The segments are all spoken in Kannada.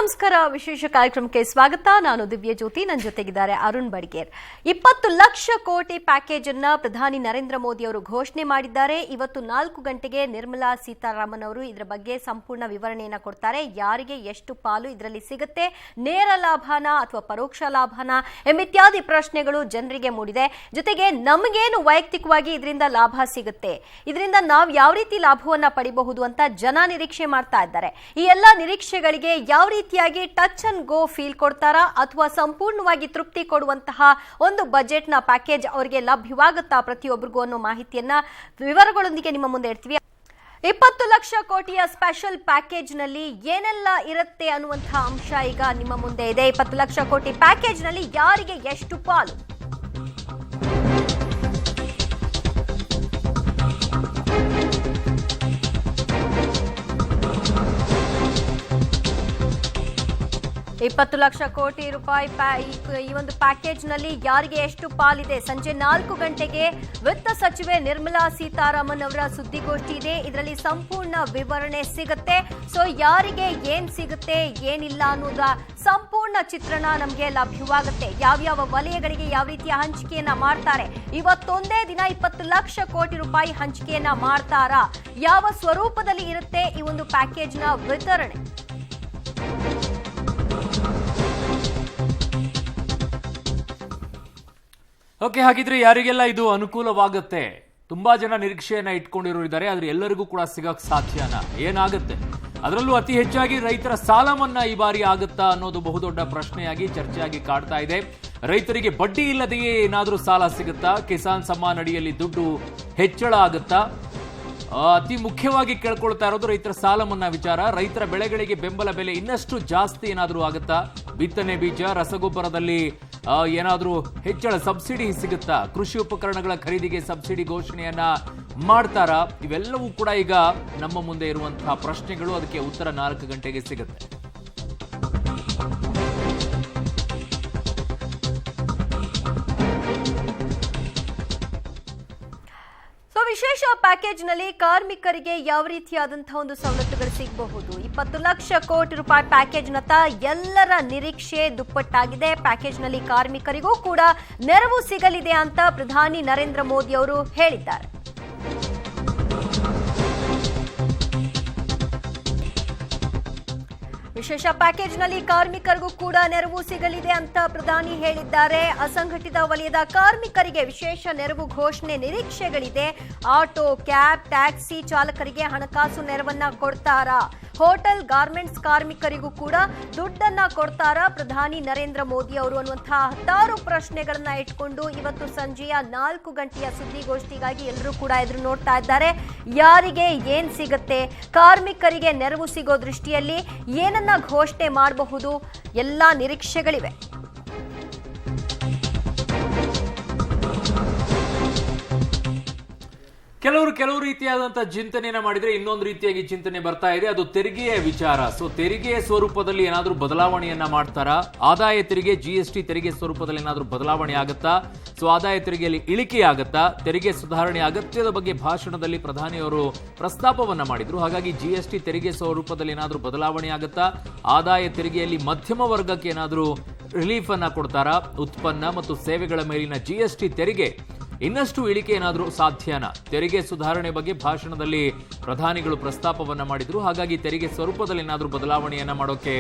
ನಮಸ್ಕಾರ. ವಿಶೇಷ ಕಾರ್ಯಕ್ರಮಕ್ಕೆ ಸ್ವಾಗತ. ನಾನು ದಿವ್ಯ ಜ್ಯೋತಿ, ನನ್ನ ಜೊತೆಗಿದ್ದಾರೆ ಅರುಣ್ ಬಡಿಗೇರ್. 20 ಲಕ್ಷ ಕೋಟಿ ಪ್ಯಾಕೇಜ್ ಅನ್ನ ಪ್ರಧಾನಿ ನರೇಂದ್ರ ಮೋದಿ ಅವರು ಘೋಷಣೆ ಮಾಡಿದ್ದಾರೆ. ಇವತ್ತು 4 ಗಂಟೆಗೆ ನಿರ್ಮಲಾ ಸೀತಾರಾಮನ್ ಅವರು ಇದರ ಬಗ್ಗೆ ಸಂಪೂರ್ಣ ವಿವರಣೆಯನ್ನ ಕೊಡ್ತಾರೆ. ಯಾರಿಗೆ ಎಷ್ಟು ಪಾಲು ಇದರಲ್ಲಿ ಸಿಗುತ್ತೆ, ನೇರ ಲಾಭನ ಅಥವಾ ಪರೋಕ್ಷ ಲಾಭನ ಎಂಬಿತ್ಯಾದಿ ಪ್ರಶ್ನೆಗಳು ಜನರಿಗೆ ಮೂಡಿದೆ. ಜೊತೆಗೆ ನಮಗೇನು ವೈಯಕ್ತಿಕವಾಗಿ ಇದರಿಂದ ಲಾಭ ಸಿಗುತ್ತೆ, ಇದರಿಂದ ನಾವು ಯಾವ ರೀತಿ ಲಾಭವನ್ನ ಪಡಿಬಹುದು ಅಂತ ಜನ ನಿರೀಕ್ಷೆ ಮಾಡ್ತಾ ಇದ್ದಾರೆ. ಈ ಎಲ್ಲ ನಿರೀಕ್ಷೆಗಳಿಗೆ ಯಾವ ರೀತಿಯಾಗಿ ಟಚ್ ಅಂಡ್ ಗೋ ಫೀಲ್ ಕೊಡ್ತಾರಾ ಅಥವಾ ಸಂಪೂರ್ಣವಾಗಿ ತೃಪ್ತಿ ಕೊಡುವಂತಹ ಒಂದು ಬಜೆಟ್ ನ ಪ್ಯಾಕೇಜ್ ಅವರಿಗೆ ಲಭ್ಯವಾಗುತ್ತಾ ಪ್ರತಿಯೊಬ್ಬರಿಗೂ ಅನ್ನೋ ಮಾಹಿತಿಯನ್ನ ವಿವರಗಳೊಂದಿಗೆ ನಿಮ್ಮ ಮುಂದೆ ಇಡ್ತೀವಿ. 20 ಲಕ್ಷ ಕೋಟಿಯ ಸ್ಪೆಷಲ್ ಪ್ಯಾಕೇಜ್ ನಲ್ಲಿ ಏನೆಲ್ಲ ಇರುತ್ತೆ ಅನ್ನುವಂತಹ ಅಂಶ ಈಗ ನಿಮ್ಮ ಮುಂದೆ ಇದೆ. 20 ಲಕ್ಷ ಕೋಟಿ ಪ್ಯಾಕೇಜ್ ನಲ್ಲಿ ಯಾರಿಗೆ ಎಷ್ಟು ಪಾಲು, $20 ಲಕ್ಷ ಕೋಟಿ ಈ ಒಂದು ಪ್ಯಾಕೇಜ್ ನಲ್ಲಿ ಯಾರಿಗೆ ಎಷ್ಟು ಪಾಲಿದೆ? ಸಂಜೆ 4 ಗಂಟೆಗೆ ವಿತ್ತ ಸಚಿವೆ ನಿರ್ಮಲಾ ಸೀತಾರಾಮನ್ ಅವರ ಸುದ್ದಿಗೋಷ್ಠಿ ಇದೆ. ಇದರಲ್ಲಿ ಸಂಪೂರ್ಣ ವಿವರಣೆ ಸಿಗುತ್ತೆ. ಸೊ ಯಾರಿಗೆ ಏನ್ ಸಿಗುತ್ತೆ, ಏನಿಲ್ಲ ಅನ್ನೋದ ಸಂಪೂರ್ಣ ಚಿತ್ರಣ ನಮಗೆ ಲಭ್ಯವಾಗುತ್ತೆ. ಯಾವ್ಯಾವ ವಲಯಗಳಿಗೆ ಯಾವ ರೀತಿಯ ಹಂಚಿಕೆಯನ್ನ ಮಾಡ್ತಾರೆ, ಇವತ್ತೊಂದೇ ದಿನ 20 ಲಕ್ಷ ಕೋಟಿ ರೂಪಾಯಿ ಹಂಚಿಕೆಯನ್ನ ಮಾಡ್ತಾರಾ, ಯಾವ ಸ್ವರೂಪದಲ್ಲಿ ಇರುತ್ತೆ ಈ ಒಂದು ಪ್ಯಾಕೇಜ್ ನ ವಿತರಣೆ. ಓಕೆ, ಹಾಗಿದ್ರೆ ಯಾರಿಗೆಲ್ಲ ಇದು ಅನುಕೂಲವಾಗುತ್ತೆ? ತುಂಬಾ ಜನ ನಿರೀಕ್ಷೆಯನ್ನ ಇಟ್ಕೊಂಡಿರೋರು ಇದ್ದಾರೆ. ಆದ್ರೆ ಎಲ್ಲರಿಗೂ ಕೂಡ ಸಿಗಕ್ ಸಾಧ್ಯನಾ? ಏನಾಗುತ್ತೆ? ಅದರಲ್ಲೂ ಅತಿ ಹೆಚ್ಚಾಗಿ ರೈತರ ಸಾಲ ಮನ್ನಾ ಈ ಬಾರಿ ಆಗುತ್ತಾ ಅನ್ನೋದು ಬಹುದೊಡ್ಡ ಪ್ರಶ್ನೆಯಾಗಿ ಚರ್ಚೆಯಾಗಿ ಕಾಡ್ತಾ ಇದೆ. ರೈತರಿಗೆ ಬಡ್ಡಿ ಇಲ್ಲದೆಯೇ ಏನಾದರೂ ಸಾಲ ಸಿಗುತ್ತಾ? ಕಿಸಾನ್ ಸಮ್ಮಾನ್ ಅಡಿಯಲ್ಲಿ ದುಡ್ಡು ಹೆಚ್ಚಳ ಆಗುತ್ತಾ? ಅತಿ ಮುಖ್ಯವಾಗಿ ಕೇಳ್ಕೊಳ್ತಾ ಇರೋದು ರೈತರ ಸಾಲ ಮನ್ನಾ ವಿಚಾರ. ರೈತರ ಬೆಳೆಗಳಿಗೆ ಬೆಂಬಲ ಬೆಲೆ ಇನ್ನಷ್ಟು ಜಾಸ್ತಿ ಏನಾದರೂ ಆಗುತ್ತಾ? ಬಿತ್ತನೆ ಬೀಜ, ರಸಗೊಬ್ಬರದಲ್ಲಿ ಏನಾದರೂ ಹೆಚ್ಚಳ, ಸಬ್ಸಿಡಿ ಸಿಗುತ್ತಾ? ಕೃಷಿ ಉಪಕರಣಗಳ ಖರೀದಿಗೆ ಸಬ್ಸಿಡಿ ಘೋಷಣೆಯನ್ನ ಮಾಡ್ತಾರಾ? ಇವೆಲ್ಲವೂ ಕೂಡ ಈಗ ನಮ್ಮ ಮುಂದೆ ಇರುವಂತಹ ಪ್ರಶ್ನೆಗಳು. ಅದಕ್ಕೆ ಉತ್ತರ 4 ಗಂಟೆಗೆ ಸಿಗುತ್ತೆ. ವಿಶೇಷ ಪ್ಯಾಕೇಜ್ ನಲ್ಲಿ ಕಾರ್ಮಿಕರಿಗೆ ಯಾವ ರೀತಿಯಾದಂತಹ ಒಂದು ಸವಲತ್ತುಗಳು ಸಿಗಬಹುದು? 20 ಲಕ್ಷ ಕೋಟಿ ರೂಪಾಯಿ ಪ್ಯಾಕೇಜ್ ನತ್ತ ಎಲ್ಲರ ನಿರೀಕ್ಷೆ ದುಪ್ಪಟ್ಟಾಗಿದೆ. ಪ್ಯಾಕೇಜ್ ನಲ್ಲಿ ಕಾರ್ಮಿಕರಿಗೂ ಕೂಡ ನೆರವು ಸಿಗಲಿದೆ ಅಂತ ಪ್ರಧಾನಿ ನರೇಂದ್ರ ಮೋದಿ ಅವರು ಹೇಳಿದ್ದಾರೆ. ವಿಶೇಷ ಪ್ಯಾಕೇಜ್ ನಲ್ಲಿ ಕಾರ್ಮಿಕರಿಗೂ ಕೂಡ ನೆರವು ಸಿಗಲಿದೆ ಅಂತ ಪ್ರಧಾನಿ ಹೇಳಿದ್ದಾರೆ. ಅಸಂಘಟಿತ ವಲಯದ ಕಾರ್ಮಿಕರಿಗೆ ವಿಶೇಷ ನೆರವು ಘೋಷಣೆ ನಿರೀಕ್ಷೆಗಳಿದೆ. ಆಟೋ, ಕ್ಯಾಬ್, ಟ್ಯಾಕ್ಸಿ ಚಾಲಕರಿಗೆ ಹಣಕಾಸು ನೆರವನ್ನ ಕೊಡ್ತಾರಾ? ಹೋಟೆಲ್, ಗಾರ್ಮೆಂಟ್ಸ್ ಕಾರ್ಮಿಕರಿಗೂ ಕೂಡ ದುಡ್ಡನ್ನ ಕೊಡ್ತಾರಾ ಪ್ರಧಾನಿ ನರೇಂದ್ರ ಮೋದಿ ಅವರು ಅನ್ನುವಂತಹ 10 ಪ್ರಶ್ನೆಗಳನ್ನ ಇಟ್ಕೊಂಡು ಇವತ್ತು ಸಂಜೆಯ 4 ಗಂಟೆಯ ಸುದ್ದಿಗೋಷ್ಠಿಗಾಗಿ ಎಲ್ಲರೂ ಕೂಡ ಎದುರು ನೋಡ್ತಾ ಇದ್ದಾರೆ. ಯಾರಿಗೆ ಏನ್ ಸಿಗುತ್ತೆ, ಕಾರ್ಮಿಕರಿಗೆ ನೆರವು ಸಿಗೋ ದೃಷ್ಟಿಯಲ್ಲಿ ಏನನ್ನ ಘೋಷಣೆ ಮಾಡಬಹುದು, ಎಲ್ಲಾ ನಿರೀಕ್ಷೆಗಳಿವೆ. ಕೆಲವು ರೀತಿಯಾದಂತಹ ಚಿಂತನೆಯನ್ನ ಮಾಡಿದ್ರೆ ಇನ್ನೊಂದು ರೀತಿಯಾಗಿ ಚಿಂತನೆ ಬರ್ತಾ ಇದೆ. ಅದು ತೆರಿಗೆಯ ವಿಚಾರ. ಸೊ ತೆರಿಗೆಯ ಸ್ವರೂಪದಲ್ಲಿ ಏನಾದ್ರೂ ಬದಲಾವಣೆಯನ್ನ ಮಾಡ್ತಾರಾ? ಆದಾಯ ತೆರಿಗೆ, GST ತೆರಿಗೆ ಸ್ವರೂಪದಲ್ಲಿ ಏನಾದ್ರೂ ಬದಲಾವಣೆ ಆಗುತ್ತಾ? ಸೊ ಆದಾಯ ತೆರಿಗೆಯಲ್ಲಿ ಇಳಿಕೆ ಆಗುತ್ತಾ? ತೆರಿಗೆ ಸುಧಾರಣೆ ಅಗತ್ಯದ ಬಗ್ಗೆ ಭಾಷಣದಲ್ಲಿ ಪ್ರಧಾನಿಯವರು ಪ್ರಸ್ತಾಪವನ್ನ ಮಾಡಿದ್ರು. ಹಾಗಾಗಿ GST ತೆರಿಗೆ ಸ್ವರೂಪದಲ್ಲಿ ಏನಾದ್ರೂ ಬದಲಾವಣೆ ಆಗುತ್ತಾ? ಆದಾಯ ತೆರಿಗೆಯಲ್ಲಿ ಮಧ್ಯಮ ವರ್ಗಕ್ಕೆ ಏನಾದ್ರೂ ರಿಲೀಫ್ ಅನ್ನ ಕೊಡ್ತಾರಾ? ಉತ್ಪನ್ನ ಮತ್ತು ಸೇವೆಗಳ ಮೇಲಿನ GST ತೆರಿಗೆ ಇನ್ನಷ್ಟು ಇಳಿಕೆ ಏನಾದರೂ ಸಾಧ್ಯನಾ? ತೆರಿಗೆ ಸುಧಾರಣೆ ಬಗ್ಗೆ ಭಾಷಣದಲ್ಲಿ ಪ್ರಧಾನಿಗಳು ಪ್ರಸ್ತಾಪವನ್ನ ಮಾಡಿದ್ರು. ಹಾಗಾಗಿ ತೆರಿಗೆ ಸ್ವರೂಪದಲ್ಲಿ ಏನಾದರೂ ಬದಲಾವಣೆಯನ್ನ ಮಾಡೋಕೆ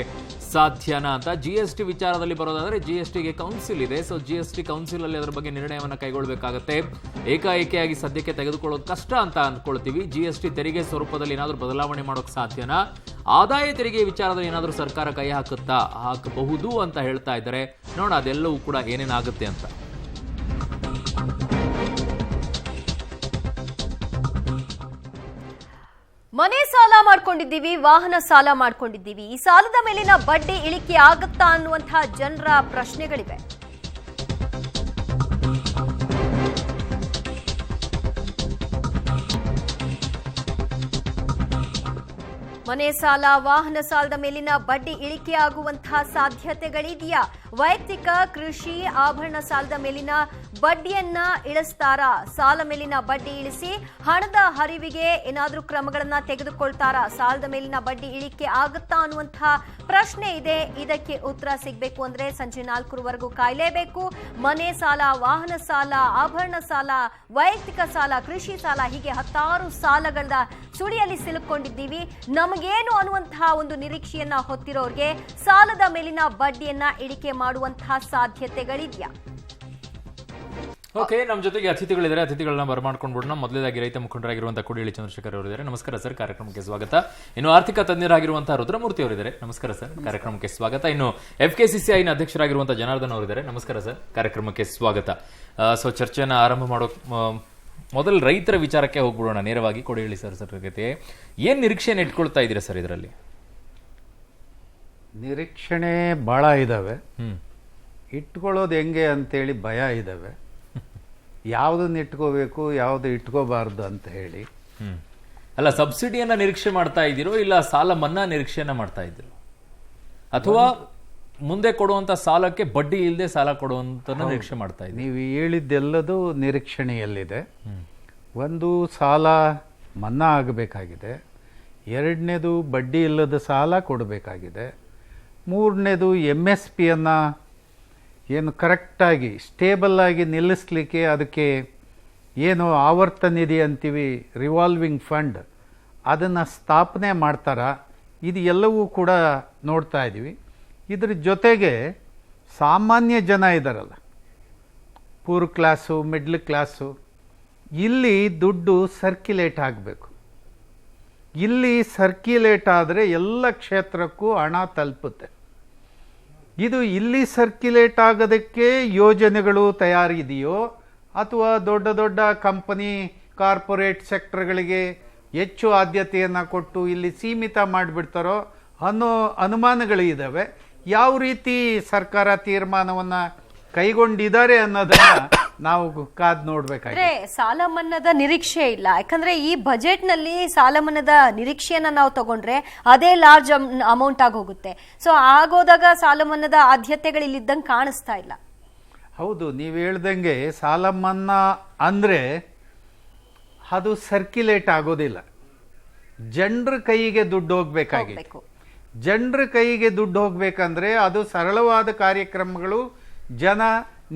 ಸಾಧ್ಯನಾ ಅಂತ. GST ವಿಚಾರದಲ್ಲಿ ಬರೋದಾದ್ರೆ GSTಗೆ ಕೌನ್ಸಿಲ್ ಇದೆ. ಸೊ GST ಕೌನ್ಸಿಲ್ ಅಲ್ಲಿ ಅದರ ಬಗ್ಗೆ ನಿರ್ಣಯವನ್ನ ಕೈಗೊಳ್ಳಬೇಕಾಗತ್ತೆ. ಏಕಾಏಕಿಯಾಗಿ ಸದ್ಯಕ್ಕೆ ತೆಗೆದುಕೊಳ್ಳೋದು ಕಷ್ಟ ಅಂತ ಅಂದ್ಕೊಳ್ತೀವಿ. GST ತೆರಿಗೆ ಸ್ವರೂಪದಲ್ಲಿ ಏನಾದರೂ ಬದಲಾವಣೆ ಮಾಡೋಕೆ ಸಾಧ್ಯನಾ? ಆದಾಯ ತೆರಿಗೆ ವಿಚಾರದಲ್ಲಿ ಏನಾದರೂ ಸರ್ಕಾರ ಕೈ ಹಾಕಬಹುದು ಅಂತ ಹೇಳ್ತಾ ಇದ್ದಾರೆ. ನೋಡೋಣ ಅದೆಲ್ಲವೂ ಕೂಡ ಏನೇನಾಗುತ್ತೆ ಅಂತ. ಮನೆ ಸಾಲ ಮಾಡ್ಕೊಂಡಿದ್ದೀವಿ, ವಾಹನ ಸಾಲ ಮಾಡ್ಕೊಂಡಿದ್ದೀವಿ, ಈ ಸಾಲದ ಮೇಲಿನ ಬಡ್ಡಿ ಇಳಿಕೆ ಆಗುತ್ತಾ ಅನ್ನುವಂತಹ ಜನರ ಪ್ರಶ್ನೆಗಳಿವೆ. ಮನೆ ಸಾಲ, ವಾಹನ ಸಾಲದ ಮೇಲಿನ ಬಡ್ಡಿ ಇಳಿಕೆ ಆಗುವಂತಹ ಸಾಧ್ಯತೆಗಳಿದೆಯಾ? ವೈಯಕ್ತಿಕ, ಕೃಷಿ, ಆಭರಣ ಸಾಲದ ಮೇಲಿನ ಬಡ್ಡಿಯನ್ನ ಇಳಿಸ್ತಾರಾ? ಸಾಲ ಮೇಲಿನ ಬಡ್ಡಿ ಇಳಿಸಿ ಹಣದ ಹರಿವಿಗೆ ಏನಾದರೂ ಕ್ರಮಗಳನ್ನ ತೆಗೆದುಕೊಳ್ತಾರಾ? ಸಾಲದ ಮೇಲಿನ ಬಡ್ಡಿ ಇಳಿಕೆ ಆಗುತ್ತಾ ಅನ್ನುವಂತಹ ಪ್ರಶ್ನೆ ಇದೆ. ಇದಕ್ಕೆ ಉತ್ತರ ಸಿಗಬೇಕು ಅಂದ್ರೆ ಸಂಜೆ 4ರವರೆಗೂ ಕಾಯಲೇಬೇಕು. ಮನೆ ಸಾಲ, ವಾಹನ ಸಾಲ, ಆಭರಣ ಸಾಲ, ವೈಯಕ್ತಿಕ ಸಾಲ, ಕೃಷಿ ಸಾಲ, ಹೀಗೆ 10 ಸಾಲಗಳ ಸುಳಿಯಲ್ಲಿ ಸಿಲುಕೊಂಡಿದ್ದೀವಿ. ನಮಗೇನು ಅನ್ನುವಂತಹ ಒಂದು ನಿರೀಕ್ಷೆಯನ್ನ ಹೊತ್ತಿರೋರಿಗೆ ಸಾಲದ ಮೇಲಿನ ಬಡ್ಡಿಯನ್ನ ಇಳಿಕೆ ಮಾಡುವಂತಹ ಸಾಧ್ಯತೆಗಳಿದೆಯಾ? ಓಕೆ, ನಮ್ಮ ಜೊತೆಗೆ ಅತಿಥಿಗಳಿದ್ದಾರೆ. ಅತಿಥಿಗಳನ್ನ ಬರಮಾಡ್ಕೊಂಡ್ಬಿಡೋಣ. ಮೊದಲೇದಾಗಿ ರೈತ ಮುಖಂಡರಾಗಿರುವಂತಹ ಕೋಡಿಹಳ್ಳಿ ಚಂದ್ರಶೇಖರ್ ಅವರಿದ್ದಾರೆ. ನಮಸ್ಕಾರ ಸರ್, ಕಾರ್ಯಕ್ರಮಕ್ಕೆ ಸ್ವಾಗತ. ಇನ್ನು ಆರ್ಥಿಕ ತಜ್ಞರಾಗಿರುವಂತಹ ರುದ್ರಮೂರ್ತಿ ಅವರಿದ್ದಾರೆ. ನಮಸ್ಕಾರ ಸರ್, ಕಾರ್ಯಕ್ರಮಕ್ಕೆ ಸ್ವಾಗತ. ಇನ್ನು FKCCIನ ಅಧ್ಯಕ್ಷರಾಗಿರುವಂತಹ ಜನಾರ್ದನ್ ಅವರಿದ್ದಾರೆ. ನಮಸ್ಕಾರ ಸರ್, ಕಾರ್ಯಕ್ರಮಕ್ಕೆ ಸ್ವಾಗತ. ಸೊ ಚರ್ಚೆನ ಆರಂಭ ಮಾಡೋ ಮೊದಲು ರೈತರ ವಿಚಾರಕ್ಕೆ ಹೋಗ್ಬಿಡೋಣ ನೇರವಾಗಿ. ಕೋಡಿಹಳ್ಳಿ ಸರ್ ಜೊತೆ ಏನ್ ನಿರೀಕ್ಷೆಯನ್ನು ಇಟ್ಕೊಳ್ತಾ ಇದ್ದೀರಾ ಸರ್ ಇದರಲ್ಲಿ? ನಿರೀಕ್ಷಣೆ ಭಾಳ ಇದ್ದಾವೆ. ಇಟ್ಕೊಳ್ಳೋದು ಹೆಂಗೆ ಅಂತೇಳಿ ಭಯ ಇದ್ದಾವೆ. ಯಾವುದನ್ನ ಇಟ್ಕೋಬೇಕು, ಯಾವುದು ಇಟ್ಕೋಬಾರ್ದು ಅಂತ ಹೇಳಿ. ಅಲ್ಲ, ಸಬ್ಸಿಡಿಯನ್ನ ನಿರೀಕ್ಷೆ ಮಾಡ್ತಾ ಇದ್ದೀರೋ ಇಲ್ಲ ಸಾಲ ಮನ್ನಾ ನಿರೀಕ್ಷೆಯನ್ನ ಮಾಡ್ತಾ ಇದ್ದೀರೋ, ಅಥವಾ ಮುಂದೆ ಕೊಡುವಂತ ಸಾಲಕ್ಕೆ ಬಡ್ಡಿ ಇಲ್ಲದೆ ಸಾಲ ಕೊಡುವಂತ ನಿರೀಕ್ಷೆ ಮಾಡ್ತಾ ಇದ್ದೀವಿ? ನೀವು ಹೇಳಿದ್ದೆಲ್ಲದೂ ನಿರೀಕ್ಷಣೆಯಲ್ಲಿದೆ. ಒಂದು, ಸಾಲ ಮನ್ನಾ ಆಗಬೇಕಾಗಿದೆ. ಎರಡನೇದು, ಬಡ್ಡಿ ಇಲ್ಲದ ಸಾಲ ಕೊಡಬೇಕಾಗಿದೆ. ಮೂರನೇದು, MSPಯನ್ನು ಏನು ಕರೆಕ್ಟಾಗಿ ಸ್ಟೇಬಲ್ ಆಗಿ ನಿಲ್ಲಿಸಲಿಕ್ಕೆ ಅದಕ್ಕೆ ಏನು ಆವರ್ತ ನಿಧಿ ಅಂತೀವಿ, ರಿವಾಲ್ವಿಂಗ್ ಫಂಡ್, ಅದನ್ನು ಸ್ಥಾಪನೆ ಮಾಡ್ತಾರ. ಇದು ಎಲ್ಲವೂ ಕೂಡ ನೋಡ್ತಾ ಇದ್ದೀವಿ. ಇದ್ರ ಜೊತೆಗೆ ಸಾಮಾನ್ಯ ಜನ ಇದ್ದಾರಲ್ಲ, ಪೂರ್ ಕ್ಲಾಸು, ಮಿಡ್ಲ್ ಕ್ಲಾಸು, ಇಲ್ಲಿ ದುಡ್ಡು ಸರ್ಕ್ಯುಲೇಟ್ ಆಗಬೇಕು. ಇಲ್ಲಿ ಸರ್ಕ್ಯುಲೇಟ್ ಆದರೆ ಎಲ್ಲ ಕ್ಷೇತ್ರಕ್ಕೂ ಹಣ ತಲುಪುತ್ತೆ. ಇದು ಇಲ್ಲಿ ಸರ್ಕ್ಯುಲೇಟ್ ಆಗೋದಕ್ಕೆ ಯೋಜನೆಗಳು ತಯಾರಿದೆಯೋ ಅಥವಾ ದೊಡ್ಡ ದೊಡ್ಡ ಕಂಪನಿ, ಕಾರ್ಪೊರೇಟ್ ಸೆಕ್ಟರ್ಗಳಿಗೆ ಹೆಚ್ಚು ಆದ್ಯತೆಯನ್ನು ಕೊಟ್ಟು ಇಲ್ಲಿ ಸೀಮಿತ ಮಾಡಿಬಿಡ್ತಾರೋ ಅನ್ನೋ ಅನುಮಾನಗಳು ಇದ್ದಾವೆ. ಯಾವ ರೀತಿ ಸರ್ಕಾರ ತೀರ್ಮಾನವನ್ನು ಕೈಗೊಂಡಿದ್ದಾರೆ ಅನ್ನೋದನ್ನ ನಾವು ಕಾದ್ ನೋಡ್ಬೇಕಾಗಿದೆ. ಸಾಲ ಮನ್ನಾದ ನಿರೀಕ್ಷೆ ಇಲ್ಲ, ಯಾಕಂದ್ರೆ ಈ ಬಜೆಟ್ ನಲ್ಲಿ ಸಾಲ ಮನ್ನಾದ ನಿರೀಕ್ಷೆಯನ್ನ ನಾವು ತಗೊಂಡ್ರೆ ಅದೇ ಲಾರ್ಜ್ ಅಮೌಂಟ್ ಆಗಿ ಹೋಗುತ್ತೆ. ಸೊ ಆಗೋದಾಗ ಸಾಲ ಮನ್ನಾದ ಆದ್ಯತೆಗಳು ಇಲ್ಲಿದ್ದಂಗೆ ಕಾಣಿಸ್ತಾ ಇಲ್ಲ. ಹೌದು, ನೀವು ಹೇಳ್ದಂಗೆ ಸಾಲ ಮನ್ನಾ ಅಂದ್ರೆ ಅದು ಸರ್ಕ್ಯುಲೇಟ್ ಆಗೋದಿಲ್ಲ. ಜನರ ಕೈಗೆ ದುಡ್ಡು ಹೋಗ್ಬೇಕಾಗಿದೆ. ಜನರ ಕೈಗೆ ದುಡ್ಡು ಹೋಗ್ಬೇಕಂದ್ರೆ ಅದು ಸರಳವಾದ ಕಾರ್ಯಕ್ರಮಗಳು, ಜನ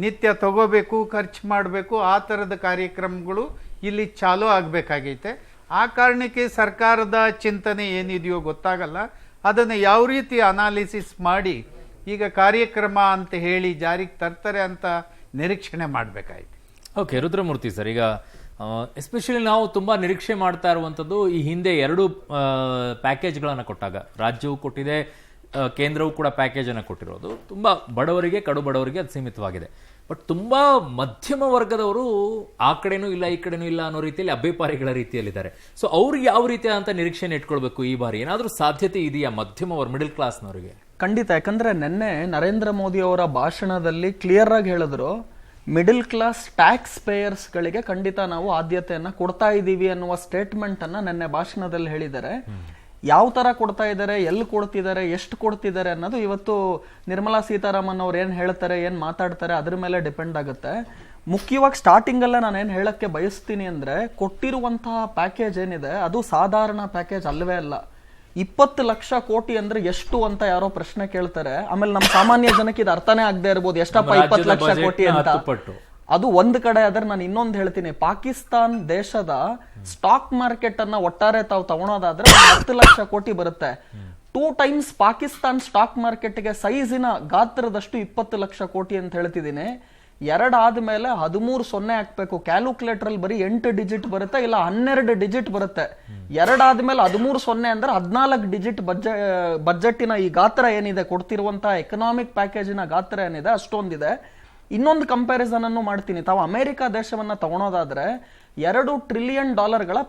ನಿತ್ಯ ತಗೋಬೇಕು, ಖರ್ಚು ಮಾಡಬೇಕು, ಆ ಥರದ ಕಾರ್ಯಕ್ರಮಗಳು ಇಲ್ಲಿ ಚಾಲೂ ಆಗಬೇಕಾಗೈತೆ. ಆ ಕಾರಣಕ್ಕೆ ಸರ್ಕಾರದ ಚಿಂತನೆ ಏನಿದೆಯೋ ಗೊತ್ತಾಗಲ್ಲ. ಅದನ್ನು ಯಾವ ರೀತಿ ಅನಾಲಿಸಿಸ್ ಮಾಡಿ ಈಗ ಕಾರ್ಯಕ್ರಮ ಅಂತ ಹೇಳಿ ಜಾರಿಗೆ ತರ್ತಾರೆ ಅಂತ ನಿರೀಕ್ಷಣೆ ಮಾಡಬೇಕಾಯ್ತು. ಓಕೆ, ರುದ್ರಮೂರ್ತಿ ಸರ್, ಈಗ ಎಸ್ಪೆಷಲಿ ನಾವು ತುಂಬಾ ನಿರೀಕ್ಷೆ ಮಾಡ್ತಾ ಇರುವಂಥದ್ದು ಈ ಹಿಂದೆ 2 ಪ್ಯಾಕೇಜ್ಗಳನ್ನು ಕೊಟ್ಟಾಗ, ರಾಜ್ಯವು ಕೊಟ್ಟಿದೆ, ಕೇಂದ್ರವು ಕೂಡ ಪ್ಯಾಕೇಜ್ ಅನ್ನು ಕೊಟ್ಟಿರೋದು ತುಂಬಾ ಬಡವರಿಗೆ, ಕಡು ಬಡವರಿಗೆ ಅದು ಸೀಮಿತವಾಗಿದೆ. ಬಟ್ ತುಂಬಾ ಮಧ್ಯಮ ವರ್ಗದವರು ಆ ಕಡೆನೂ ಇಲ್ಲ, ಈ ಕಡೆನೂ ಇಲ್ಲ ಅನ್ನೋ ರೀತಿಯಲ್ಲಿ ಅಭ್ಯಪಾರಿಗಳ ರೀತಿಯಲ್ಲಿದ್ದಾರೆ. ಸೊ ಅವ್ರಿಗೆ ಯಾವ ರೀತಿಯಾದಂಥ ನಿರೀಕ್ಷೆನ ಇಟ್ಕೊಳ್ಬೇಕು ಈ ಬಾರಿ? ಏನಾದರೂ ಸಾಧ್ಯತೆ ಇದೆಯಾ ಮಧ್ಯಮ ಮಿಡಲ್ ಕ್ಲಾಸ್ನವರಿಗೆ? ಖಂಡಿತ. ಯಾಕಂದ್ರೆ ನಿನ್ನೆ ನರೇಂದ್ರ ಮೋದಿ ಅವರ ಭಾಷಣದಲ್ಲಿ ಕ್ಲಿಯರ್ ಆಗಿ ಹೇಳಿದ್ರು, ಮಿಡಲ್ ಕ್ಲಾಸ್ ಟ್ಯಾಕ್ಸ್ ಪೇಯರ್ಸ್ಗಳಿಗೆ ಖಂಡಿತ ನಾವು ಆದ್ಯತೆಯನ್ನ ಕೊಡ್ತಾ ಇದ್ದೀವಿ ಅನ್ನುವ ಸ್ಟೇಟ್ಮೆಂಟ್ ಅನ್ನ ನಿನ್ನೆ ಭಾಷಣದಲ್ಲಿ ಹೇಳಿದ್ದಾರೆ. ಯಾವ ತರ ಕೊಡ್ತಾ ಇದ್ದಾರೆ, ಎಲ್ಲಿ ಕೊಡ್ತಿದ್ದಾರೆ, ಎಷ್ಟು ಕೊಡ್ತಿದ್ದಾರೆ ಅನ್ನೋದು ಇವತ್ತು ನಿರ್ಮಲಾ ಸೀತಾರಾಮನ್ ಅವ್ರು ಏನ್ ಹೇಳ್ತಾರೆ, ಏನ್ ಮಾತಾಡ್ತಾರೆ ಅದ್ರ ಮೇಲೆ ಡಿಪೆಂಡ್ ಆಗುತ್ತೆ. ಮುಖ್ಯವಾಗಿ ಸ್ಟಾರ್ಟಿಂಗ್ ಅಲ್ಲೇ ನಾನು ಏನ್ ಹೇಳಕ್ಕೆ ಬಯಸ್ತೀನಿ ಅಂದ್ರೆ, ಕೊಟ್ಟಿರುವಂತಹ ಪ್ಯಾಕೇಜ್ ಏನಿದೆ ಅದು ಸಾಧಾರಣ ಪ್ಯಾಕೇಜ್ ಅಲ್ಲವೇ ಅಲ್ಲ. 20 ಲಕ್ಷ ಕೋಟಿ ಅಂದ್ರೆ ಎಷ್ಟು ಅಂತ ಯಾರೋ ಪ್ರಶ್ನೆ ಕೇಳ್ತಾರೆ. ಆಮೇಲೆ ನಮ್ಮ ಸಾಮಾನ್ಯ ಜನಕ್ಕೆ ಇದು ಅರ್ಥನೇ ಆಗದೆ ಇರ್ಬೋದು, ಎಷ್ಟಪ್ಪ 20 ಲಕ್ಷ ಕೋಟಿ ಅಂತ. ಅದು ಒಂದ್ ಕಡೆ. ಆದ್ರೆ ನಾನು ಇನ್ನೊಂದು ಹೇಳ್ತೀನಿ, ಪಾಕಿಸ್ತಾನ್ ದೇಶದ ಸ್ಟಾಕ್ ಮಾರ್ಕೆಟ್ ಅನ್ನ ಒಟ್ಟಾರೆ ತಾವು ತಗೊಳೋದಾದ್ರೆ 10 ಲಕ್ಷ ಕೋಟಿ ಬರುತ್ತೆ. 2 ಟೈಮ್ಸ್ ಪಾಕಿಸ್ತಾನ್ ಸ್ಟಾಕ್ ಮಾರ್ಕೆಟ್ಗೆ ಸೈಜಿನ ಗಾತ್ರದಷ್ಟು 20 ಲಕ್ಷ ಕೋಟಿ ಅಂತ ಹೇಳ್ತಿದ್ದೀನಿ. 2 ಆದ್ಮೇಲೆ 13 0 ಹಾಕ್ಬೇಕು. ಕ್ಯಾಲ್ಕುಲೇಟರ್ ಅಲ್ಲಿ ಬರೀ 8 ಡಿಜಿಟ್ ಬರುತ್ತೆ, ಇಲ್ಲ 12 ಡಿಜಿಟ್ ಬರುತ್ತೆ. 2 ಆದ್ಮೇಲೆ 13 0 ಅಂದ್ರೆ 14 ಡಿಜಿಟ್ ಬಜೆಟಿನ ಈ ಗಾತ್ರ ಏನಿದೆ, ಕೊಡ್ತಿರುವಂತಹ ಎಕನಾಮಿಕ್ ಪ್ಯಾಕೇಜಿನ ಗಾತ್ರ ಏನಿದೆ ಅಷ್ಟೊಂದಿದೆ. ಇನ್ನೊಂದು ಕಂಪ್ಯಾರಿಸನ್ ಅನ್ನು ಮಾಡ್ತೀನಿ. ತಾವು ಅಮೆರಿಕ ದೇಶವನ್ನ ತಗೊಳೋದಾದ್ರೆ $2 ಟ್ರಿಲಿಯನ್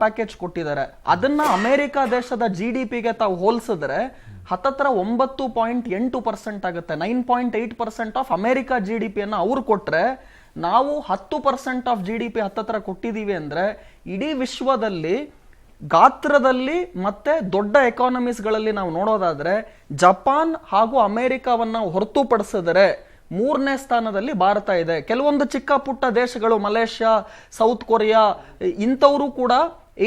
ಪ್ಯಾಕೇಜ್ ಕೊಟ್ಟಿದ್ದಾರೆ. ಅದನ್ನ ಅಮೆರಿಕ ದೇಶದ GDPಗೆ ತಾವು ಹೋಲಿಸಿದ್ರೆ ಹತ್ತತ್ರ 9.8% ಆಗುತ್ತೆ. 9.8% ಆಫ್ ಅಮೆರಿಕ GDPಯನ್ನ ಅವ್ರು ಕೊಟ್ರೆ, ನಾವು 10% ಆಫ್ GDP ಹತ್ತತ್ರ ಕೊಟ್ಟಿದೀವಿ ಅಂದ್ರೆ, ಇಡೀ ವಿಶ್ವದಲ್ಲಿ ಗಾತ್ರದಲ್ಲಿ ಮತ್ತೆ ದೊಡ್ಡ ಎಕಾನಮೀಸ್ಗಳಲ್ಲಿ ನಾವು ನೋಡೋದಾದ್ರೆ ಜಪಾನ್ ಹಾಗೂ ಅಮೆರಿಕವನ್ನ ಹೊರತುಪಡಿಸಿದರೆ 3ನೇ ಸ್ಥಾನದಲ್ಲಿ ಭಾರತ ಇದೆ. ಕೆಲವೊಂದು ಚಿಕ್ಕ ಪುಟ್ಟ ದೇಶಗಳು ಮಲೇಷ್ಯಾ, ಸೌತ್ ಕೊರಿಯಾ ಇಂಥವರು ಕೂಡ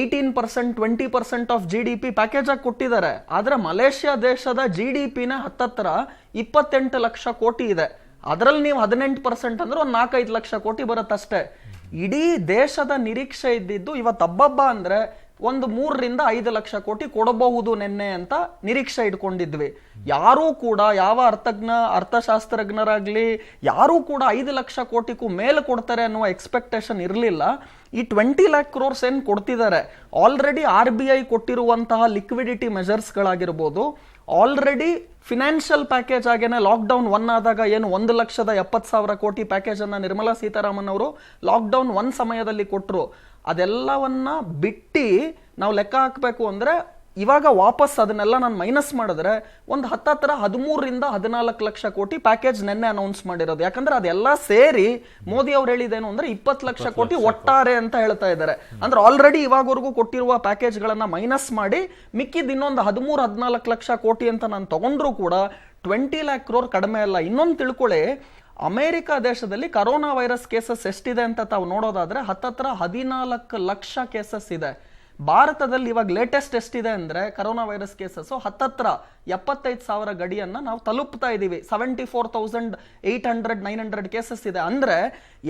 18% 20% ಆಫ್ GDP ಪ್ಯಾಕೇಜ್ ಆಗಿ ಕೊಟ್ಟಿದ್ದಾರೆ. ಆದ್ರೆ ಮಲೇಷ್ಯಾ ದೇಶದ GDPನ ಹತ್ತತ್ರ 28 ಲಕ್ಷ ಕೋಟಿ ಇದೆ. ಅದರಲ್ಲಿ ನೀವು 18% ಅಂದ್ರೆ ಒಂದು 4-5 ಲಕ್ಷ ಕೋಟಿ ಬರುತ್ತಷ್ಟೇ. ಇಡೀ ದೇಶದ ನಿರೀಕ್ಷೆ ಇದ್ದಿದ್ದು ಇವತ್ತು ಹಬ್ಬಬ್ಬ ಅಂದ್ರೆ ಒಂದು 3-5 ಲಕ್ಷ ಕೋಟಿ ಕೊಡಬಹುದು ನೆನ್ನೆ ಅಂತ ನಿರೀಕ್ಷೆ ಇಟ್ಕೊಂಡಿದ್ವಿ. ಯಾರೂ ಕೂಡ ಯಾವ ಅರ್ಥಶಾಸ್ತ್ರಜ್ಞರಾಗ್ಲಿ ಯಾರೂ ಕೂಡ 5 ಲಕ್ಷ ಕೋಟಿಗೂ ಮೇಲೆ ಕೊಡ್ತಾರೆ ಅನ್ನುವ ಎಕ್ಸ್ಪೆಕ್ಟೇಷನ್ ಇರಲಿಲ್ಲ. ಈ 20 lakh crores ಏನ್ ಕೊಡ್ತಿದ್ದಾರೆ, ಆಲ್ರೆಡಿ RBI ಕೊಟ್ಟಿರುವಂತಹ ಲಿಕ್ವಿಡಿಟಿ ಮೆಜರ್ಸ್ಗಳಾಗಿರ್ಬೋದು, ಆಲ್ರೆಡಿ ಫಿನಾನ್ಷಿಯಲ್ ಪ್ಯಾಕೇಜ್ ಆಗೇನೆ ಲಾಕ್ಡೌನ್ 1 ಆದಾಗ ಏನು 1,70,000 ಕೋಟಿ ಪ್ಯಾಕೇಜ್ ಅನ್ನ ನಿರ್ಮಲಾ ಸೀತಾರಾಮನ್ ಅವರು ಲಾಕ್ಡೌನ್ 1 ಸಮಯದಲ್ಲಿ ಕೊಟ್ಟರು. ಅದೆಲ್ಲವನ್ನ ಬಿಟ್ಟು ನಾವು ಲೆಕ್ಕ ಹಾಕಬೇಕು ಅಂದ್ರೆ ಇವಾಗ ವಾಪಸ್ ಅದನ್ನೆಲ್ಲ ನಾನು ಮೈನಸ್ ಮಾಡಿದ್ರೆ ಒಂದು ಹತ್ತತ್ರ 13-14 ಲಕ್ಷ ಕೋಟಿ ಪ್ಯಾಕೇಜ್ ನೆನ್ನೆ ಅನೌನ್ಸ್ ಮಾಡಿರೋದು. ಯಾಕಂದ್ರೆ ಅದೆಲ್ಲ ಸೇರಿ ಮೋದಿ ಅವ್ರು ಹೇಳಿದೇನು ಅಂದ್ರೆ 20 ಲಕ್ಷ ಕೋಟಿ ಒಟ್ಟಾರೆ ಅಂತ ಹೇಳ್ತಾ ಇದ್ದಾರೆ. ಅಂದ್ರೆ ಆಲ್ರೆಡಿ ಇವಾಗವರೆಗೂ ಕೊಟ್ಟಿರುವ ಪ್ಯಾಕೇಜ್ ಗಳನ್ನ ಮೈನಸ್ ಮಾಡಿ ಮಿಕ್ಕಿದ್ ಇನ್ನೊಂದು 13-14 ಲಕ್ಷ ಕೋಟಿ ಅಂತ ನಾನು ತಗೊಂಡ್ರು ಕೂಡ 20 lakh crore ಕಡಿಮೆ ಅಲ್ಲ. ಇನ್ನೊಂದು ತಿಳ್ಕೊಳ್ಳಿ, ಅಮೆರಿಕ ದೇಶದಲ್ಲಿ ಕರೋನಾ ವೈರಸ್ ಕೇಸಸ್ ಎಷ್ಟಿದೆ ಅಂತ ತಾವು ನೋಡೋದಾದ್ರೆ ಹತ್ತತ್ರ 14 ಲಕ್ಷ ಕೇಸಸ್ ಇದೆ. ಭಾರತದಲ್ಲಿ ಇವಾಗ ಲೇಟೆಸ್ಟ್ ಎಷ್ಟಿದೆ ಅಂದ್ರೆ ಕರೋನಾ ವೈರಸ್ ಕೇಸಸ್ ಹತ್ತತ್ರ 75,000 ಗಡಿಯನ್ನ ನಾವು ತಲುಪ್ತಾ ಇದೀವಿ. 74,800-900 ಕೇಸಸ್ ಇದೆ. ಅಂದ್ರೆ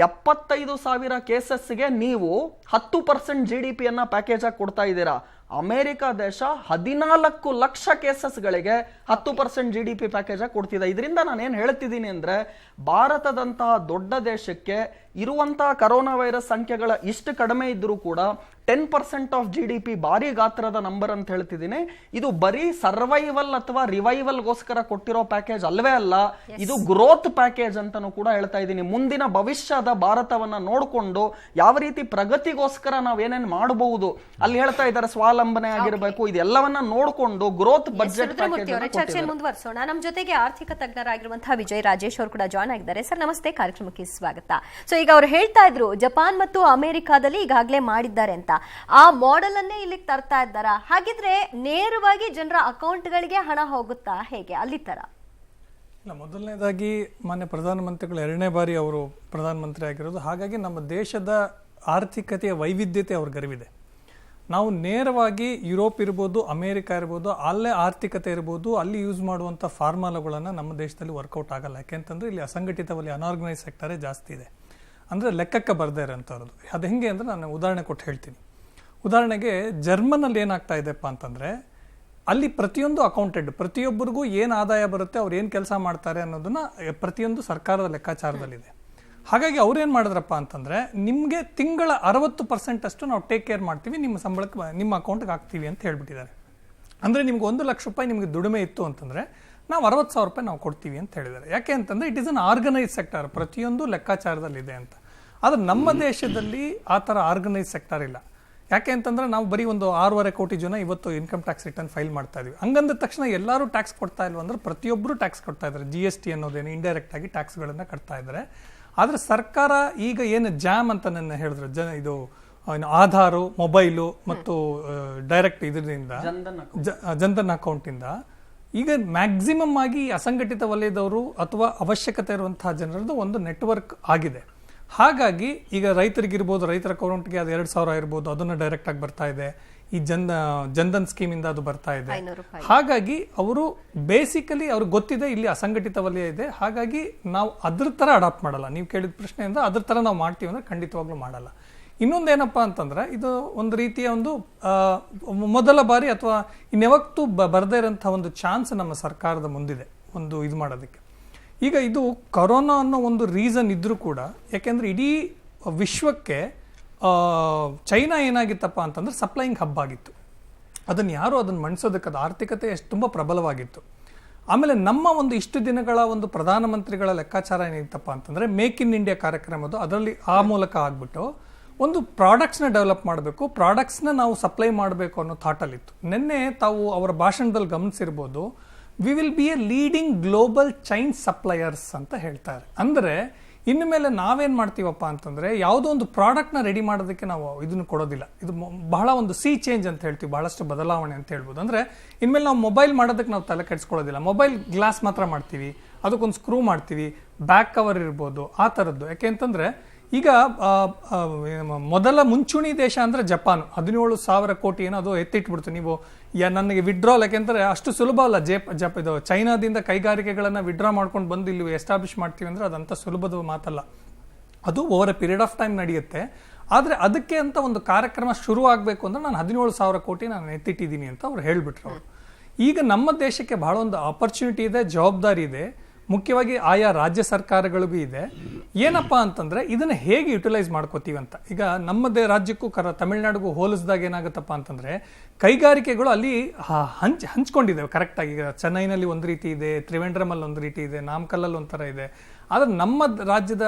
75,000 ಕೇಸಸ್ಗೆ ನೀವು 10% GDP ಅನ್ನ ಪ್ಯಾಕೇಜ್ ಆಗಿ ಕೊಡ್ತಾ ಇದ್ದೀರಾ. ಅಮೆರಿಕ ದೇಶ 14 ಲಕ್ಷ ಕೇಸಸ್ಗಳಿಗೆ 10% GDP ಪ್ಯಾಕೇಜ್ ಆಗಿ ಕೊಡ್ತಿದೆ. ಇದರಿಂದ ನಾನು ಏನ್ ಹೇಳ್ತಿದ್ದೀನಿ ಅಂದ್ರೆ ಭಾರತದಂತಹ ದೊಡ್ಡ ದೇಶಕ್ಕೆ ಇರುವಂತಹ ಕರೋನಾ ವೈರಸ್ ಸಂಖ್ಯೆಗಳ ಇಷ್ಟು ಕಡಿಮೆ ಇದ್ರೂ ಕೂಡ 10% ಆಫ್ GDP ಭಾರಿ ಗಾತ್ರದ ನಂಬರ್ ಅಂತ ಹೇಳ್ತಿದ್ದೀನಿ. ಇದು ಬರೀ ಸರ್ವೈವಲ್ ಅಥವಾ ರಿವೈವಲ್ ಗೋಸ್ಕರ ಕೊಟ್ಟಿರೋ ಪ್ಯಾಕೇಜ್ ಅಲ್ವೇ ಅಲ್ಲ, ಇದು ಗ್ರೋತ್ ಪ್ಯಾಕೇಜ್ ಅಂತಾನು ಕೂಡ ಹೇಳ್ತಾ ಇದ್ದೀನಿ. ಮುಂದಿನ ಭವಿಷ್ಯದ ಭಾರತವನ್ನ ನೋಡಿಕೊಂಡು ಯಾವ ರೀತಿ ಪ್ರಗತಿಗೋಸ್ಕರ ನಾವ್ ಏನೇನ್ ಮಾಡಬಹುದು ಅಲ್ಲಿ ಹೇಳ್ತಾ ಇದ್ದಾರೆ, ಸ್ವಾವಲಂಬನೆ ಆಗಿರಬೇಕು, ಇದೆಲ್ಲವನ್ನ ನೋಡಿಕೊಂಡು ಗ್ರೋತ್ ಬಜೆಟ್ ಚರ್ಚೆ ಮುಂದುವರಿಸೋಣ. ನಮ್ಮ ಜೊತೆಗೆ ಆರ್ಥಿಕ ತಜ್ಞರಾಗಿರುವಂತಹ ವಿಜಯ್ ರಾಜೇಶ್ ಅವರು ಕೂಡ ಜಾಯ್ನ್ ಆಗಿದ್ದಾರೆ. ಸರ್ ನಮಸ್ತೆ, ಕಾರ್ಯಕ್ರಮಕ್ಕೆ ಸ್ವಾಗತ. ಸೊ ಈಗ ಅವರು ಹೇಳ್ತಾ ಇದ್ರು ಜಪಾನ್ ಮತ್ತು ಅಮೆರಿಕಾದಲ್ಲಿ ಈಗಾಗಲೇ ಮಾಡಿದ್ದಾರೆ ಅಂತ, ಆ ಮಾಡೆಲ್ ಅನ್ನೇ ಇಲ್ಲಿಗೆ ತರ್ತಾ ಇದ್ದಾರಾ? ಹಾಗಿದ್ರೆ ನೇರವಾಗಿ ಜನರ ಅಕೌಂಟ್ಗಳಿಗೆ ಹಣ ಹೋಗುತ್ತಾ ಹೇಗೆ ಅಲ್ಲಿ ತರ? ಇಲ್ಲ, ಮೊದಲನೇದಾಗಿ ಮಾನ್ಯ ಪ್ರಧಾನಮಂತ್ರಿಗಳು 2ನೇ ಬಾರಿ ಅವರು ಪ್ರಧಾನಮಂತ್ರಿ ಆಗಿರೋದು. ಹಾಗಾಗಿ ನಮ್ಮ ದೇಶದ ಆರ್ಥಿಕತೆಯ ವೈವಿಧ್ಯತೆ ಅವ್ರಿಗೆ ಅರಿವಿದೆ. ನಾವು ನೇರವಾಗಿ ಯುರೋಪ್ ಇರ್ಬೋದು, ಅಮೇರಿಕ ಇರ್ಬೋದು, ಅಲ್ಲೇ ಆರ್ಥಿಕತೆ ಇರ್ಬೋದು, ಅಲ್ಲಿ ಯೂಸ್ ಮಾಡುವಂಥ ಫಾರ್ಮುಲಾಗಳನ್ನು ನಮ್ಮ ದೇಶದಲ್ಲಿ ವರ್ಕೌಟ್ ಆಗಲ್ಲ. ಯಾಕೆಂತಂದ್ರೆ ಇಲ್ಲಿ ಅಸಂಘಟಿತ ವಲಯ, ಅನಾರ್ಗನೈಸ್ ಸೆಕ್ಟರೇ ಜಾಸ್ತಿ ಇದೆ. ಅಂದರೆ ಲೆಕ್ಕಕ್ಕೆ ಬರದೇ ಇರೋಂಥವ್ರದ್ದು. ಅದು ಹೆಂಗೆ ಅಂದರೆ ನಾನು ಉದಾಹರಣೆ ಕೊಟ್ಟು ಹೇಳ್ತೀನಿ. ಉದಾಹರಣೆಗೆ ಜರ್ಮನಲ್ಲಿ ಏನಾಗ್ತಾ ಇದೆಪ್ಪ ಅಂತಂದರೆ ಅಲ್ಲಿ ಪ್ರತಿಯೊಂದು ಅಕೌಂಟೆಡ್, ಪ್ರತಿಯೊಬ್ಬರಿಗೂ ಏನು ಆದಾಯ ಬರುತ್ತೆ, ಅವ್ರು ಏನು ಕೆಲಸ ಮಾಡ್ತಾರೆ ಅನ್ನೋದನ್ನ ಪ್ರತಿಯೊಂದು ಸರ್ಕಾರದ ಲೆಕ್ಕಾಚಾರದಲ್ಲಿದೆ. ಹಾಗಾಗಿ ಅವ್ರೇನು ಮಾಡಿದ್ರಪ್ಪ ಅಂತಂದರೆ ನಿಮಗೆ ತಿಂಗಳ 60% ಅಷ್ಟು ನಾವು ಟೇಕ್ ಕೇರ್ ಮಾಡ್ತೀವಿ, ನಿಮ್ಮ ಸಂಬಳಕ್ಕೆ ನಿಮ್ಮ ಅಕೌಂಟ್ಗೆ ಹಾಕ್ತೀವಿ ಅಂತ ಹೇಳ್ಬಿಟ್ಟಿದ್ದಾರೆ. ಅಂದರೆ ನಿಮ್ಗೆ 1 ಲಕ್ಷ ರೂಪಾಯಿ ನಿಮಗೆ ದುಡಿಮೆ ಇತ್ತು ಅಂತಂದರೆ ನಾವು 60,000 ರೂಪಾಯಿ ನಾವು ಕೊಡ್ತೀವಿ ಅಂತ ಹೇಳಿದ್ದಾರೆ. ಯಾಕೆ ಅಂತಂದರೆ it is an organise sector, ಪ್ರತಿಯೊಂದು ಲೆಕ್ಕಾಚಾರದಲ್ಲಿದೆ ಅಂತ. ಆದರೆ ನಮ್ಮ ದೇಶದಲ್ಲಿ ಆ ಥರ ಆರ್ಗನೈಸ್ ಸೆಕ್ಟರ್ ಇಲ್ಲ. ಯಾಕೆ ಅಂತಂದ್ರೆ ನಾವು ಬರೀ ಒಂದು 6.5 ಕೋಟಿ ಜನ ಇವತ್ತು ಇನ್ಕಮ್ ಟ್ಯಾಕ್ಸ್ ರಿಟರ್ನ್ ಫೈಲ್ ಮಾಡ್ತಾ ಇದೀವಿ. ಹಂಗಂದ ತಕ್ಷಣ ಎಲ್ಲರೂ ಟ್ಯಾಕ್ಸ್ ಕೊಡ್ತಾ ಇಲ್ವ ಅಂದ್ರೆ ಪ್ರತಿಯೊಬ್ಬರು ಟ್ಯಾಕ್ಸ್ ಕೊಡ್ತಾ ಇದ್ದಾರೆ. GST ಅನ್ನೋದೇನು ಇಂಡೈರೆಕ್ಟ್ ಆಗಿ ಟ್ಯಾಕ್ಸ್ಗಳನ್ನು ಕಟ್ತಾ ಇದ್ದಾರೆ. ಆದರೆ ಸರ್ಕಾರ ಈಗ ಏನು ಜಾಮ್ ಅಂತ ನನ್ನ ಹೇಳಿದ್ರು, ಇದು ಆಧಾರು, ಮೊಬೈಲು ಮತ್ತು ಡೈರೆಕ್ಟ್ ಇದರಿಂದ ಜನ್ಧನ್ ಅಕೌಂಟಿಂದ ಈಗ ಮ್ಯಾಕ್ಸಿಮಮ್ ಆಗಿ ಅಸಂಘಟಿತ ವಲಯದವರು ಅಥವಾ ಅವಶ್ಯಕತೆ ಇರುವಂತಹ ಜನರದ್ದು ಒಂದು ನೆಟ್ವರ್ಕ್ ಆಗಿದೆ. ಹಾಗಾಗಿ ಈಗ ರೈತರಿಗಿರ್ಬೋದು, ರೈತರ ಅಕೌಂಟ್ಗೆ ಅದು 2,000 ಇರ್ಬೋದು, ಅದನ್ನು ಡೈರೆಕ್ಟ್ ಆಗಿ ಬರ್ತಾ ಇದೆ. ಈ ಜನ್ಧನ್ ಸ್ಕೀಮಿಂದ ಅದು ಬರ್ತಾ ಇದೆ. ಹಾಗಾಗಿ ಅವರು ಬೇಸಿಕಲಿ ಅವ್ರಿಗೆ ಗೊತ್ತಿದೆ ಇಲ್ಲಿ ಅಸಂಘಟಿತ ವಲಯ ಇದೆ. ಹಾಗಾಗಿ ನಾವು ಅದ್ರ ತರ ಅಡಾಪ್ಟ್ ಮಾಡಲ್ಲ. ನೀವು ಕೇಳಿದ ಪ್ರಶ್ನೆಯಿಂದ ಅದ್ರ ತರ ನಾವು ಮಾಡ್ತೀವಿ ಅಂದ್ರೆ ಖಂಡಿತವಾಗ್ಲೂ ಮಾಡಲ್ಲ. ಇನ್ನೊಂದೇನಪ್ಪ ಅಂತಂದ್ರೆ ಇದು ಒಂದು ರೀತಿಯ ಒಂದು ಮೊದಲ ಬಾರಿ ಅಥವಾ ಇನ್ಯಾವತ್ತೂ ಬರದೇ ಇರೋಂಥ ಒಂದು ಚಾನ್ಸ್ ನಮ್ಮ ಸರ್ಕಾರದ ಮುಂದಿದೆ ಒಂದು ಇದು ಮಾಡೋದಕ್ಕೆ. ಈಗ ಇದು ಕೊರೋನಾ ಅನ್ನೋ ಒಂದು ರೀಸನ್ ಇದ್ರೂ ಕೂಡ, ಯಾಕೆಂದ್ರೆ ಇಡೀ ವಿಶ್ವಕ್ಕೆ ಚೈನಾ ಏನಾಗಿತ್ತಪ್ಪ ಅಂತಂದ್ರೆ ಸಪ್ಲೈಯಿಂಗ್ ಹಬ್ ಆಗಿತ್ತು. ಅದನ್ನು ಯಾರು ಅದನ್ನು ಮಣಿಸೋದಕ್ಕೆ, ಅದು ಆರ್ಥಿಕತೆ ಎಷ್ಟು ತುಂಬ ಪ್ರಬಲವಾಗಿತ್ತು. ಆಮೇಲೆ ನಮ್ಮ ಒಂದು ಇಷ್ಟು ದಿನಗಳ ಒಂದು ಪ್ರಧಾನಮಂತ್ರಿಗಳ ಲೆಕ್ಕಾಚಾರ ಏನಿತ್ತಪ್ಪ ಅಂತಂದ್ರೆ ಮೇಕ್ ಇನ್ ಇಂಡಿಯಾ ಕಾರ್ಯಕ್ರಮದ್ದು, ಅದರಲ್ಲಿ ಆ ಮೂಲಕ ಆಗ್ಬಿಟ್ಟು ಒಂದು ಪ್ರಾಡಕ್ಟ್ಸ್ನ ಡೆವಲಪ್ ಮಾಡಬೇಕು, ಪ್ರಾಡಕ್ಟ್ಸ್ನ ನಾವು ಸಪ್ಲೈ ಮಾಡಬೇಕು ಅನ್ನೋ ಥಾಟಲ್ಲಿತ್ತು. ನಿನ್ನೆ ತಾವು ಅವರ ಭಾಷಣದಲ್ಲಿ ಗಮನಿಸಿರ್ಬೋದು, we will be a leading global chain suppliers ಅಂತ ಹೇಳ್ತಾರೆ. ಅಂದರೆ ಇನ್ನು ಮೇಲೆ ನಾವೇನ್ ಮಾಡ್ತೀವಪ್ಪ ಅಂತಂದ್ರೆ ಯಾವುದೋ ಒಂದು ಪ್ರಾಡಕ್ಟ್ ನ ರೆಡಿ ಮಾಡೋದಕ್ಕೆ ನಾವು ಇದನ್ನು ಕೊಡೋದಿಲ್ಲ. ಇದು ಬಹಳ ಒಂದು ಸಿ ಚೇಂಜ್ ಅಂತ ಹೇಳ್ತೀವಿ, ಬಹಳಷ್ಟು ಬದಲಾವಣೆ ಅಂತ ಹೇಳ್ಬೋದು. ಅಂದ್ರೆ ಇನ್ಮೇಲೆ ನಾವು ಮೊಬೈಲ್ ಮಾಡೋದಕ್ಕೆ ನಾವು ತಲೆ ಕೆಡಿಸ್ಕೊಳ್ಳೋದಿಲ್ಲ, ಮೊಬೈಲ್ ಗ್ಲಾಸ್ ಮಾತ್ರ ಮಾಡ್ತೀವಿ, ಅದಕ್ಕೊಂದು ಸ್ಕ್ರೂ ಮಾಡ್ತೀವಿ, ಬ್ಯಾಕ್ ಕವರ್ ಇರ್ಬೋದು, ಆ ಥರದ್ದು. ಯಾಕೆ ಅಂತಂದ್ರೆ ಈಗ ಮೊದಲ ಮುಂಚೂಣಿ ದೇಶ ಅಂದ್ರೆ ಜಪಾನ್, 17,000 ಕೋಟಿ ಏನೋ ಅದು ಎತ್ತಿಟ್ಬಿಡ್ತು. ನೀವು ನನಗೆ ವಿಡ್ರಾಲ್, ಯಾಕೆಂದ್ರೆ ಅಷ್ಟು ಸುಲಭ ಅಲ್ಲ. ಇದು ಚೈನಾದಿಂದ ಕೈಗಾರಿಕೆಗಳನ್ನ ವಿಡ್ರಾ ಮಾಡ್ಕೊಂಡು ಬಂದು ಇಲ್ಲಿ ಎಸ್ಟಾಬ್ಲಿಷ್ ಮಾಡ್ತೀವಿ ಅಂದ್ರೆ ಅದಂತ ಸುಲಭದ ಮಾತಲ್ಲ. ಅದು over A period of time ನಡೆಯುತ್ತೆ. ಆದ್ರೆ ಅದಕ್ಕೆ ಅಂತ ಒಂದು ಕಾರ್ಯಕ್ರಮ ಶುರು ಆಗಬೇಕು ಅಂದ್ರೆ ನಾನು 17,000 ಕೋಟಿ ನಾನು ಎತ್ತಿಟ್ಟಿದ್ದೀನಿ ಅಂತ ಅವ್ರು ಹೇಳ್ಬಿಟ್ರು ಅವರು. ಈಗ ನಮ್ಮ ದೇಶಕ್ಕೆ ಬಹಳ ಒಂದು ಆಪರ್ಚುನಿಟಿ ಇದೆ, ಜವಾಬ್ದಾರಿ ಇದೆ, ಮುಖ್ಯವಾಗಿ ಆಯಾ ರಾಜ್ಯ ಸರ್ಕಾರಗಳಿಗೂ ಇದೆ. ಏನಪ್ಪಾ ಅಂತಂದ್ರೆ ಇದನ್ನ ಹೇಗೆ ಯುಟಿಲೈಸ್ ಮಾಡ್ಕೋತೀವಿ ಅಂತ. ಈಗ ನಮ್ಮದೇ ರಾಜ್ಯಕ್ಕೂ ತಮಿಳುನಾಡಿಗೂ ಹೋಲಿಸಿದಾಗ ಏನಾಗುತ್ತಪ್ಪ ಅಂತಂದ್ರೆ ಕೈಗಾರಿಕೆಗಳು ಅಲ್ಲಿ ಹಂಚ್ಕೊಂಡಿದ್ದೇವೆ ಕರೆಕ್ಟ್ ಆಗಿ. ಈಗ ಚೆನ್ನೈನಲ್ಲಿ ಒಂದು ರೀತಿ ಇದೆ, ತ್ರಿವೇಂದ್ರಮಲ್ಲಿ ಒಂದು ರೀತಿ ಇದೆ, ನಾಮಕಲ್ಲಲ್ಲಿ ಒಂಥರ ಇದೆ. ಆದ್ರೆ ನಮ್ಮ ರಾಜ್ಯದ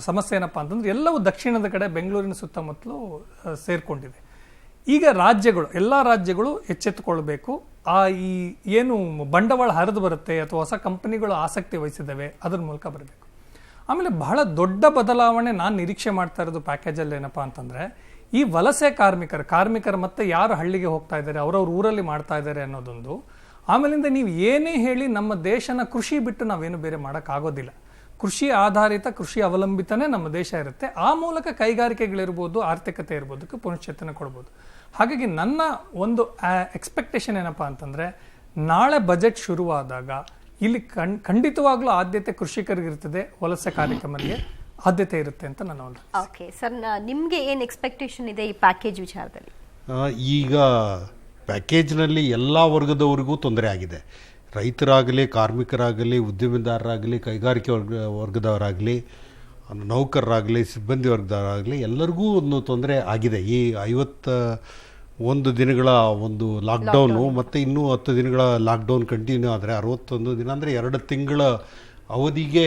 ಸಮಸ್ಯೆ ಏನಪ್ಪಾ ಅಂತಂದ್ರೆ ಎಲ್ಲವೂ ದಕ್ಷಿಣದ ಕಡೆ ಬೆಂಗಳೂರಿನ ಸುತ್ತಮುತ್ತಲೂ ಸೇರ್ಕೊಂಡಿದೆ. ಈಗ ಎಲ್ಲ ರಾಜ್ಯಗಳು ಎಚ್ಚೆತ್ತುಕೊಳ್ಬೇಕು. ಈ ಏನು ಬಂಡವಾಳ ಹರಿದು ಬರುತ್ತೆ ಅಥವಾ ಹೊಸ ಕಂಪನಿಗಳು ಆಸಕ್ತಿ ವಹಿಸಿದ್ದಾವೆ ಅದ್ರ ಮೂಲಕ ಬರಬೇಕು. ಆಮೇಲೆ ಬಹಳ ದೊಡ್ಡ ಬದಲಾವಣೆ ನಾನು ನಿರೀಕ್ಷೆ ಮಾಡ್ತಾ ಇರೋದು ಪ್ಯಾಕೇಜಲ್ಲಿ ಏನಪ್ಪಾ ಅಂತಂದ್ರೆ ಈ ವಲಸೆ ಕಾರ್ಮಿಕರು ಮತ್ತೆ ಯಾರು ಹಳ್ಳಿಗೆ ಹೋಗ್ತಾ ಇದ್ದಾರೆ, ಅವ್ರವ್ರ ಊರಲ್ಲಿ ಮಾಡ್ತಾ ಇದ್ದಾರೆ ಅನ್ನೋದೊಂದು. ಆಮೇಲಿಂದ ನೀವು ಏನೇ ಹೇಳಿ ನಮ್ಮ ದೇಶನ ಕೃಷಿ ಬಿಟ್ಟು ನಾವೇನು ಬೇರೆ ಮಾಡೋಕ್ಕಾಗೋದಿಲ್ಲ. ಕೃಷಿ ಆಧಾರಿತ, ಕೃಷಿ ಅವಲಂಬಿತನೇ ನಮ್ಮ ದೇಶ ಇರುತ್ತೆ. ಆ ಮೂಲಕ ಕೈಗಾರಿಕೆಗಳಿರ್ಬೋದು, ಆರ್ಥಿಕತೆ ಇರ್ಬೋದಕ್ಕೆ ಪುನಶ್ಚೇತನ ಕೊಡ್ಬೋದು. ಹಾಗಾಗಿ ನನ್ನ ಒಂದು ಎಕ್ಸ್ಪೆಕ್ಟೇಷನ್ ಏನಪ್ಪಾ ಅಂತಂದ್ರೆ ನಾಳೆ ಬಜೆಟ್ ಶುರುವಾದಾಗ ಇಲ್ಲಿ ಖಂಡಿತವಾಗ್ಲೂ ಆದ್ಯತೆ ಕೃಷಿಕರಿಗಿರ್ತದೆ, ವಲಸೆ ಕಾರ್ಯಕ್ರಮಕ್ಕೆ ಆದ್ಯತೆ ಇರುತ್ತೆ ಅಂತ ನನ್ನ ಒಂದು. ಓಕೆ ಸರ್, ನಿಮ್ಗೆ ಏನ್ ಎಕ್ಸ್ಪೆಕ್ಟೇಷನ್ ಇದೆ ಈ ಪ್ಯಾಕೇಜ್ ವಿಚಾರದಲ್ಲಿ? ಈಗ ಪ್ಯಾಕೇಜ್ನಲ್ಲಿ ಎಲ್ಲ ವರ್ಗದವರಿಗೂ ತೊಂದರೆ ಆಗಿದೆ. ರೈತರಾಗಲಿ, ಕಾರ್ಮಿಕರಾಗಲಿ, ಉದ್ಯಮಿದಾರರಾಗಲಿ, ಕೈಗಾರಿಕೆ ವರ್ಗದವರಾಗಲಿ, ನೌಕರರಾಗಲಿ, ಸಿಬ್ಬಂದಿ ವರ್ಗದವರಾಗಲಿ ಎಲ್ಲರಿಗೂ ಒಂದು ತೊಂದರೆ ಆಗಿದೆ. ಈ 51 ದಿನಗಳ ಒಂದು ಲಾಕ್ಡೌನು ಮತ್ತು ಇನ್ನೂ 10 ದಿನಗಳ ಲಾಕ್ಡೌನ್ ಕಂಟಿನ್ಯೂ ಆದರೆ 61 ದಿನ ಅಂದರೆ 2 ತಿಂಗಳ ಅವಧಿಗೆ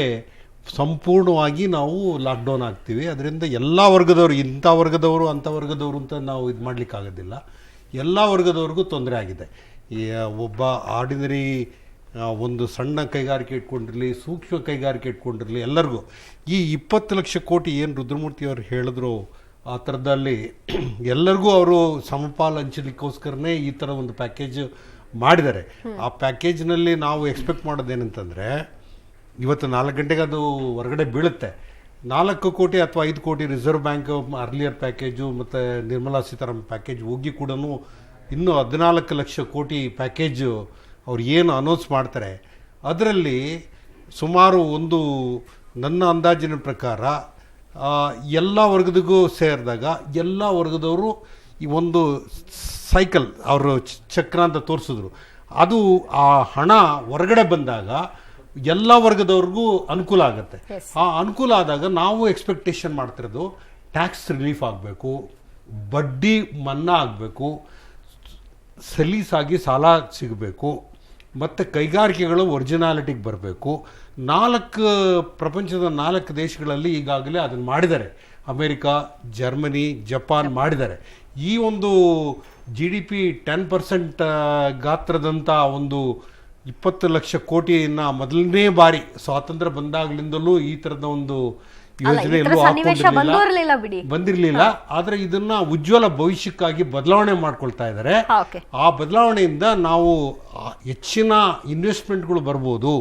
ಸಂಪೂರ್ಣವಾಗಿ ನಾವು ಲಾಕ್ಡೌನ್ ಆಗ್ತೀವಿ. ಅದರಿಂದ ಎಲ್ಲ ವರ್ಗದವರು, ಇಂಥ ವರ್ಗದವರು ಅಂಥ ವರ್ಗದವರು ಅಂತ ನಾವು ಇದು ಮಾಡಲಿಕ್ಕಾಗೋದಿಲ್ಲ. ಎಲ್ಲ ವರ್ಗದವ್ರಿಗೂ ತೊಂದರೆ ಆಗಿದೆ. ಒಬ್ಬ ಆರ್ಡಿನರಿ ಒಂದು ಸಣ್ಣ ಕೈಗಾರಿಕೆ ಇಟ್ಕೊಂಡಿರಲಿ, ಸೂಕ್ಷ್ಮ ಕೈಗಾರಿಕೆ ಇಟ್ಕೊಂಡಿರಲಿ, ಎಲ್ಲರಿಗೂ ಈ 20 ಲಕ್ಷ ಕೋಟಿ ಏನು ರುದ್ರಮೂರ್ತಿಯವರು ಹೇಳಿದ್ರು ಆ ಥರದಲ್ಲಿ ಎಲ್ಲರಿಗೂ ಅವರು ಸಮಪಾಲು ಹಂಚಲಿಕ್ಕೋಸ್ಕರನೇ ಈ ಥರ ಒಂದು ಪ್ಯಾಕೇಜ್ ಮಾಡಿದ್ದಾರೆ. ಆ ಪ್ಯಾಕೇಜ್ನಲ್ಲಿ ನಾವು ಎಕ್ಸ್ಪೆಕ್ಟ್ ಮಾಡೋದೇನಂತಂದರೆ ಇವತ್ತು 4 ಗಂಟೆಗೆ ಅದು ಹೊರಗಡೆ ಬೀಳುತ್ತೆ. 4 ಕೋಟಿ ಅಥವಾ 5 ಕೋಟಿ ರಿಸರ್ವ್ ಬ್ಯಾಂಕ್ ಅರ್ಲಿಯರ್ ಪ್ಯಾಕೇಜು ಮತ್ತು ನಿರ್ಮಲಾ ಸೀತಾರಾಮನ್ ಪ್ಯಾಕೇಜ್ ಹೋಗಿ ಕೂಡ ಇನ್ನೂ 14 ಲಕ್ಷ ಕೋಟಿ ಪ್ಯಾಕೇಜು ಅವ್ರು ಏನು ಅನೌನ್ಸ್ ಮಾಡ್ತಾರೆ ಅದರಲ್ಲಿ ಸುಮಾರು ಒಂದು ನನ್ನ ಅಂದಾಜಿನ ಪ್ರಕಾರ ಎಲ್ಲ ವರ್ಗದಿಗೂ ಸೇರಿದಾಗ ಎಲ್ಲ ವರ್ಗದವರು ಈ ಒಂದು ಸೈಕಲ್ ಅವರು ಚಕ್ರ ಅಂತ ತೋರಿಸಿದ್ರು. ಅದು ಆ ಹಣ ಹೊರಗಡೆ ಬಂದಾಗ ಎಲ್ಲ ವರ್ಗದವ್ರಿಗೂ ಅನುಕೂಲ ಆಗುತ್ತೆ. ಆ ಅನುಕೂಲ ಆದಾಗ ನಾವು ಎಕ್ಸ್ಪೆಕ್ಟೇಷನ್ ಮಾಡ್ತಿರೋದು ಟ್ಯಾಕ್ಸ್ ರಿಲೀಫ್ ಆಗಬೇಕು, ಬಡ್ಡಿ ಮನ್ನಾ ಆಗಬೇಕು, ಸಲೀಸಾಗಿ ಸಾಲ ಸಿಗಬೇಕು, ಮತ್ತು ಕೈಗಾರಿಕೆಗಳು ಒರಿಜಿನಾಲಿಟಿಗೆ ಬರಬೇಕು. ಪ್ರಪಂಚದ 4 ದೇಶಗಳಲ್ಲಿ ಈಗಾಗಲೇ ಅದನ್ನು ಮಾಡಿದ್ದಾರೆ. ಅಮೇರಿಕಾ, ಜರ್ಮನಿ, ಜಪಾನ್ ಮಾಡಿದ್ದಾರೆ. ಈ ಒಂದು GDP 10% ಗಾತ್ರದಂಥ ಒಂದು 20 ಲಕ್ಷ ಕೋಟಿಯನ್ನು ಮೊದಲನೇ ಬಾರಿ ಸ್ವಾತಂತ್ರ್ಯ ಬಂದಾಗಲಿಂದಲೂ ಈ ಥರದ ಒಂದು ಯೋಜನೆಯಲ್ಲೂ ಬಂದಿರಲಿಲ್ಲ. ಆದ್ರೆ ಇದನ್ನ ಉಜ್ವಲ ಭವಿಷ್ಯಕ್ಕಾಗಿ ಬದಲಾವಣೆ ಮಾಡ್ಕೊಳ್ತಾ ಇದ್ದಾರೆ. ಆ ಬದಲಾವಣೆಯಿಂದ ನಾವು ಹೆಚ್ಚಿನ ಇನ್ವೆಸ್ಟ್ಮೆಂಟ್ಗಳು ಬರ್ಬೋದು,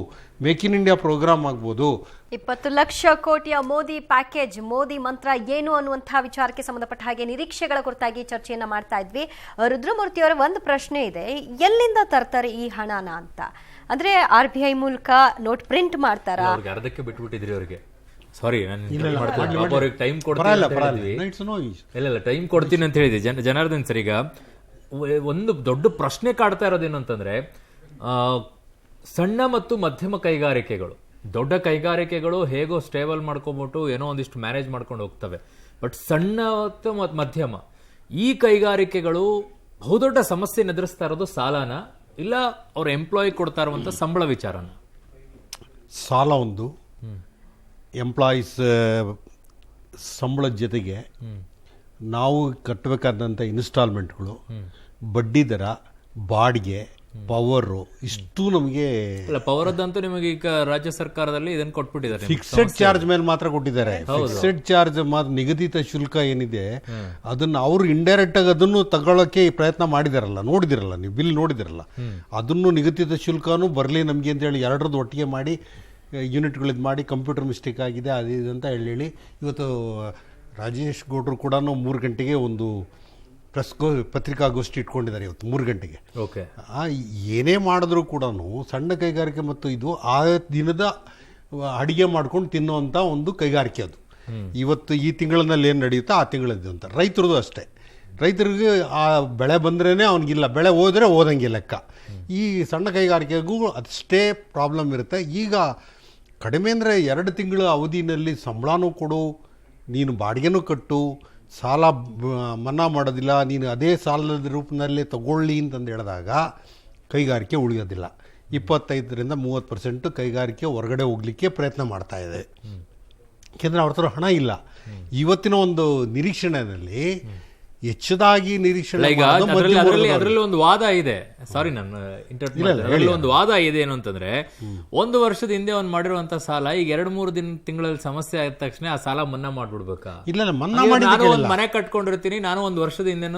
ಮೇಕ್ ಇನ್ ಇಂಡಿಯಾ ಪ್ರೋಗ್ರಾಮ್ ಆಗ್ಬೋದು. 20 ಲಕ್ಷ ಕೋಟಿಯ ಮೋದಿ ಪ್ಯಾಕೇಜ್, ಮೋದಿ ಮಂತ್ರ ಏನು ಅನ್ನುವಂತಹ ವಿಚಾರಕ್ಕೆ ಸಂಬಂಧಪಟ್ಟ ಹಾಗೆ ನಿರೀಕ್ಷೆಗಳ ಕುರಿತಾಗಿ ಚರ್ಚೆಯನ್ನ ಮಾಡ್ತಾ ಇದ್ವಿ. ರುದ್ರಮೂರ್ತಿ ಅವರ ಒಂದು ಪ್ರಶ್ನೆ ಇದೆ, ಎಲ್ಲಿಂದ ತರ್ತಾರೆ ಈ ಹಣನ ಅಂತ? ಅಂದ್ರೆ RBI ಮೂಲಕ ನೋಟ್ ಪ್ರಿಂಟ್ ಮಾಡ್ತಾರಾ? ಅರ್ಧಕ್ಕೆ ಬಿಟ್ಬಿಟ್ಟಿದ್ರಿ ಅವರಿಗೆ. ಸಾರಿ, ಟೈಮ್ ಕೊಡ್ತೀನಿ ಅಂತ ಹೇಳಿದೆ ಜನಾರ್ದನ್ ಸರ್. ಈಗ ಒಂದು ದೊಡ್ಡ ಪ್ರಶ್ನೆ ಕಾಡ್ತಾ ಇರೋದೇನು ಅಂತಂದ್ರೆ, ಸಣ್ಣ ಮತ್ತು ಮಧ್ಯಮ ಕೈಗಾರಿಕೆಗಳು, ದೊಡ್ಡ ಕೈಗಾರಿಕೆಗಳು ಹೇಗೋ ಸ್ಟೇಬಲ್ ಮಾಡ್ಕೊಂಡ್ಬಿಟ್ಟು ಏನೋ ಒಂದಿಷ್ಟು ಮ್ಯಾನೇಜ್ ಮಾಡ್ಕೊಂಡು ಹೋಗ್ತವೆ. ಬಟ್ ಸಣ್ಣ ಮತ್ತು ಮಧ್ಯಮ ಈ ಕೈಗಾರಿಕೆಗಳು ಬಹುದೊಡ್ಡ ಸಮಸ್ಯೆ ಎದುರಿಸ್ತಾ ಇರೋದು ಸಾಲನ, ಇಲ್ಲ ಅವ್ರ ಎಂಪ್ಲಾಯ್ ಕೊಡ್ತಾ ಇರುವಂತ ಸಂಬಳ ವಿಚಾರನ? ಸಾಲ ಒಂದು, ಎಂಪ್ಲಾಯೀಸ್ ಸಂಬಳದ ಜೊತೆಗೆ ನಾವು ಕಟ್ಟಬೇಕಾದಂಥ ಇನ್ಸ್ಟಾಲ್ಮೆಂಟ್ಗಳು, ಬಡ್ಡಿ ದರ, ಬಾಡಿಗೆ, ಪವರು ಇಷ್ಟು ನಮಗೆ ಇಲ್ಲ ಪವರದ್ದಂತೂ ನಿಮಗೆ ಈಗ ರಾಜ್ಯ ಸರ್ಕಾರದಲ್ಲಿ ಇದನ್ನು ಕೊಟ್ಬಿಟ್ಟಿದ್ದಾರೆ ನಿಮ್ಗೆ. ಫಿಕ್ಸೆಡ್ ಚಾರ್ಜ್ ಮೇಲೆ ಮಾತ್ರ ಕೊಟ್ಟಿದ್ದಾರೆ. ಫಿಕ್ಸೆಡ್ ಚಾರ್ಜ್ ಮಾತ್ರ ನಿಗದಿತ ಶುಲ್ಕ ಏನಿದೆ ಅದನ್ನ ಅವರು ಇಂಡೈರೆಕ್ಟ್ ಆಗಿ ಅದನ್ನು ತಗೊಳ್ಳೋಕೆ ಪ್ರಯತ್ನ ಮಾಡಿದಾರಲ್ಲ, ನೋಡಿದಿರಲ್ಲ ನೀವು ಬಿಲ್ ನೋಡಿದಿರಲ್ಲ, ಅದನ್ನು ನಿಗದಿತ ಶುಲ್ಕನೂ ಬರಲಿ ನಮಗೆ ಅಂತ ಹೇಳಿ ಎರಡರದ್ದು ಒಟ್ಟಿಗೆ ಮಾಡಿ ಯೂನಿಟ್ಗಳಿದ್ ಮಾಡಿ ಕಂಪ್ಯೂಟರ್ ಮಿಸ್ಟೇಕ್ ಆಗಿದೆ ಅದು ಇದು ಅಂತ ಹೇಳಿ ಇವತ್ತು ರಾಜೇಶ್ ಗೌಡ್ರು ಕೂಡ 3 ಗಂಟೆಗೆ ಒಂದು ಪತ್ರಿಕಾಗೋಷ್ಠಿ ಇಟ್ಕೊಂಡಿದ್ದಾರೆ ಇವತ್ತು 3 ಗಂಟೆಗೆ. ಓಕೆ, ಏನೇ ಮಾಡಿದ್ರು ಕೂಡ ಸಣ್ಣ ಕೈಗಾರಿಕೆ ಮತ್ತು ಇದು ಆ ದಿನದ ಅಡಿಗೆ ಮಾಡ್ಕೊಂಡು ತಿನ್ನುವಂಥ ಒಂದು ಕೈಗಾರಿಕೆ ಅದು. ಇವತ್ತು ಈ ತಿಂಗಳಿನಲ್ಲಿ ಏನು ನಡೆಯುತ್ತೋ ಆ ತಿಂಗಳದ್ದು ಅಂತ. ರೈತರದು ಅಷ್ಟೇ, ರೈತರಿಗೆ ಆ ಬೆಳೆ ಬಂದ್ರೇ ಅವನಿಗಿಲ್ಲ, ಬೆಳೆ ಹೋದರೆ ಹೋದಂಗೆ ಲೆಕ್ಕ. ಈ ಸಣ್ಣ ಕೈಗಾರಿಕೆಗೂ ಅಷ್ಟೇ ಪ್ರಾಬ್ಲಮ್ ಇರುತ್ತೆ. ಈಗ ಕಡಿಮೆ ಅಂದರೆ 2 ತಿಂಗಳ ಅವಧಿನಲ್ಲಿ ಸಂಬಳನೂ ಕೊಡು, ನೀನು ಬಾಡಿಗೆನೂ ಕಟ್ಟು, ಸಾಲ ಮನ್ನಾ ಮಾಡೋದಿಲ್ಲ, ನೀನು ಅದೇ ಸಾಲದ ರೂಪದಲ್ಲೇ ತಗೊಳ್ಳಿ ಅಂತಂದು ಹೇಳಿದಾಗ ಕೈಗಾರಿಕೆ ಉಳಿಯೋದಿಲ್ಲ. 25-30% ಕೈಗಾರಿಕೆ ಹೊರಗಡೆ ಹೋಗಲಿಕ್ಕೆ ಪ್ರಯತ್ನ ಮಾಡ್ತಾ ಇದೆ. ಯಾಕೆಂದರೆ ಅವ್ರ ಹತ್ರ ಹಣ ಇಲ್ಲ. ಇವತ್ತಿನ ಒಂದು ನಿರೀಕ್ಷಣೆಯಲ್ಲಿ ಹೆಚ್ಚದಾಗಿ ನಿರೀಕ್ಷಣೆ ಈಗ ಅದರಲ್ಲಿ ಒಂದು ವಾದ ಇದೆ. ಸಾರಿ ನಾನು ಅದರಲ್ಲಿ ಒಂದು ವಾದ ಇದೆ ಏನು ಅಂತಂದ್ರೆ, 1 ವರ್ಷದ ಹಿಂದೆ ಅವ್ನು ಮಾಡಿರುವಂತ ಸಾಲ ಈಗ 2-3 ತಿಂಗಳಲ್ಲಿ ಸಮಸ್ಯೆ ಆದ ತಕ್ಷಣ ಆ ಸಾಲ ಮನ್ನಾ ಮಾಡ್ಬಿಡ್ಬೇಕಾ? ಇಲ್ಲ, ಮನ್ನಾ ನಾನು ಒಂದು ಮನೆ ಕಟ್ಕೊಂಡಿರ್ತೀನಿ, ನಾನು 1 ವರ್ಷದ ಹಿಂದೆ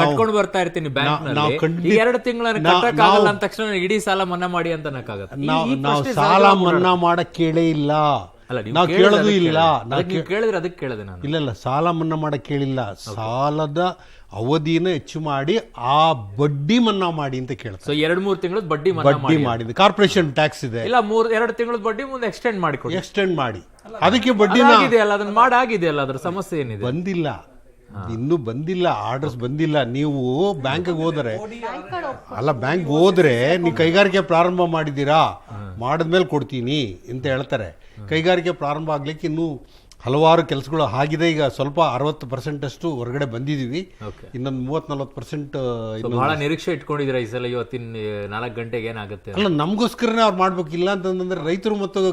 ಕಟ್ಕೊಂಡು ಬರ್ತಾ ಇರ್ತೀನಿ ಬ್ಯಾಂಕ್ ನಲ್ಲಿ, 2 ತಿಂಗಳ ಕಟ್ಟಕ್ಕಾಗಲ್ಲ ಅಂದ ತಕ್ಷಣ ಇಡೀ ಸಾಲ ಮನ್ನಾ ಮಾಡಿ ಅಂತ ಅನ್ನಕ್ಕಾಗತ್ತೆ? ನಾವು ಸಾಲ ಮನ್ನಾ ಮಾಡಕ್ ಕೇಳೇ ಇಲ್ಲ, ನಾವು ಕೇಳೋದು ಇಲ್ಲ. ಕೇಳಿದ್ರೆ ಅದಕ್ಕೆ ಕೇಳಿದೆ ನಾನು. ಇಲ್ಲ, ಸಾಲ ಮನ್ನಾ ಮಾಡಕ್ ಕೇಳಿಲ್ಲ, ಸಾಲದ ಅವಧಿನ ಹೆಚ್ಚು ಮಾಡಿ ಆ ಬಡ್ಡಿ ಮನ್ನಾ ಮಾಡಿ ಅಂತ ಕೇಳ್ತಾರೆ. ಸೊ 2-3 ತಿಂಗಳದ ಬಡ್ಡಿ ಮಾಡಿದೆ. ಕಾರ್ಪೊರೇಷನ್ ಟ್ಯಾಕ್ಸ್ ಇದೆ, ಇಲ್ಲ 2 ತಿಂಗಳದ ಬಡ್ಡಿ ಮುಂದೆ ಎಕ್ಸ್ಟೆಂಡ್ ಮಾಡಿ ಅದಕ್ಕೆ ಬಡ್ಡಿ ಇದೆಯಲ್ಲ, ಅದನ್ನ ಮಾಡಾಗಿದೆಯಲ್ಲ, ಅದ್ರ ಸಮಸ್ಯೆ ಏನಿದೆ? ಬಂದಿಲ್ಲ, ಇನ್ನೂ ಬಂದಿಲ್ಲ, ಆರ್ಡರ್ಸ್ ಬಂದಿಲ್ಲ. ನೀವು ಬ್ಯಾಂಕ್ಗೆ ಹೋದರೆ ಬ್ಯಾಂಕ್ ಹೋದ್ರೆ ನೀವು ಕೈಗಾರಿಕೆ ಪ್ರಾರಂಭ ಮಾಡಿದ್ದೀರಾ, ಮಾಡಿದ್ಮೇಲೆ ಕೊಡ್ತೀನಿ ಅಂತ ಹೇಳ್ತಾರೆ. ಕೈಗಾರಿಕೆ ಪ್ರಾರಂಭ ಆಗ್ಲಿಕ್ಕೆ ಇನ್ನೂ ಹಲವಾರು ಕೆಲಸಗಳು ಆಗಿದೆ. ಈಗ ಸ್ವಲ್ಪ 60% ಅಷ್ಟು ಹೊರಗಡೆ ಬಂದಿದ್ದೀವಿ, ಇನ್ನೊಂದು 30-40% ಬಹಳ ನಿರೀಕ್ಷೆ ಇಟ್ಕೊಂಡಿದ್ದೀರಾ ಈ ಸಲ ಇವತ್ತಿನ 4 ಗಂಟೆಗೆ ಏನಾಗುತ್ತೆ? ಅಲ್ಲ, ನಮಗೋಸ್ಕರನೇ ಅವ್ರು ಮಾಡ್ಬೇಕಿಲ್ಲ ಅಂತಂದ್ರೆ ರೈತರು ಮತ್ತು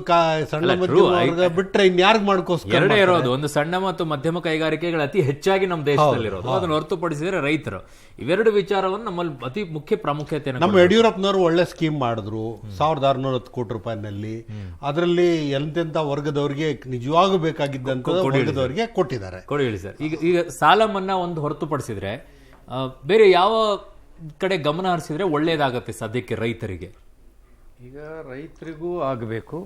ಸಣ್ಣ ಮಧ್ಯಮ ಬಿಟ್ರೆ ಇನ್ಯಾರಿಗೆ ಮಾಡ್ಕೋಸ್ಕರ ಎರಡೇ ಇರೋದು. ಒಂದು ಸಣ್ಣ ಮತ್ತು ಮಧ್ಯಮ ಕೈಗಾರಿಕೆಗಳು ಅತಿ ಹೆಚ್ಚಾಗಿ ನಮ್ಮ ದೇಶದಲ್ಲಿರೋದು, ಅದನ್ನು ಹೊರತುಪಡಿಸಿದ್ರೆ ರೈತರು. ಇವೆರಡು ವಿಚಾರವನ್ನು ನಮ್ಮಲ್ಲಿ ಅತಿ ಮುಖ್ಯ ಪ್ರಾಮುಖ್ಯತೆ. ನಮ್ಮ ಯಡಿಯೂರಪ್ಪನವರು ಒಳ್ಳೆ ಸ್ಕೀಮ್ ಮಾಡಿದ್ರು 1610 ಕೋಟಿ ರೂಪಾಯಿನಲ್ಲಿ. ಅದರಲ್ಲಿ ಎಂತೆಂಥ ವರ್ಗದವರಿಗೆ ನಿಜವಾಗೂ ಬೇಕಾಗಿದ್ದಂತ ವರ್ಗದವರಿಗೆ ಕೊಟ್ಟಿದ್ದಾರೆ. ಕೊಡಿ ಹೇಳಿ ಸರ್. ಈಗ ಸಾಲ ಮನ್ನಾ ಒಂದು ಹೊರತುಪಡಿಸಿದ್ರೆ ಬೇರೆ ಯಾವ ಕಡೆ ಗಮನ ಹರಿಸಿದ್ರೆ ಒಳ್ಳೇದಾಗತ್ತೆ ಸದ್ಯಕ್ಕೆ ರೈತರಿಗೆ? ಈಗ ರೈತರಿಗೂ ಆಗಬೇಕು,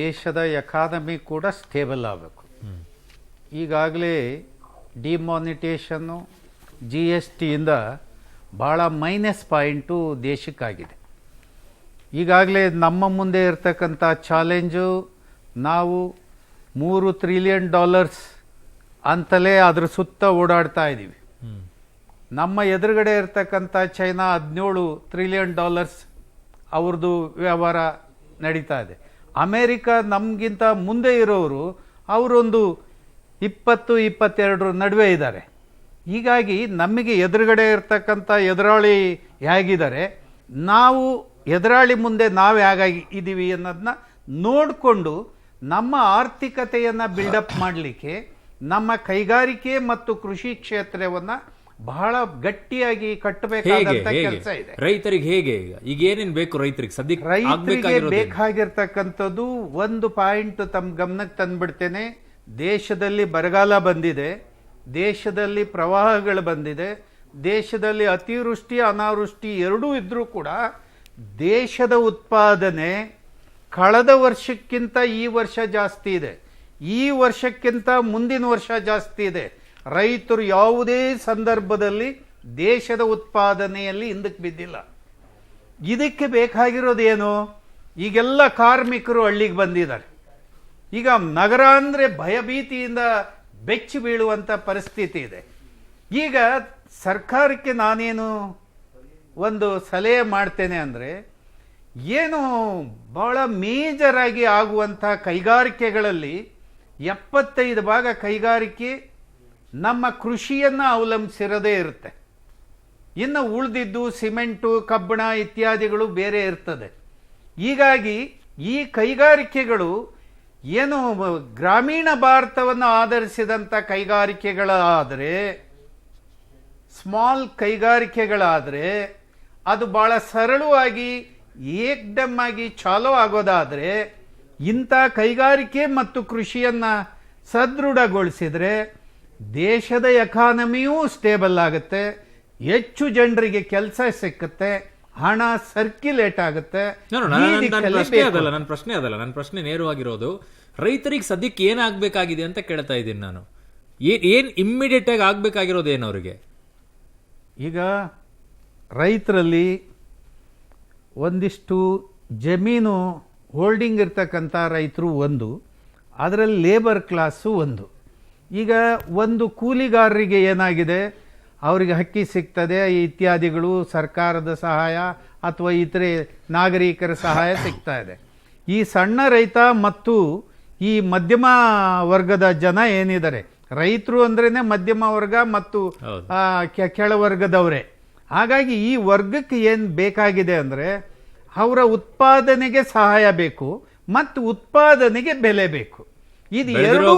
ದೇಶದ ಎಕಾನಮಿ ಕೂಡ ಸ್ಟೇಬಲ್ ಆಗಬೇಕು. ಈಗಾಗಲೇ ಡಿಮಾನಿಟೇಷನ್ನು GSTಯಿಂದ ಭಾಳ ಮೈನಸ್ ಪಾಯಿಂಟು ದೇಶಕ್ಕಾಗಿದೆ. ಈಗಾಗಲೇ ನಮ್ಮ ಮುಂದೆ ಇರತಕ್ಕಂಥ ಚಾಲೆಂಜು, ನಾವು $3 ಟ್ರಿಲಿಯನ್ ಅಂತಲೇ ಅದ್ರ ಸುತ್ತ ಓಡಾಡ್ತಾ ಇದ್ದೀವಿ. ನಮ್ಮ ಎದುರುಗಡೆ ಇರತಕ್ಕಂಥ ಚೈನಾ $17 ಟ್ರಿಲಿಯನ್ ಅವ್ರದ್ದು ವ್ಯವಹಾರ ನಡೀತಾ ಇದೆ. ಅಮೇರಿಕ ನಮಗಿಂತ ಮುಂದೆ ಇರೋರು ಅವರೊಂದು 20-22 ನಡುವೆ ಇದ್ದಾರೆ. ಹೀಗಾಗಿ ನಮಗೆ ಎದುರುಗಡೆ ಇರ್ತಕ್ಕಂಥ ಎದುರಾಳಿ ಹೇಗಿದ್ದಾರೆ, ನಾವು ಎದುರಾಳಿ ಮುಂದೆ ನಾವು ಹೇಗಾಗಿ ಇದ್ದೀವಿ ಅನ್ನೋದನ್ನ ನೋಡಿಕೊಂಡು ನಮ್ಮ ಆರ್ಥಿಕತೆಯನ್ನು ಬಿಲ್ಡಪ್ ಮಾಡಲಿಕ್ಕೆ ನಮ್ಮ ಕೈಗಾರಿಕೆ ಮತ್ತು ಕೃಷಿ ಕ್ಷೇತ್ರವನ್ನು ಬಹಳ ಗಟ್ಟಿಯಾಗಿ ಕಟ್ಟಬೇಕಾದಂತ ಕೆಲಸ ಇದೆ. ರೈತರಿಗೆ ಹೇಗೆ ಈಗ ಏನೇನು ಬೇಕು ರೈತರಿಗೆ ಸದ್ಯಕ್ಕೆ? ರೈತರಿಗೆ ಬೇಕಾಗಿರ್ತಕ್ಕಂಥದ್ದು ಒಂದು ಪಾಯಿಂಟ್ ತಮ್ಮ ಗಮನಕ್ಕೆ ತಂದ್ಬಿಡ್ತೇನೆ. ದೇಶದಲ್ಲಿ ಬರಗಾಲ ಬಂದಿದೆ, ದೇಶದಲ್ಲಿ ಪ್ರವಾಹಗಳು ಬಂದಿದೆ, ದೇಶದಲ್ಲಿ ಅತಿವೃಷ್ಟಿ ಅನಾವೃಷ್ಟಿ ಎರಡೂ ಇದ್ರೂ ಕೂಡ ದೇಶದ ಉತ್ಪಾದನೆ ಕಳೆದ ವರ್ಷಕ್ಕಿಂತ ಈ ವರ್ಷ ಜಾಸ್ತಿ ಇದೆ, ಈ ವರ್ಷಕ್ಕಿಂತ ಮುಂದಿನ ವರ್ಷ ಜಾಸ್ತಿ ಇದೆ. ರೈತರು ಯಾವುದೇ ಸಂದರ್ಭದಲ್ಲಿ ದೇಶದ ಉತ್ಪಾದನೆಯಲ್ಲಿ ಹಿಂದಕ್ಕೆ ಬಿದ್ದಿಲ್ಲ. ಇದಕ್ಕೆ ಬೇಕಾಗಿರೋದೇನು? ಈಗೆಲ್ಲ ಕಾರ್ಮಿಕರು ಹಳ್ಳಿಗೆ ಬಂದಿದ್ದಾರೆ. ಈಗ ನಗರ ಅಂದರೆ ಭಯಭೀತಿಯಿಂದ ಬೆಚ್ಚಿ ಬೀಳುವಂಥ ಪರಿಸ್ಥಿತಿ ಇದೆ. ಈಗ ಸರ್ಕಾರಕ್ಕೆ ನಾನೇನು ಒಂದು ಸಲಹೆ ಮಾಡ್ತೇನೆ ಅಂದರೆ, ಏನು ಬಹಳ ಮೇಜರಾಗಿ ಆಗುವಂಥ ಕೈಗಾರಿಕೆಗಳಲ್ಲಿ 75% ಕೈಗಾರಿಕೆ ನಮ್ಮ ಕೃಷಿಯನ್ನು ಅವಲಂಬಿಸಿರೋದೇ ಇರುತ್ತೆ. ಇನ್ನು ಉಳಿದಿದ್ದು ಸಿಮೆಂಟು, ಕಬ್ಬಣ ಇತ್ಯಾದಿಗಳು ಬೇರೆ ಇರ್ತದೆ. ಹೀಗಾಗಿ ಈ ಕೈಗಾರಿಕೆಗಳು ಏನು ಗ್ರಾಮೀಣ ಭಾರತವನ್ನು ಆಧರಿಸಿದಂಥ ಕೈಗಾರಿಕೆಗಳಾದರೆ, ಸ್ಮಾಲ್ ಕೈಗಾರಿಕೆಗಳಾದರೆ ಅದು ಬಹಳ ಸರಳವಾಗಿ ಏಕ್ದಮ್ ಆಗಿ ಚಾಲೂ ಆಗೋದಾದ್ರೆ ಇಂಥ ಕೈಗಾರಿಕೆ ಮತ್ತು ಕೃಷಿಯನ್ನ ಸದೃಢಗೊಳಿಸಿದ್ರೆ ದೇಶದ ಎಕಾನಮಿಯೂ ಸ್ಟೇಬಲ್ ಆಗುತ್ತೆ, ಹೆಚ್ಚು ಜನರಿಗೆ ಕೆಲಸ ಸಿಕ್ಕುತ್ತೆ, ಹಣ ಸರ್ಕ್ಯುಲೇಟ್ ಆಗುತ್ತೆ. ನನ್ನ ಪ್ರಶ್ನೆ ನೇರವಾಗಿರೋದು, ರೈತರಿಗೆ ಸದ್ಯಕ್ಕೆ ಏನಾಗಬೇಕಾಗಿದೆ ಅಂತ ಕೇಳ್ತಾ ಇದ್ದೀನಿ ನಾನು. ಏನ್ ಇಮ್ಮಿಡಿಯೇಟ್ ಆಗಿ ಆಗ್ಬೇಕಾಗಿರೋದು ಏನು ಅವರಿಗೆ? ಈಗ ರೈತರಲ್ಲಿ ಒಂದಿಷ್ಟು ಜಮೀನು ಹೋಲ್ಡಿಂಗ್ ಇರ್ತಕ್ಕಂಥ ರೈತರು ಒಂದು, ಅದರಲ್ಲಿ ಲೇಬರ್ ಕ್ಲಾಸು ಒಂದು. ಈಗ ಒಂದು ಕೂಲಿಗಾರರಿಗೆ ಏನಾಗಿದೆ, ಅವರಿಗೆ ಹಕ್ಕಿ ಸಿಗ್ತದೆ ಇತ್ಯಾದಿಗಳು, ಸರ್ಕಾರದ ಸಹಾಯ ಅಥವಾ ಇತರೆ ನಾಗರಿಕರ ಸಹಾಯ ಸಿಗ್ತಾ ಇದೆ. ಈ ಸಣ್ಣ ರೈತ ಮತ್ತು ಈ ಮಧ್ಯಮ ವರ್ಗದ ಜನ ಏನಿದ್ದಾರೆ, ರೈತರು ಅಂದ್ರೇನೆ ಮಧ್ಯಮ ವರ್ಗ ಮತ್ತು ಕೆಳವರ್ಗದವರೇ. ಹಾಗಾಗಿ ಈ ವರ್ಗಕ್ಕೆ ಏನು ಬೇಕಾಗಿದೆ ಅಂದರೆ ಅವರ ಉತ್ಪಾದನೆಗೆ ಸಹಾಯ ಬೇಕು ಮತ್ತು ಉತ್ಪಾದನೆಗೆ ಬೆಲೆ ಬೇಕು. ಇದು ಎರಡೂ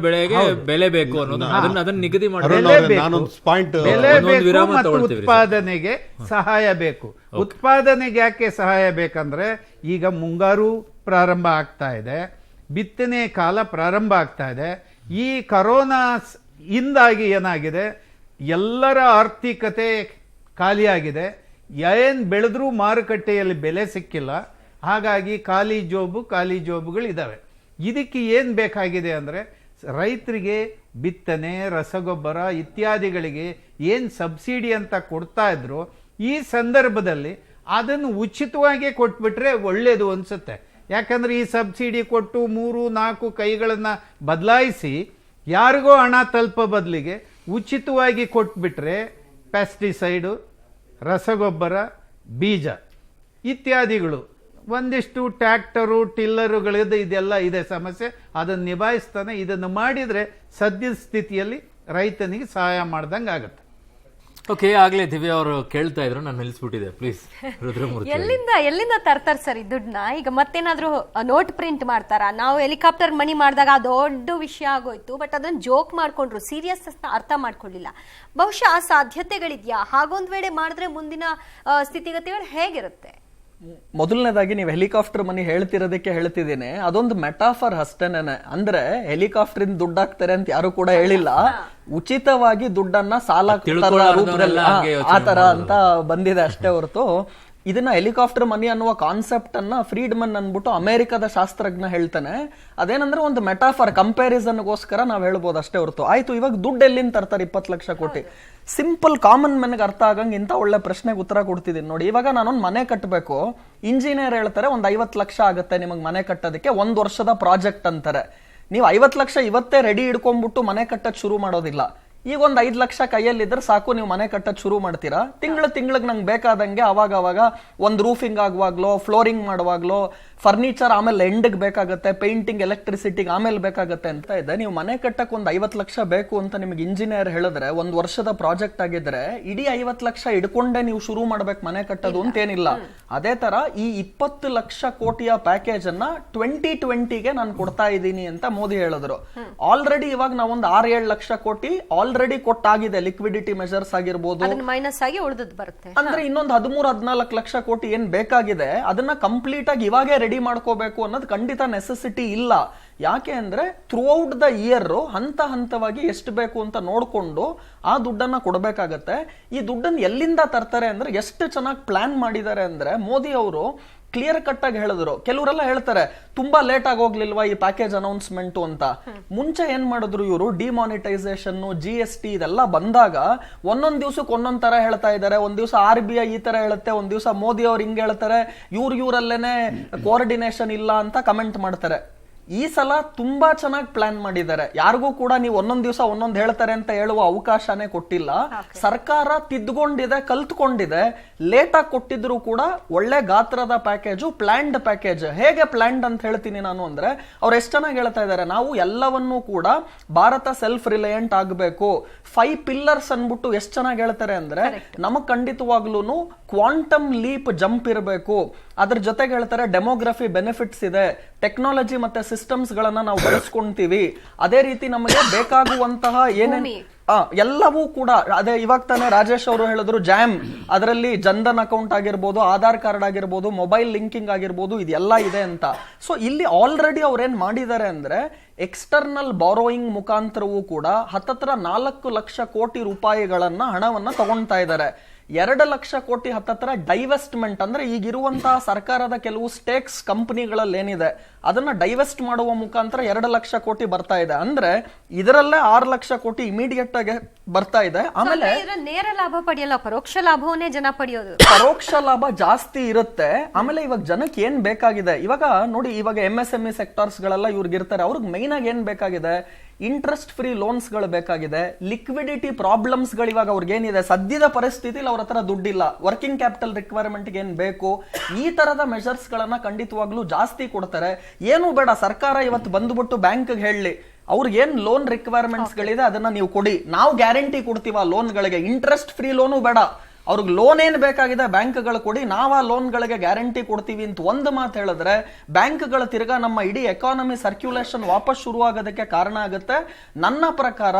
ಬೆಳೆಗೆ ಬೆಲೆ ಬೇಕು ಅನ್ನೋದನ್ನ ನಿಗದಿ ಮತ್ತು ಉತ್ಪಾದನೆಗೆ ಸಹಾಯ ಬೇಕು. ಉತ್ಪಾದನೆಗೆ ಯಾಕೆ ಸಹಾಯ ಬೇಕಂದ್ರೆ ಈಗ ಮುಂಗಾರು ಪ್ರಾರಂಭ ಆಗ್ತಾ ಇದೆ, ಬಿತ್ತನೆ ಕಾಲ ಪ್ರಾರಂಭ ಆಗ್ತಾ ಇದೆ. ಈ ಕರೋನಾ ಇಂದಾಗಿ ಏನಾಗಿದೆ, ಎಲ್ಲರ ಆರ್ಥಿಕತೆ ಖಾಲಿಯಾಗಿದೆ, ಏನು ಬೆಳೆದ್ರೂ ಮಾರುಕಟ್ಟೆಯಲ್ಲಿ ಬೆಲೆ ಸಿಕ್ಕಿಲ್ಲ. ಹಾಗಾಗಿ ಖಾಲಿ ಜೋಬುಗಳಿದ್ದಾವೆ. ಇದಕ್ಕೆ ಏನು ಬೇಕಾಗಿದೆ ಅಂದರೆ ರೈತರಿಗೆ ಬಿತ್ತನೆ, ರಸಗೊಬ್ಬರ ಇತ್ಯಾದಿಗಳಿಗೆ ಏನು ಸಬ್ಸಿಡಿ ಅಂತ ಕೊಡ್ತಾ ಇದ್ರು, ಈ ಸಂದರ್ಭದಲ್ಲಿ ಅದನ್ನು ಉಚಿತವಾಗಿ ಕೊಟ್ಬಿಟ್ರೆ ಒಳ್ಳೆಯದು ಅನಿಸುತ್ತೆ. ಯಾಕಂದರೆ ಈ ಸಬ್ಸಿಡಿ ಕೊಟ್ಟು 3-4 ಕೈಗಳನ್ನು ಬದಲಾಯಿಸಿ ಯಾರಿಗೋ ಹಣ ತಲುಪೋ ಬದಲಿಗೆ ಉಚಿತವಾಗಿ ಕೊಟ್ಬಿಟ್ರೆ ಪೆಸ್ಟಿಸೈಡು, ರಸಗೊಬ್ಬರ, ಬೀಜ ಇತ್ಯಾದಿಗಳು, ಒಂದಿಷ್ಟು ಟ್ರ್ಯಾಕ್ಟರು, ಟಿಲ್ಲರುಗಳಿದೆ, ಇದೆಲ್ಲ ಇದೆ ಸಮಸ್ಯೆ, ಅದನ್ನು ನಿಭಾಯಿಸ್ತಾನೆ. ಇದನ್ನು ಮಾಡಿದರೆ ಸದ್ಯದ ಸ್ಥಿತಿಯಲ್ಲಿ ರೈತನಿಗೆ ಸಹಾಯ ಮಾಡ್ದಂಗೆ ಆಗುತ್ತೆ. ಓಕೆ, ಆಗ್ಲೇ ದಿವ್ಯಾ ಅವರು ಕೇಳ್ತಾ ಇದ್ರು, ನಾನು ನಿಲ್ಲಿಸ್ಬಿಟ್ಟಿದೆ. ಪ್ಲೀಸ್ ರುದ್ರಮೂರ್ತಿ, ಎಲ್ಲಿಂದ ತರ್ತಾರೆ ಸರ್ ಈ ದುಡ್ಡನ್ನ? ಈಗ ಮತ್ತೇನಾದ್ರೂ ನೋಟ್ ಪ್ರಿಂಟ್ ಮಾಡ್ತಾರ? ನಾವು ಹೆಲಿಕಾಪ್ಟರ್ ಮನಿ ಮಾಡಿದಾಗ ದೊಡ್ಡ ವಿಷಯ ಆಗೋಯ್ತು, ಬಟ್ ಅದನ್ನ ಜೋಕ್ ಮಾಡ್ಕೊಂಡ್ರು, ಸೀರಿಯಸ್ ಅರ್ಥ ಮಾಡ್ಕೊಳ್ಳಿಲ್ಲ. ಬಹುಶಃ ಸಾಧ್ಯತೆಗಳಿದ್ಯಾ? ಹಾಗೊಂದ್ ವೇಳೆ ಮಾಡಿದ್ರೆ ಮುಂದಿನ ಸ್ಥಿತಿಗತಿಗಳು ಹೇಗಿರುತ್ತೆ? ಮೊದಲನೇದಾಗಿ ನೀವು ಹೆಲಿಕಾಪ್ಟರ್ ಮನಿ ಹೇಳ್ತಿರೋದಕ್ಕೆ ಹೇಳ್ತಿದ್ದೀನಿ, ಅದೊಂದು ಮೆಟಾಫರ್ ಅಷ್ಟೇನೆ. ಅಂದ್ರೆ ಹೆಲಿಕಾಪ್ಟರ್ ಇಂದ ದುಡ್ಡು ಹಾಕ್ತಾರೆ ಅಂತ ಯಾರು ಕೂಡ ಹೇಳಿಲ್ಲ, ಉಚಿತವಾಗಿ ದುಡ್ಡನ್ನ ಸಾಲ ರೂಪದಲ್ಲಿ ಆತರ ಅಂತ ಬಂದಿದೆ ಅಷ್ಟೇ ಹೊರತು ಇದನ್ನ ಹೆಲಿಕಾಪ್ಟರ್ ಮನಿ ಅನ್ನುವ ಕಾನ್ಸೆಪ್ಟ್ ಅನ್ನ ಫ್ರೀಡ್ಮನ್ ಅನ್ಬಿಟ್ಟು ಅಮೆರಿಕದ ಶಾಸ್ತ್ರಜ್ಞ ಹೇಳ್ತಾನೆ. ಅದೇನಂದ್ರೆ ಒಂದು ಮೆಟಾಫರ್, ಕಂಪ್ಯಾರಿಸನ್ಗೋಸ್ಕರ ನಾವ್ ಹೇಳ್ಬೋದು ಅಷ್ಟೇ ಹೊರತು. ಆಯ್ತು, ಇವಾಗ ದುಡ್ಡು ಎಲ್ಲಿಂದ ತರ್ತಾರೆ 20 ಲಕ್ಷ ಕೋಟಿ? ಸಿಂಪಲ್ ಕಾಮನ್ ಮೆನ್ಗೆ ಅರ್ಥ ಆಗಂಗ್ ಇಂಥ ಒಳ್ಳೆ ಪ್ರಶ್ನೆಗೆ ಉತ್ತರ ಕೊಡ್ತಿದ್ದೀನಿ ನೋಡಿ. ಇವಾಗ ನಾನೊಂದು ಮನೆ ಕಟ್ಟಬೇಕು, ಇಂಜಿನಿಯರ್ ಹೇಳ್ತಾರೆ ಒಂದು 50 ಲಕ್ಷ ಆಗುತ್ತೆ ನಿಮಗೆ ಮನೆ ಕಟ್ಟೋದಕ್ಕೆ, 1 ವರ್ಷದ ಪ್ರಾಜೆಕ್ಟ್ ಅಂತಾರೆ. ನೀವು 50 ಲಕ್ಷ ಇವತ್ತೇ ರೆಡಿ ಇಡ್ಕೊಂಡ್ಬಿಟ್ಟು ಮನೆ ಕಟ್ಟೋದು ಶುರು ಮಾಡೋದಿಲ್ಲ. ಈಗ ಒಂದು 5 ಲಕ್ಷ ಕೈಯಲ್ಲಿದ್ರೆ ಸಾಕು, ನೀವು ಮನೆ ಕಟ್ಟೋದು ಶುರು ಮಾಡ್ತೀರಾ. ತಿಂಗಳಿಗೆ ನಂಗೆ ಬೇಕಾದಂಗೆ ಅವಾಗ ಒಂದು ರೂಫಿಂಗ್ ಆಗುವಾಗ್ಲೋ, ಫ್ಲೋರಿಂಗ್ ಮಾಡುವಾಗ್ಲೋ, ಫರ್ನಿಚರ್ ಆಮೇಲೆ ಎಂಡ್ಗೆ ಬೇಕಾಗುತ್ತೆ, ಪೇಂಟಿಂಗ್, ಎಲೆಕ್ಟ್ರಿಸಿಟಿಗೆ ಆಮೇಲೆ ಬೇಕಾಗುತ್ತೆ ಅಂತ ಇದೆ. ನೀವು ಮನೆ ಕಟ್ಟಕ್ಕೆ ಒಂದು 50 ಲಕ್ಷ ಬೇಕು ಅಂತ ನಿಮಗೆ ಇಂಜಿನಿಯರ್ ಹೇಳಿದ್ರೆ, 1 ವರ್ಷದ ಪ್ರಾಜೆಕ್ಟ್ ಆಗಿದ್ರೆ ಇಡೀ 50 ಲಕ್ಷ ಇಡ್ಕೊಂಡೆ ನೀವು ಶುರು ಮಾಡ್ಬೇಕು ಮನೆ ಕಟ್ಟೋದು ಅಂತೇನಿಲ್ಲ. ಅದೇ ತರ ಈ 20 ಲಕ್ಷ ಕೋಟಿಯ ಪ್ಯಾಕೇಜ್ ಅನ್ನ 2020ಗೆ ನಾನು ಕೊಡ್ತಾ ಇದ್ದೀನಿ ಅಂತ ಮೋದಿ ಹೇಳಿದ್ರು. ಆಲ್ರೆಡಿ ಇವಾಗ ನಾವೊಂದು 6-7 ಲಕ್ಷ ಕೋಟಿ ಆಲ್ರೆಡಿ ಕೊಟ್ಟಾಗಿದೆ. ಲಿಕ್ವಿಡಿಟಿ ಮೆಜರ್ಸ್ ಆಗಿರ್ಬೋದು, ಮೈನಸ್ ಆಗಿ ಉಳಿದದ್ದು ಬರುತ್ತೆ. ಅಂದ್ರೆ ಇನ್ನೊಂದು 13-14 ಲಕ್ಷ ಕೋಟಿ ಏನ್ ಬೇಕಾಗಿದೆ ಅದನ್ನ ಕಂಪ್ಲೀಟ್ ಆಗಿ ಇವಾಗೇ ರೆಡಿ ಮಾಡ್ಕೋಬೇಕು ಅನ್ನೋದು ಖಂಡಿತ ನೆಸೆಸಿಟಿ ಇಲ್ಲ. ಯಾಕೆ ಅಂದ್ರೆ ಥ್ರೂ ಔಟ್ ದ ಇಯರ್ ಹಂತವಾಗಿ ಎಷ್ಟು ಬೇಕು ಅಂತ ನೋಡ್ಕೊಂಡು ಆ ದುಡ್ಡನ್ನ ಕೊಡ್ಬೇಕಾಗತ್ತೆ. ಈ ದುಡ್ಡನ್ನು ಎಲ್ಲಿಂದ ತರ್ತಾರೆ ಅಂದ್ರೆ ಎಷ್ಟು ಚೆನ್ನಾಗಿ ಪ್ಲಾನ್ ಮಾಡಿದ್ದಾರೆ ಅಂದ್ರೆ ಮೋದಿ ಅವರು ಕ್ಲಿಯರ್ ಕಟ್ ಆಗಿ ಹೇಳಿದ್ರು. ಕೆಲವರೆಲ್ಲ ಹೇಳ್ತಾರೆ ತುಂಬಾ ಲೇಟ್ ಆಗಿ ಹೋಗ್ಲಿಲ್ವಾ ಈ ಪ್ಯಾಕೇಜ್ ಅನೌನ್ಸ್ಮೆಂಟ್ ಅಂತ. ಮುಂಚೆ ಏನ್ ಮಾಡಿದ್ರು ಇವರು, ಡಿಮಾನಿಟೈಸೇಷನ್, GST ಇದೆಲ್ಲ ಬಂದಾಗ ಒಂದೊಂದ್ ದಿವ್ಸಕ್ಕೆ ಒಂದೊಂದ್ ತರ ಹೇಳ್ತಾ ಇದ್ದಾರೆ. ಒಂದ್ ದಿವಸ RBI ಈ ತರ ಹೇಳುತ್ತೆ, ಒಂದ್ ದಿವಸ ಮೋದಿ ಅವ್ರು ಹಿಂಗ್ ಹೇಳ್ತಾರೆ, ಇವ್ರಲ್ಲೇನೆ ಕೋಆರ್ಡಿನೇಷನ್ ಇಲ್ಲ ಅಂತ ಕಮೆಂಟ್ ಮಾಡ್ತಾರೆ. ಈ ಸಲ ತುಂಬಾ ಚೆನ್ನಾಗಿ ಪ್ಲಾನ್ ಮಾಡಿದ್ದಾರೆ. ಯಾರಿಗೂ ಕೂಡ ನೀವು ಒಂದೊಂದ್ ದಿವಸ ಒಂದೊಂದ್ ಹೇಳ್ತಾರೆ ಅಂತ ಹೇಳುವ ಅವಕಾಶನೇ ಕೊಟ್ಟಿಲ್ಲ. ಸರ್ಕಾರ ತಿದ್ದುಕೊಂಡಿದೆ, ಕಲ್ತ್ಕೊಂಡಿದೆ. ಲೇಟ್ ಆಗಿ ಕೊಟ್ಟಿದ್ರು ಕೂಡ ಒಳ್ಳೆ ಗಾತ್ರದ ಪ್ಯಾಕೇಜು, ಪ್ಲಾನ್ಡ್ ಪ್ಯಾಕೇಜ್. ಹೇಗೆ ಪ್ಲಾನ್ಡ್ ಅಂತ ಹೇಳ್ತೀನಿ ನಾನು ಅಂದ್ರೆ, ಅವ್ರು ಎಷ್ಟು ಚೆನ್ನಾಗಿ ಹೇಳ್ತಾ ಇದ್ದಾರೆ, ನಾವು ಎಲ್ಲವನ್ನೂ ಕೂಡ ಭಾರತ ಸೆಲ್ಫ್ ರಿಲಯಂಟ್ ಆಗಬೇಕು. 5 ಪಿಲ್ಲರ್ಸ್ ಅನ್ಬಿಟ್ಟು ಎಷ್ಟು ಚೆನ್ನಾಗಿ ಹೇಳ್ತಾರೆ ಅಂದ್ರೆ, ನಮಗ್ ಖಂಡಿತವಾಗ್ಲೂ ಕ್ವಾಂಟಮ್ ಲೀಪ್ ಜಂಪ್ ಇರಬೇಕು. ಅದ್ರ ಜೊತೆಗೆ ಹೇಳ್ತಾರೆ ಡೆಮೋಗ್ರಫಿ ಬೆನಿಫಿಟ್ಸ್ ಇದೆ, ಟೆಕ್ನಾಲಜಿ ಮತ್ತೆ ಸಿಸ್ಟಮ್ಸ್ ಗಳನ್ನ ನಾವು ಬಳಸ್ಕೊಂತೀವಿ, ಅದೇ ರೀತಿ ನಮಗೆ ಬೇಕಾಗುವಂತಹ ಏನೇನು ಎಲ್ಲವೂ ಕೂಡ ಅದೇ ಇವಾಗ ತಾನೇ ರಾಜೇಶ್ ಅವರು ಹೇಳಿದ್ರು ಜಾಮ್, ಅದರಲ್ಲಿ ಜನ್ಧನ್ ಅಕೌಂಟ್ ಆಗಿರ್ಬೋದು, ಆಧಾರ್ ಕಾರ್ಡ್ ಆಗಿರ್ಬೋದು, ಮೊಬೈಲ್ ಲಿಂಕಿಂಗ್ ಆಗಿರ್ಬೋದು, ಇದೆಲ್ಲ ಇದೆ ಅಂತ. ಸೊ ಇಲ್ಲಿ ಆಲ್ರೆಡಿ ಅವ್ರೇನ್ ಮಾಡಿದ್ದಾರೆ ಅಂದ್ರೆ ಎಕ್ಸ್ಟರ್ನಲ್ ಬಾರೋಯಿಂಗ್ ಮುಖಾಂತರವೂ ಕೂಡ ಹತ್ತತ್ರ 4 ಲಕ್ಷ ಕೋಟಿ ರೂಪಾಯಿಗಳನ್ನ ಹಣವನ್ನ ತಗೊಳ್ತಾ ಇದ್ದಾರೆ. 2 ಲಕ್ಷ ಕೋಟಿ ಹತ್ತತ್ರ ಡೈವೆಸ್ಟ್ಮೆಂಟ್ ಅಂದ್ರೆ ಈಗಿರುವಂತಹ ಸರ್ಕಾರದ ಕೆಲವು ಸ್ಟೇಕ್ಸ್ ಕಂಪನಿಗಳಲ್ಲಿ ಏನಿದೆ ಅದನ್ನ ಡೈವೆಸ್ಟ್ ಮಾಡುವ ಮುಖಾಂತರ 2 ಲಕ್ಷ ಕೋಟಿ ಬರ್ತಾ ಇದೆ. ಅಂದ್ರೆ ಇದರಲ್ಲೇ 6 ಲಕ್ಷ ಕೋಟಿ ಇಮಿಡಿಯೇಟ್ ಆಗಿ ಬರ್ತಾ ಇದೆ. ಆಮೇಲೆ ನೇರ ಲಾಭ ಪಡೆಯಲ್ಲ, ಪರೋಕ್ಷ ಲಾಭವನ್ನೇ ಜನ ಪಡೆಯೋದು. ಪರೋಕ್ಷ ಲಾಭ ಜಾಸ್ತಿ ಇರುತ್ತೆ. ಆಮೇಲೆ ಇವಾಗ ಜನಕ್ಕೆ ಏನ್ ಬೇಕಾಗಿದೆ, ಇವಾಗ ನೋಡಿ, ಇವಾಗ MSME ಸೆಕ್ಟರ್ಸ್ ಗಳೆಲ್ಲ ಇವ್ರಿಗೆ ಇರ್ತಾರೆ, ಅವ್ರಿಗೆ ಮೈನ್ ಆಗಿ ಏನ್ ಬೇಕಾಗಿದೆ, ಇಂಟ್ರೆಸ್ಟ್ ಫ್ರೀ ಲೋನ್ಸ್ ಗಳು ಬೇಕಾಗಿದೆ. ಲಿಕ್ವಿಡಿಟಿ ಪ್ರಾಬ್ಲಮ್ಸ್ ಗಳು ಇವಾಗ ಅವ್ರಿಗೆ ಏನಿದೆ, ಸದ್ಯದ ಪರಿಸ್ಥಿತಿಲಿ ಅವ್ರ ಹತ್ರ ದುಡ್ಡಿಲ್ಲ, ವರ್ಕಿಂಗ್ ಕ್ಯಾಪಿಟಲ್ ರಿಕ್ವೈರ್ಮೆಂಟ್ ಏನ್ ಬೇಕು, ಈ ತರದ ಮೆಷರ್ಸ್ ಗಳನ್ನ ಖಂಡಿತವಾಗ್ಲೂ ಜಾಸ್ತಿ ಕೊಡ್ತಾರೆ. ಏನು ಬೇಡ, ಸರ್ಕಾರ ಇವತ್ತು ಬಂದ್ಬಿಟ್ಟು ಬ್ಯಾಂಕ್ ಹೇಳಿ ಅವ್ರಿಗೆ ಏನ್ ಲೋನ್ ರಿಕ್ವೈರ್ಮೆಂಟ್ಸ್ ಗಳಿದೆ ಅದನ್ನ ನೀವು ಕೊಡಿ, ನಾವು ಗ್ಯಾರಂಟಿ ಕೊಡ್ತೀವ ಲೋನ್ ಗಳಿಗೆ, ಇಂಟ್ರೆಸ್ಟ್ ಫ್ರೀ ಲೋನು ಬೇಡ, ಅವ್ರಿಗೆ ಲೋನ್ ಏನ್ ಬೇಕಾಗಿದೆ ಬ್ಯಾಂಕ್ಗಳು ಕೊಡಿ, ನಾವ್ ಆ ಲೋನ್ಗಳಿಗೆ ಗ್ಯಾರಂಟಿ ಕೊಡ್ತೀವಿ ಅಂತ ಒಂದು ಮಾತು ಹೇಳಿದ್ರೆ ಬ್ಯಾಂಕ್ಗಳ ತಿರ್ಗಾ ನಮ್ಮ ಇಡೀ ಎಕಾನಮಿ ಸರ್ಕ್ಯುಲೇಷನ್ ವಾಪಸ್ ಶುರುವಾಗೋದಕ್ಕೆ ಕಾರಣ ಆಗುತ್ತೆ. ನನ್ನ ಪ್ರಕಾರ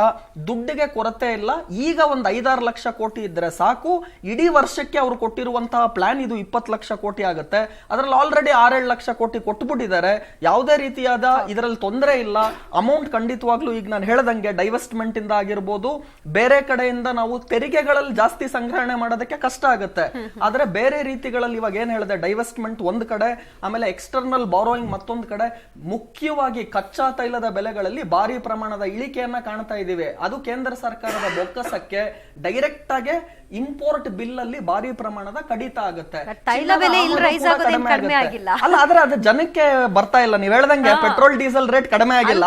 ದುಡ್ಡಿಗೆ ಕೊರತೆ ಇಲ್ಲ. ಈಗ ಒಂದು 5-6 ಲಕ್ಷ ಕೋಟಿ ಇದ್ರೆ ಸಾಕು. ಇಡೀ ವರ್ಷಕ್ಕೆ ಅವ್ರು ಕೊಟ್ಟಿರುವಂತಹ ಪ್ಲಾನ್ ಇದು 20 ಲಕ್ಷ ಕೋಟಿ ಆಗುತ್ತೆ. ಅದರಲ್ಲಿ ಆಲ್ರೆಡಿ 6-7 ಲಕ್ಷ ಕೋಟಿ ಕೊಟ್ಬಿಟ್ಟಿದ್ದಾರೆ. ಯಾವುದೇ ರೀತಿಯಾದ ಇದರಲ್ಲಿ ತೊಂದರೆ ಇಲ್ಲ. ಅಮೌಂಟ್ ಖಂಡಿತವಾಗ್ಲೂ ಈಗ ನಾನು ಹೇಳ್ದಂಗೆ ಡೈವೆಸ್ಟ್ಮೆಂಟ್ ಇಂದ ಆಗಿರ್ಬೋದು, ಬೇರೆ ಕಡೆಯಿಂದ ನಾವು ತೆರಿಗೆಗಳಲ್ಲಿ ಜಾಸ್ತಿ ಸಂಗ್ರಹಣೆ ಮಾಡೋದಕ್ಕೆ ಕಷ್ಟ ಆಗುತ್ತೆ. ಆದ್ರೆ ಬೇರೆ ರೀತಿಗಳಲ್ಲಿ ಇವಾಗ ಏನ್ ಹೇಳಿದೆ, ಡೈವೆಸ್ಟ್ಮೆಂಟ್ ಒಂದ್ ಕಡೆ, ಆಮೇಲೆ ಎಕ್ಸ್ಟರ್ನಲ್ ಬಾರೋಯಿಂಗ್ ಮತ್ತೊಂದ್ ಕಡೆ, ಮುಖ್ಯವಾಗಿ ಕಚ್ಚಾ ತೈಲದ ಬೆಲೆಗಳಲ್ಲಿ ಭಾರಿ ಪ್ರಮಾಣದ ಇಳಿಕೆಯನ್ನ ಕಾಣ್ತಾ ಇದೀವಿ. ಅದು ಕೇಂದ್ರ ಸರ್ಕಾರದ ಬೊಕ್ಕಸಕ್ಕೆ ಡೈರೆಕ್ಟ್ ಆಗಿ ಇಂಪೋರ್ಟ್ ಬಿಲ್ ಅಲ್ಲಿ ಭಾರಿ ಪ್ರಮಾಣದ ಕಡಿತ ಆಗುತ್ತೆ. ತೈಲ ಬೆಲೆ ಇಲ್ಲಿ ರೈಸ್ ಆಗೋದೇನು ಕಡಿಮೆ ಆಗಿಲ್ಲ ಅಲ್ಲ, ಆದ್ರೆ ಅದು ಜನಕ್ಕೆ ಬರ್ತಾ ಇಲ್ಲ. ನೀವ್ ಹೇಳ್ದಂಗೆ ಪೆಟ್ರೋಲ್ ಡೀಸೆಲ್ ರೇಟ್ ಕಡಿಮೆ ಆಗಿಲ್ಲ,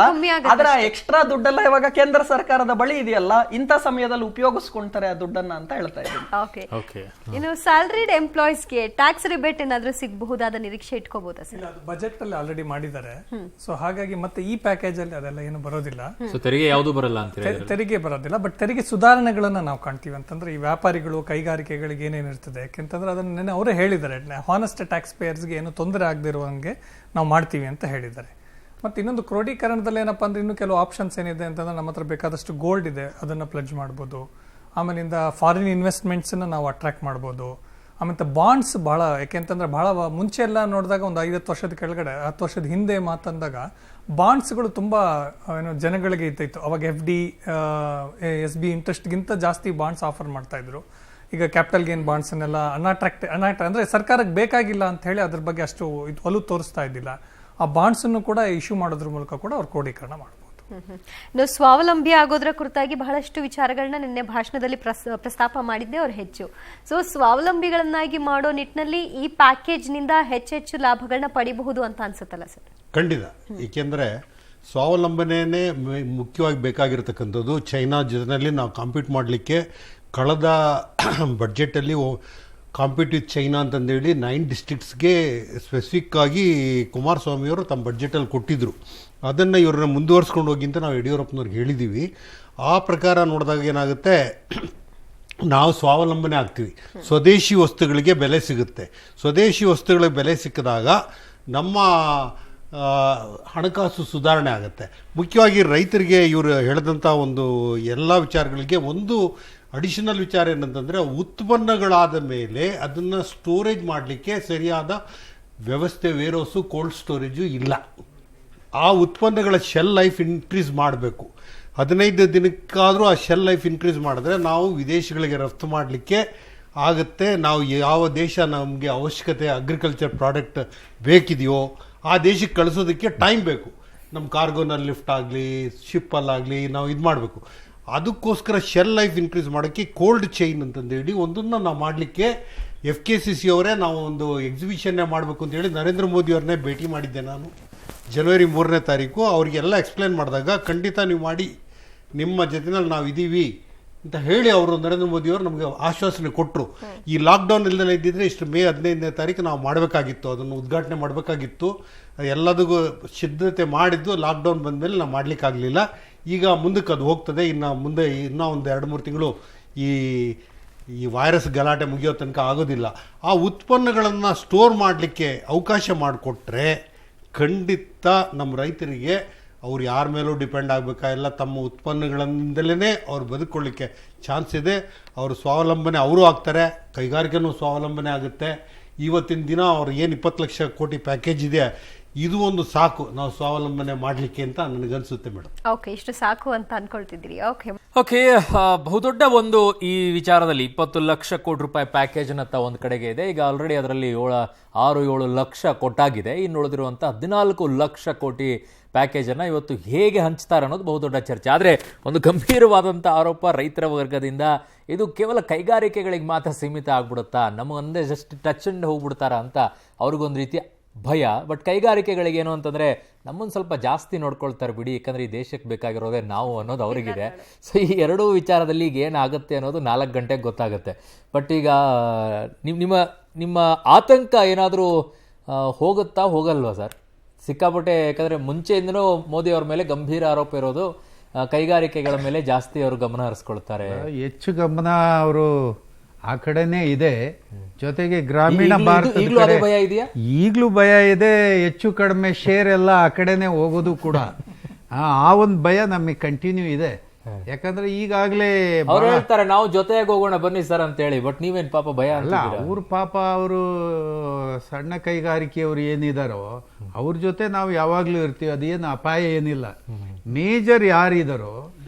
ಆದ್ರೆ ಎಕ್ಸ್ಟ್ರಾ ದುಡ್ಡೆಲ್ಲ ಇವಾಗ ಕೇಂದ್ರ ಸರ್ಕಾರದ ಬಳಿ ಇದೆಯಲ್ಲ, ಇಂಥ ಸಮಯದಲ್ಲಿ ಉಪಯೋಗಿಸ್ಕೊಂತಾರೆ ಆ ದುಡ್ಡನ್ನ ಅಂತ ಹೇಳ್ತಾ ಇದ್ದೀನಿ. ಇನ್ನು ಸ್ಯಾಲರಿಡ್ ಎಂಪ್ಲಾಯೀಸ್ಗೆ ಟ್ಯಾಕ್ಸ್ ರಿಬೇಟ್ ಏನಾದ್ರೂ ಸಿಗಬಹುದಾದ ನಿರೀಕ್ಷೆ ಇಟ್ಕೋಬಹುದಾ ಸರ್? ಬಜೆಟ್ ಅಲ್ಲಿ ಆಲ್ರೆಡಿ ಮಾಡಿದ್ದಾರೆ. ಸೊ ಹಾಗಾಗಿ ಮತ್ತೆ ಈ ಪ್ಯಾಕೇಜ್ ಅಲ್ಲಿ ಅದೆಲ್ಲ ಏನು ಬರೋದಿಲ್ಲ, ತೆರಿಗೆ ಯಾವುದು ಬರಲ್ಲ ಅಂತ ತೆರಿಗೆ ಬರೋದಿಲ್ಲ. ಬಟ್ ತೆರಿಗೆ ಸುಧಾರಣೆಗಳನ್ನ ನಾವು ಕಾಣ್ತೀವಿ. ಅಂತಂದ್ರೆ ಈ ವ್ಯಾಪಾರಿಗಳು, ಕೈಗಾರಿಕೆಗಳಿಗೆ ಏನೇನಿರ್ತದೆ, ಯಾಕೆಂತಂದ್ರೆ ಅದನ್ನ ಅವರೇ ಹೇಳಿದ್ದಾರೆ, ಹಾನೆಸ್ಟ್ ಟ್ಯಾಕ್ಸ್ ಪೇಯರ್ಸ್ಗೆ ಏನು ತೊಂದರೆ ಆಗದಿರುವಂಗೆ ನಾವು ಮಾಡ್ತೀವಿ ಅಂತ ಹೇಳಿದ್ದಾರೆ. ಮತ್ತೆ ಇನ್ನೊಂದು ಕ್ರೋಢೀಕರಣದಲ್ಲಿ ಏನಪ್ಪಾ ಅಂದ್ರೆ ಇನ್ನು ಕೆಲವು ಆಪ್ಷನ್ಸ್ ಏನಿದೆ ಅಂತಂದ್ರೆ, ನಮ್ಮ ಹತ್ರ ಬೇಕಾದಷ್ಟು ಗೋಲ್ಡ್ ಇದೆ, ಅದನ್ನ ಪ್ಲೆಡ್ಜ್ ಮಾಡ್ಬೋದು. ಆಮೇಲಿಂದ ಫಾರಿನ್ ಇನ್ವೆಸ್ಟ್ಮೆಂಟ್ಸ್ ನಾವು ಅಟ್ರಾಕ್ಟ್ ಮಾಡ್ಬೋದು. ಆಮೇಲೆ ಬಾಂಡ್ಸ್ ಬಹಳ, ಯಾಕೆಂತಂದ್ರೆ ಬಹಳ ಮುಂಚೆ ಎಲ್ಲ ನೋಡಿದಾಗ ಒಂದು 5-10 ವರ್ಷದ ಕೆಳಗಡೆ, 10 ವರ್ಷದ ಹಿಂದೆ ಮಾತಂದಾಗ ಬಾಂಡ್ಸ್ಗಳು ತುಂಬಾ ಏನು ಜನಗಳಿಗೆ ಇತ್ತು. ಅವಾಗ FD SB ಇಂಟ್ರೆಸ್ಟ್ಗಿಂತ ಜಾಸ್ತಿ ಬಾಂಡ್ಸ್ ಆಫರ್ ಮಾಡ್ತಾ ಇದ್ರು. ಈಗ ಕ್ಯಾಪಿಟಲ್ ಗೇನ್ ಬಾಂಡ್ಸ್ ಅನ್ನೆಲ್ಲ ಅನ್ಅಟ್ರಾಕ್ಟ್ ಅಂದ್ರೆ ಸರ್ಕಾರಕ್ಕೆ ಬೇಕಾಗಿಲ್ಲ ಅಂತ ಹೇಳಿ ಅದ್ರ ಬಗ್ಗೆ ಅಷ್ಟು ಒಲವು ತೋರಿಸ್ತಾ ಇದ್ದಿಲ್ಲ. ಆ ಬಾಂಡ್ಸ್ ಅನ್ನು ಕೂಡ ಇಶ್ಯೂ ಮಾಡೋದ್ರ ಮೂಲಕ ಕೂಡ ಅವ್ರು ಕ್ರೋಢೀಕರಣ ಮಾಡಬಹುದು. ಇನ್ನು ಸ್ವಾವಲಂಬಿ ಆಗೋದ್ರ ಕುರಿತಾಗಿ ಬಹಳಷ್ಟು ವಿಚಾರಗಳನ್ನ ನಿನ್ನೆ ಭಾಷಣದಲ್ಲಿ ಪ್ರಸ್ತಾಪ ಮಾಡಿದ್ದೆ ಅವ್ರು ಹೆಚ್ಚು. ಸೊ ಸ್ವಾವಲಂಬಿಗಳನ್ನಾಗಿ ಮಾಡೋ ನಿಟ್ಟಿನಲ್ಲಿ ಈ ಪ್ಯಾಕೇಜ್ ನಿಂದ ಹೆಚ್ಚೆಚ್ಚು ಲಾಭಗಳನ್ನ ಪಡಿಬಹುದು ಅಂತ ಅನ್ಸುತ್ತಲ್ಲ ಸರ್? ಖಂಡಿತ. ಏಕೆಂದರೆ ಸ್ವಾವಲಂಬನೆಯೇ ಮುಖ್ಯವಾಗಿ ಬೇಕಾಗಿರ್ತಕ್ಕಂಥದ್ದು. ಚೈನಾ ಜೊತೆಯಲ್ಲಿ ನಾವು ಕಾಂಪೀಟ್ ಮಾಡಲಿಕ್ಕೆ ಕಳೆದ ಬಡ್ಜೆಟಲ್ಲಿ ಕಾಂಪೀಟ್ ಚೈನಾ ಅಂತಂದೇಳಿ 9 ಡಿಸ್ಟ್ರಿಕ್ಟ್ಸ್ಗೆ ಸ್ಪೆಸಿಫಿಕ್ ಆಗಿ ಕುಮಾರಸ್ವಾಮಿಯವರು ತಮ್ಮ ಬಡ್ಜೆಟಲ್ಲಿ ಕೊಟ್ಟಿದ್ದರು. ಅದನ್ನು ಇವ್ರನ್ನ ಮುಂದುವರ್ಸ್ಕೊಂಡು ಹೋಗಿ ಅಂತ ನಾವು ಯಡಿಯೂರಪ್ಪನವ್ರಿಗೆ ಹೇಳಿದ್ದೀವಿ. ಆ ಪ್ರಕಾರ ನೋಡಿದಾಗ ಏನಾಗುತ್ತೆ, ನಾವು ಸ್ವಾವಲಂಬನೆ ಆಗ್ತೀವಿ. ಸ್ವದೇಶಿ ವಸ್ತುಗಳಿಗೆ ಬೆಲೆ ಸಿಗುತ್ತೆ. ಸ್ವದೇಶಿ ವಸ್ತುಗಳಿಗೆ ಬೆಲೆ ಸಿಕ್ಕಿದಾಗ ನಮ್ಮ ಹಣಕಾಸು ಸುಧಾರಣೆ ಆಗುತ್ತೆ. ಮುಖ್ಯವಾಗಿ ರೈತರಿಗೆ ಇವರು ಹೇಳಿದಂಥ ಒಂದು ಎಲ್ಲ ವಿಚಾರಗಳಿಗೆ ಒಂದು ಅಡಿಷನಲ್ ವಿಚಾರ ಏನಂತಂದರೆ, ಉತ್ಪನ್ನಗಳಾದ ಮೇಲೆ ಅದನ್ನು ಸ್ಟೋರೇಜ್ ಮಾಡಲಿಕ್ಕೆ ಸರಿಯಾದ ವ್ಯವಸ್ಥೆ, ವೇರ್ಹೌಸು, ಕೋಲ್ಡ್ ಸ್ಟೋರೇಜು ಇಲ್ಲ. ಆ ಉತ್ಪನ್ನಗಳ ಶೆಲ್ ಲೈಫ್ ಇನ್ಕ್ರೀಸ್ ಮಾಡಬೇಕು. 15 ದಿನಕ್ಕಾದರೂ ಆ ಶೆಲ್ ಲೈಫ್ ಇನ್ಕ್ರೀಸ್ ಮಾಡಿದ್ರೆ ನಾವು ವಿದೇಶಗಳಿಗೆ ರಫ್ತು ಮಾಡಲಿಕ್ಕೆ ಆಗುತ್ತೆ. ನಾವು ಯಾವ ದೇಶ ನಮಗೆ ಅವಶ್ಯಕತೆ ಅಗ್ರಿಕಲ್ಚರ್ ಪ್ರಾಡಕ್ಟ್ ಬೇಕಿದೆಯೋ ಆ ದೇಶಕ್ಕೆ ಕಳಿಸೋದಕ್ಕೆ ಟೈಮ್ ಬೇಕು. ನಮ್ಮ ಕಾರ್ಗೋನಲ್ಲಿ ಲಿಫ್ಟ್ ಆಗಲಿ, ಶಿಪ್ಪಲ್ಲಾಗಲಿ ನಾವು ಇದು ಮಾಡಬೇಕು. ಅದಕ್ಕೋಸ್ಕರ ಶೆಲ್ ಲೈಫ್ ಇನ್ಕ್ರೀಸ್ ಮಾಡೋಕ್ಕೆ ಕೋಲ್ಡ್ ಚೈನ್ ಅಂತಂದೇಳಿ ಒಂದನ್ನು ನಾವು ಮಾಡಲಿಕ್ಕೆ FKCC ಅವರೇ ನಾವು ಒಂದು ಎಕ್ಸಿಬಿಷನ್ನೇ ಮಾಡಬೇಕು ಅಂತೇಳಿ ನರೇಂದ್ರ ಮೋದಿ ಅವ್ರನ್ನೇ ಭೇಟಿ ಮಾಡಿದ್ದೆ ನಾನು ಜನವರಿ 3ನೇ ತಾರೀಕು. ಅವರಿಗೆಲ್ಲ ಎಕ್ಸ್ಪ್ಲೇನ್ ಮಾಡಿದಾಗ ಖಂಡಿತ ನೀವು ಮಾಡಿ, ನಿಮ್ಮ ಜೊತೆನಲ್ಲಿ ನಾವು ಇದ್ದೀವಿ ಅಂತ ಹೇಳಿ ಅವರು ನರೇಂದ್ರ ಮೋದಿಯವರು ನಮಗೆ ಆಶ್ವಾಸನೆ ಕೊಟ್ಟರು. ಈ ಲಾಕ್ಡೌನ್ ಇಲ್ಲದೇ ಇದ್ದಿದ್ರೆ ಇಷ್ಟು ಮೇ 15ನೇ ತಾರೀಕು ನಾವು ಮಾಡಬೇಕಾಗಿತ್ತು, ಅದನ್ನು ಉದ್ಘಾಟನೆ ಮಾಡಬೇಕಾಗಿತ್ತು. ಎಲ್ಲದಕ್ಕೂ ಸಿದ್ಧತೆ ಮಾಡಿದ್ದು ಲಾಕ್ಡೌನ್ ಬಂದಮೇಲೆ ನಾವು ಮಾಡಲಿಕ್ಕಾಗಲಿಲ್ಲ. ಈಗ ಮುಂದಕ್ಕೆ ಅದು ಹೋಗ್ತದೆ. ಇನ್ನು ಮುಂದೆ ಇನ್ನೂ ಒಂದು 2-3 ತಿಂಗಳು ಈ ವೈರಸ್ ಗಲಾಟೆ ಮುಗಿಯೋ ತನಕ ಆಗೋದಿಲ್ಲ. ಆ ಉತ್ಪನ್ನಗಳನ್ನು ಸ್ಟೋರ್ ಮಾಡಲಿಕ್ಕೆ ಅವಕಾಶ ಮಾಡಿಕೊಟ್ರೆ ಖಂಡಿತ ನಮ್ಮ ರೈತರಿಗೆ ಅವ್ರು ಯಾರ ಮೇಲೂ ಡಿಪೆಂಡ್ ಆಗಬೇಕಾಗಿಲ್ಲ, ತಮ್ಮ ಉತ್ಪನ್ನಗಳಿಂದಲೇ ಅವ್ರು ಬದುಕೊಳ್ಳಿಕ್ಕೆ ಚಾನ್ಸ್ ಇದೆ. ಅವರು ಸ್ವಾವಲಂಬನೆ ಅವರು ಆಗ್ತಾರೆ, ಕೈಗಾರಿಕೆನೂ ಸ್ವಾವಲಂಬನೆ ಆಗುತ್ತೆ. ಇವತ್ತಿನ ದಿನ ಅವ್ರು ಏನು 20 ಲಕ್ಷ ಕೋಟಿ ಪ್ಯಾಕೇಜ್ ಇದೆ, ಇದು ಒಂದು ಸಾಕು ನಾವು ಸ್ವಾವಲಂಬನೆ ಮಾಡಲಿಕ್ಕೆ ಅಂತ ನನಗನ್ಸುತ್ತೆ ಮೇಡಮ್. ಓಕೆ, ಇಷ್ಟು ಸಾಕು ಅಂತ ಅನ್ಕೊಳ್ತಿದ್ರಿ. ಓಕೆ, ಬಹುದೊಡ್ಡ ಒಂದು ಈ ವಿಚಾರದಲ್ಲಿ 20 ಲಕ್ಷ ಕೋಟಿ ರೂಪಾಯಿ ಪ್ಯಾಕೇಜ್ ಅಂತ ಒಂದು ಕಡೆಗೆ ಇದೆ. ಈಗ ಆಲ್ರೆಡಿ ಅದರಲ್ಲಿ 6-7 ಲಕ್ಷ ಕೊಟ್ಟಾಗಿದೆ. ಇನ್ನು ಉಳಿದಿರುವಂಥ 14 ಲಕ್ಷ ಕೋಟಿ ಪ್ಯಾಕೇಜನ್ನು ಇವತ್ತು ಹೇಗೆ ಹಂಚ್ತಾರೆ ಅನ್ನೋದು ಬಹುದೊಡ್ಡ ಚರ್ಚೆ. ಆದರೆ ಒಂದು ಗಂಭೀರವಾದಂಥ ಆರೋಪ ರೈತರ ವರ್ಗದಿಂದ, ಇದು ಕೇವಲ ಕೈಗಾರಿಕೆಗಳಿಗೆ ಮಾತ್ರ ಸೀಮಿತ ಆಗ್ಬಿಡುತ್ತಾ, ನಮಗೊಂದೇ ಜಸ್ಟ್ ಟಚ್ ಅಂಡ್ ಹೋಗ್ಬಿಡ್ತಾರ ಅಂತ ಅವ್ರಿಗೊಂದು ರೀತಿಯ ಭಯ. ಬಟ್ ಕೈಗಾರಿಕೆಗಳಿಗೆ ಏನು ಅಂತಂದರೆ ನಮ್ಮನ್ನು ಸ್ವಲ್ಪ ಜಾಸ್ತಿ ನೋಡ್ಕೊಳ್ತಾರೆ ಬಿಡಿ, ಯಾಕಂದರೆ ಈ ದೇಶಕ್ಕೆ ಬೇಕಾಗಿರೋದೇ ನಾವು ಅನ್ನೋದು ಅವರಿಗಿದೆ. ಸೊ ಈ ಎರಡೂ ವಿಚಾರದಲ್ಲಿ ಈಗ ಏನಾಗುತ್ತೆ ಅನ್ನೋದು 4 ಗಂಟೆಗೆ ಗೊತ್ತಾಗುತ್ತೆ. ಬಟ್ ಈಗ ನಿಮ್ಮ ಆತಂಕ ಏನಾದರೂ ಹೋಗುತ್ತಾ ಹೋಗಲ್ವಾ ಸರ್? ಸಿಕ್ಕಾಪಟ್ಟೆ, ಯಾಕಂದರೆ ಮುಂಚೆಯಿಂದನೂ ಮೋದಿ ಅವ್ರ ಮೇಲೆ ಗಂಭೀರ ಆರೋಪ ಇರೋದು ಕೈಗಾರಿಕೆಗಳ ಮೇಲೆ ಜಾಸ್ತಿ ಅವರು ಗಮನ ಹರಿಸ್ಕೊಳ್ತಾರೆ. ಹೆಚ್ಚು ಗಮನ ಅವರು ಆ ಕಡೆನೇ ಇದೆ. ಜೊತೆಗೆ ಗ್ರಾಮೀಣ ಭಾರತ ಭಯ ಇದೆಯಾ? ಈಗಲೂ ಭಯ ಇದೆ. ಹೆಚ್ಚು ಕಡಿಮೆ ಶೇರ್ ಎಲ್ಲ ಆ ಕಡೆನೆ ಹೋಗೋದು ಕೂಡ ಆ ಒಂದು ಭಯ ನಮಗೆ ಕಂಟಿನ್ಯೂ ಇದೆ. ಯಾಕಂದ್ರೆ ಈಗಾಗಲೇ ಅವ್ರು ಹೇಳ್ತಾರೆ ನಾವು ಜೊತೆಗೆ ಹೋಗೋಣ ಬನ್ನಿ ಸರ್ ಅಂತ ಹೇಳಿ. ಬಟ್ ನೀವೇನ್ ಪಾಪ ಭಯ ಅಲ್ಲ, ಅವ್ರ ಪಾಪ ಅವರು ಸಣ್ಣ ಕೈಗಾರಿಕೆಯವರು ಏನಿದಾರೋ ಅವ್ರ ಜೊತೆ ನಾವು ಯಾವಾಗ್ಲೂ ಇರ್ತೀವಿ, ಅದೇನು ಅಪಾಯ ಏನಿಲ್ಲ. ಮೇಜರ್ ಯಾರಿದಾರೋ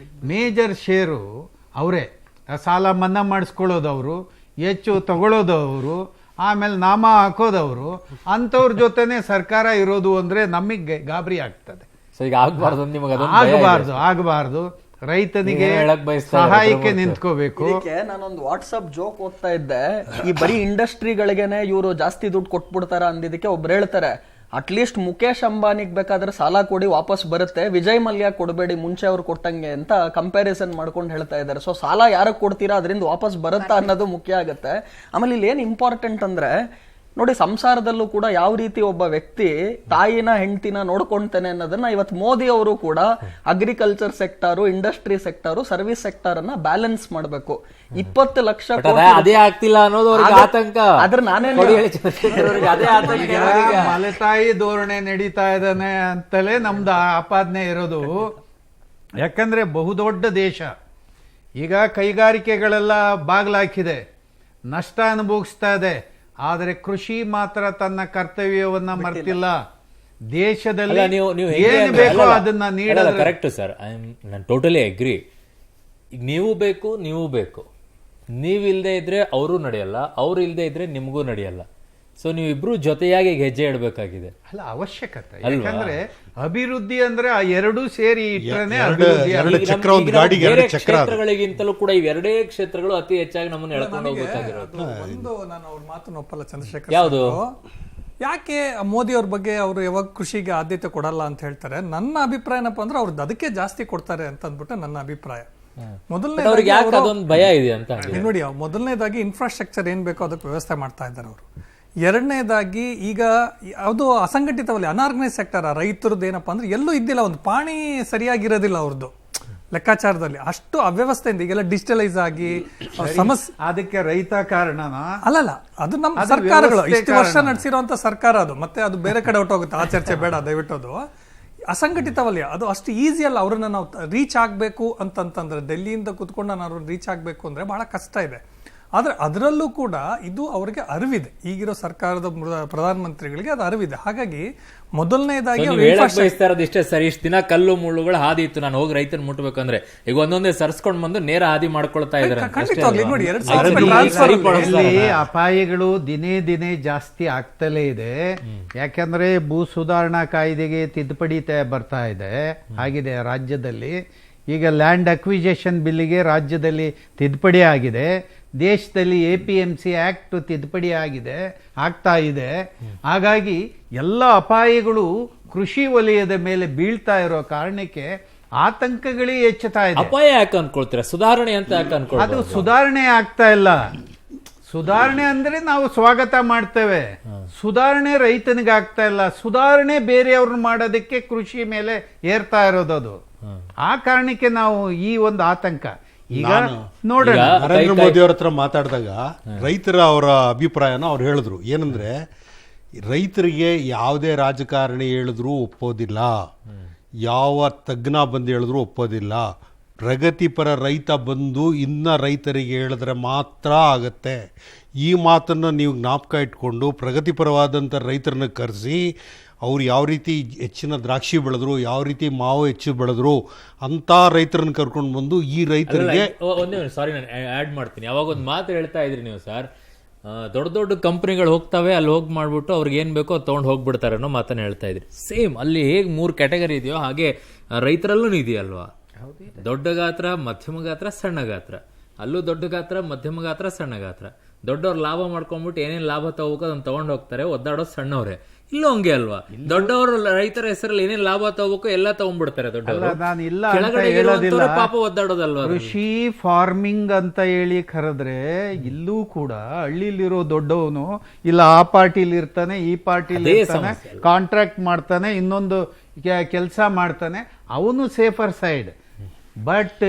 ಮೇಜರ್ ಶೇರು ಅವರೇ. ಸಾಲ ಮನ್ನಾ ಮಾಡಿಸ್ಕೊಳ್ಳೋದವರು, ಹೆಚ್ಚು ತಗೊಳ್ಳೋದವರು, ಆಮೇಲೆ ನಾಮ ಹಾಕೋದವರು, ಅಂಥವ್ರ ಜೊತೆನೆ ಸರ್ಕಾರ ಇರೋದು ಅಂದ್ರೆ ನಮಗೆ ಗಾಬರಿ ಆಗ್ತದೆ. ಆಗಬಾರ್ದು. ರೈತನಿಗೆ ಸಹಾಯಕ್ಕೆ ನಿಂತ್ಕೋಬೇಕು. ನಾನೊಂದು ವಾಟ್ಸಪ್ ಜೋಕ್ ಓದ್ತಾ ಇದ್ದೆ, ಈ ಬರೀ ಇಂಡಸ್ಟ್ರಿಗಳಿಗೆನೆ ಇವರು ಜಾಸ್ತಿ ದುಡ್ಡು ಕೊಟ್ಬಿಡ್ತಾರ ಅಂದಿದ್ದಕ್ಕೆ ಒಬ್ರು ಹೇಳ್ತಾರೆ, ಅಟ್ಲೀಸ್ಟ್ ಮುಖೇಶ್ ಅಂಬಾನಿಗ್ ಬೇಕಾದ್ರೆ ಸಾಲ ಕೊಡಿ ವಾಪಸ್ ಬರುತ್ತೆ, ವಿಜಯ್ ಮಲ್ಯ ಕೊಡಬೇಡಿ ಮುಂಚೆ ಅವ್ರು ಕೊಟ್ಟಂಗೆ ಅಂತ ಕಂಪ್ಯಾರಿಸನ್ ಮಾಡ್ಕೊಂಡು ಹೇಳ್ತಾ ಇದ್ದಾರೆ. ಸೊ ಸಾಲ ಯಾರಿಗೆ ಕೊಡ್ತೀರಾ ಅದರಿಂದ ವಾಪಸ್ ಬರುತ್ತಾ ಅನ್ನೋದು ಮುಖ್ಯ ಆಗುತ್ತೆ. ಆಮೇಲೆ ಇಲ್ಲಿ ಏನ್ ಇಂಪಾರ್ಟೆಂಟ್ ಅಂದ್ರೆ ನೋಡಿ, ಸಂಸಾರದಲ್ಲೂ ಕೂಡ ಯಾವ ರೀತಿ ಒಬ್ಬ ವ್ಯಕ್ತಿ ತಾಯಿನ ಹೆಂಡತಿನ ನೋಡ್ಕೊಂತಾನೆ ಅನ್ನೋದನ್ನ ಇವತ್ತು ಮೋದಿ ಅವರು ಕೂಡ ಅಗ್ರಿಕಲ್ಚರ್ ಸೆಕ್ಟಾರು, ಇಂಡಸ್ಟ್ರಿ ಸೆಕ್ಟಾರು, ಸರ್ವಿಸ್ ಸೆಕ್ಟಾರ್ ಅನ್ನ ಬ್ಯಾಲೆನ್ಸ್ ಮಾಡಬೇಕು. 20 ಲಕ್ಷ ಅದೇ ಆಗ್ತಿಲ್ಲ ಅನ್ನೋದು ಆತಂಕ. ಅದ್ರ ನಾನೇ ಮಲೆತಾಯಿ ಧೋರಣೆ ನಡೀತಾ ಇದ್ದಾನೆ ಅಂತಲೇ ನಮ್ದು ಆಪಾದನೆ ಇರೋದು. ಯಾಕಂದ್ರೆ ಬಹುದೊಡ್ಡ ದೇಶ, ಈಗ ಕೈಗಾರಿಕೆಗಳೆಲ್ಲ ಬಾಗ್ಲಾಕಿದೆ, ನಷ್ಟ ಅನುಭವಿಸ್ತಾ ಇದೆ. ಆದರೆ ಕೃಷಿ ಮಾತ್ರ ತನ್ನ ಕರ್ತವ್ಯವನ್ನ ಮರ್ತಿಲ್ಲ. ದೇಶದಲ್ಲಿ ಏನು ಬೇಕೋ ಅದನ್ನ ನೀಡೋದು ಕರೆಕ್ಟ್ ಸರ್. ನಾನು ಟೋಟಲಿ ಅಗ್ರಿ. ಈಗ ನೀವು ಬೇಕು, ನೀವಿಲ್ದೇ ಇದ್ರೆ ಅವರು ನಡೆಯಲ್ಲ, ಅವ್ರು ಇಲ್ದೇ ಇದ್ರೆ ನಿಮಗೂ ನಡೆಯಲ್ಲ. ಸೊ ನೀವಿಬ್ರು ಜೊತೆಯಾಗಿ ಹೆಜ್ಜೆ ಇಡಬೇಕಾಗಿದೆ. ಅಲ್ಲ, ಅವಶ್ಯಕತೆ. ಯಾಕಂದ್ರೆ ಅಭಿವೃದ್ಧಿ ಅಂದ್ರೆ ಆ ಎರಡೂ ಸೇರಿ ಇಟ್ಟರೆ ಕ್ಷೇತ್ರಗಳಿಗಿಂತಲೂ ಕೂಡ ಇವೆರಡೇ ಕ್ಷೇತ್ರಗಳು ಅತಿ ಹೆಚ್ಚಾಗಿ ನಮ್ಮನ್ನು ಎಳ್ಕೊಂಡು ಹೋಗ್ಬೇಕಾಗಿರೋದು. ಒಂದು ನಾನು ಅವ್ರ ಮಾತನ್ನು ಒಪ್ಪಲ್ಲ ಚಂದ್ರಶೇಖರ್. ಯಾವುದು? ಯಾಕೆ ಮೋದಿ ಅವ್ರ ಬಗ್ಗೆ ಅವರು ಯಾವಾಗ ಕೃಷಿಗೆ ಆದ್ಯತೆ ಕೊಡಲ್ಲ ಅಂತ ಹೇಳ್ತಾರೆ? ನನ್ನ ಅಭಿಪ್ರಾಯ ಏನಪ್ಪ ಅಂದ್ರೆ ಅವ್ರದ್ದು ಅದಕ್ಕೆ ಜಾಸ್ತಿ ಕೊಡ್ತಾರೆ ಅಂತ ಅಂದ್ಬಿಟ್ಟು ನನ್ನ ಅಭಿಪ್ರಾಯ. ಭಯ ಇದೆ ಅಂತ ನೋಡಿ, ಮೊದಲನೇದಾಗಿ ಇನ್ಫ್ರಾಸ್ಟ್ರಕ್ಚರ್ ಏನ್ ಬೇಕೋ ಅದಕ್ಕೆ ವ್ಯವಸ್ಥೆ ಮಾಡ್ತಾ ಇದ್ದಾರೆ ಅವರು. ಎರಡನೇದಾಗಿ ಈಗ ಅದು ಅಸಂಘಟಿತವಲ್ಲಿ ಅನಾರ್ಗನೈಸ್ ಸೆಕ್ಟರ್, ರೈತರದ್ದು ಏನಪ್ಪಾ ಅಂದ್ರೆ ಎಲ್ಲೂ ಇದ್ದಿಲ್ಲ, ಒಂದು ಪಾಣಿ ಸರಿಯಾಗಿರೋದಿಲ್ಲ ಅವ್ರದ್ದು ಲೆಕ್ಕಾಚಾರದಲ್ಲಿ. ಅಷ್ಟು ಅವ್ಯವಸ್ಥೆಯಿಂದ ಈಗೆಲ್ಲ ಡಿಜಿಟಲೈಸ್ ಆಗಿ ಸಮಸ್ಯೆ. ಅದಕ್ಕೆ ರೈತ ಕಾರಣನ ಅಲ್ಲಲ್ಲ, ಅದು ನಮ್ಮ ಸರ್ಕಾರಗಳು ಇಷ್ಟು ವರ್ಷ ನಡೆಸಿರುವಂತ ಸರ್ಕಾರ ಅದು. ಮತ್ತೆ ಅದು ಬೇರೆ ಕಡೆ ಹೊಟ್ಟೋಗುತ್ತೆ, ಆ ಚರ್ಚೆ ಬೇಡ ದಯವಿಟ್ಟು. ಅದು ಅಸಂಘಟಿತವಲ್ಲ, ಅದು ಅಷ್ಟು ಈಸಿ ಅಲ್ಲ. ಅವ್ರನ್ನ ನಾವು ರೀಚ್ ಆಗ್ಬೇಕು ಅಂತಂತಂದ್ರೆ, ಡೆಲ್ಲಿಯಿಂದ ಕುತ್ಕೊಂಡು ನಾನು ರೀಚ್ ಆಗ್ಬೇಕು ಅಂದ್ರೆ ಬಹಳ ಕಷ್ಟ ಇದೆ. ಆದ್ರೆ ಅದರಲ್ಲೂ ಕೂಡ ಇದು ಅವರಿಗೆ ಅರಿವಿದೆ, ಈಗಿರೋ ಸರ್ಕಾರದ ಪ್ರಧಾನಮಂತ್ರಿಗಳಿಗೆ ಅದು ಅರಿವಿದೆ. ಹಾಗಾಗಿ ಮೊದಲನೇದಾಗಿ ಇಷ್ಟೇ ಸರ್, ಇಷ್ಟು ದಿನ ಕಲ್ಲು ಮುಳ್ಳುಗಳು ಹಾದಿ ಇತ್ತು, ನಾನು ಹೋಗಿ ರೈತನ ಮುಟ್ಬೇಕಂದ್ರೆ ಈಗ ಒಂದೊಂದೇ ಸರ್ಸ್ಕೊಂಡ್ ಬಂದು ನೇರ ಹಾದಿ ಮಾಡ್ಕೊಳ್ತಾ ಇದ್ದಾರೆ. ಅಪಾಯಗಳು ದಿನೇ ದಿನೇ ಜಾಸ್ತಿ ಆಗ್ತಲೇ ಇದೆ. ಯಾಕಂದ್ರೆ ಭೂ ಸುಧಾರಣಾ ಕಾಯ್ದೆಗೆ ತಿದ್ದುಪಡಿ ಬರ್ತಾ ಇದೆ, ಆಗಿದೆ ರಾಜ್ಯದಲ್ಲಿ. ಈಗ ಲ್ಯಾಂಡ್ ಅಕ್ವಿಜೇಷನ್ ಬಿಲ್ಲಿಗೆ ರಾಜ್ಯದಲ್ಲಿ ತಿದ್ದುಪಡಿ ಆಗಿದೆ. ದೇಶದಲ್ಲಿ APMC ಆಕ್ಟ್ ತಿದ್ದುಪಡಿ ಆಗ್ತಾ ಇದೆ. ಹಾಗಾಗಿ ಎಲ್ಲ ಅಪಾಯಗಳು ಕೃಷಿ ವಲಯದ ಮೇಲೆ ಬೀಳ್ತಾ ಇರೋ ಕಾರಣಕ್ಕೆ ಆತಂಕಗಳೇ ಹೆಚ್ಚುತ್ತಾ ಇದೆ. ಅಪಾಯ ಯಾಕೆ ಅನ್ಕೊಳ್ತೀರಾ? ಸುಧಾರಣೆ ಅಂತ ಯಾಕೆ ಅನ್ಕೊಳ್ತೀರಾ? ಅದು ಸುಧಾರಣೆ ಆಗ್ತಾ ಇಲ್ಲ. ಸುಧಾರಣೆ ಅಂದ್ರೆ ನಾವು ಸ್ವಾಗತ ಮಾಡ್ತೇವೆ, ಸುಧಾರಣೆ ರೈತನಿಗೆ ಆಗ್ತಾ ಇಲ್ಲ. ಸುಧಾರಣೆ ಬೇರೆಯವ್ರನ್ನ ಮಾಡೋದಕ್ಕೆ ಕೃಷಿ ಮೇಲೆ ಏರ್ತಾ ಇರೋದು. ಅದು ಆ ಕಾರಣಕ್ಕೆ ನಾವು ಈ ಒಂದು ಆತಂಕ. ಈಗ ನೋಡೋಣ, ನರೇಂದ್ರ ಮೋದಿ ಅವ್ರ ಹತ್ರ ಮಾತಾಡಿದಾಗ ರೈತರ ಅವರ ಅಭಿಪ್ರಾಯನ ಅವ್ರು ಹೇಳಿದ್ರು. ಏನಂದ್ರೆ ರೈತರಿಗೆ ಯಾವುದೇ ರಾಜಕಾರಣಿ ಹೇಳಿದ್ರೂ ಒಪ್ಪೋದಿಲ್ಲ, ಯಾವ ತಜ್ಞ ಬಂದು ಹೇಳಿದ್ರೂ ಒಪ್ಪೋದಿಲ್ಲ. ಪ್ರಗತಿಪರ ರೈತ ಬಂದು ಇನ್ನು ರೈತರಿಗೆ ಹೇಳಿದ್ರೆ ಮಾತ್ರ ಆಗತ್ತೆ. ಈ ಮಾತನ್ನು ನೀವು ಜ್ಞಾಪಕ ಇಟ್ಕೊಂಡು ಪ್ರಗತಿಪರವಾದಂಥ ರೈತರನ್ನ ಕರೆಸಿ ಅವ್ರು ಯಾವ ರೀತಿ ಹೆಚ್ಚಿನ ದ್ರಾಕ್ಷಿ ಬೆಳೆದ್ರು, ಯಾವ ರೀತಿ ಮಾವು ಹೆಚ್ಚು ಬೆಳೆದ್ರು ಅಂಥ ರೈತರನ್ನ ಕರ್ಕೊಂಡು ಬಂದು ಈ ರೈತರಿಗೆ ಒಂದೇ ಸಾರಿ ನಾನು ಆ್ಯಡ್ ಮಾಡ್ತೀನಿ. ಅವಾಗ ಒಂದು ಮಾತು ಹೇಳ್ತಾ ಇದ್ರಿ ನೀವು ಸರ್, ದೊಡ್ಡ ದೊಡ್ಡ ಕಂಪ್ನಿಗಳು ಹೋಗ್ತವೆ, ಅಲ್ಲಿ ಹೋಗಿ ಮಾಡ್ಬಿಟ್ಟು ಅವ್ರಿಗೆ ಏನು ಬೇಕೋ ಅದು ತೊಗೊಂಡು ಹೋಗ್ಬಿಡ್ತಾರೆ ಅನ್ನೋ ಮಾತನ್ನು ಹೇಳ್ತಾ ಇದ್ರಿ. ಸೇಮ್ ಅಲ್ಲಿ ಹೇಗೆ 3 ಕ್ಯಾಟಗರಿ ಇದೆಯೋ ಹಾಗೆ ರೈತರಲ್ಲೂ ಇದೆಯಲ್ವಾ? ದೊಡ್ಡ ಗಾತ್ರ, ಮಧ್ಯಮ ಗಾತ್ರ, ಸಣ್ಣ ಗಾತ್ರ. ಅಲ್ಲೂ ದೊಡ್ಡ ಗಾತ್ರ, ಮಧ್ಯಮ ಗಾತ್ರ, ಸಣ್ಣ ಗಾತ್ರ. ದೊಡ್ಡವ್ರು ಲಾಭ ಮಾಡ್ಕೊಂಡ್ಬಿಟ್ಟು ಏನೇನು ಲಾಭ ತಗೋಬೇಕು ಅದನ್ನ ತಗೊಂಡು ಹೋಗ್ತಾರೆ, ಒದ್ದಾಡೋದು ಸಣ್ಣವ್ರೆ. ಇಲ್ಲೂ ಹಂಗೆ ಅಲ್ವಾ? ದೊಡ್ಡವರು ರೈತರ ಹೆಸರಲ್ಲಿ ಏನೇನು ಲಾಭ ತಗೋಬೇಕು ಎಲ್ಲ ತಗೊಂಡ್ಬಿಡ್ತಾರೆ ದೊಡ್ಡವರು, ಕೆಳಗಡೆ ಪಾಪ ಒದ್ದಾಡೋದಲ್ವಾ? ಕೃಷಿ ಫಾರ್ಮಿಂಗ್ ಅಂತ ಹೇಳಿ ಕರೆದ್ರೆ ಇಲ್ಲೂ ಕೂಡ ಹಳ್ಳಿಲಿರೋ ದೊಡ್ಡವನು ಇಲ್ಲ ಆ ಪಾರ್ಟಿಲಿ ಇರ್ತಾನೆ, ಈ ಪಾರ್ಟಿಲಿ ಇರ್ತಾನೆ, ಕಾಂಟ್ರಾಕ್ಟ್ ಮಾಡ್ತಾನೆ, ಇನ್ನೊಂದು ಕೆಲಸ ಮಾಡ್ತಾನೆ, ಅವನು ಸೇಫರ್ ಸೈಡ್. ಬಟ್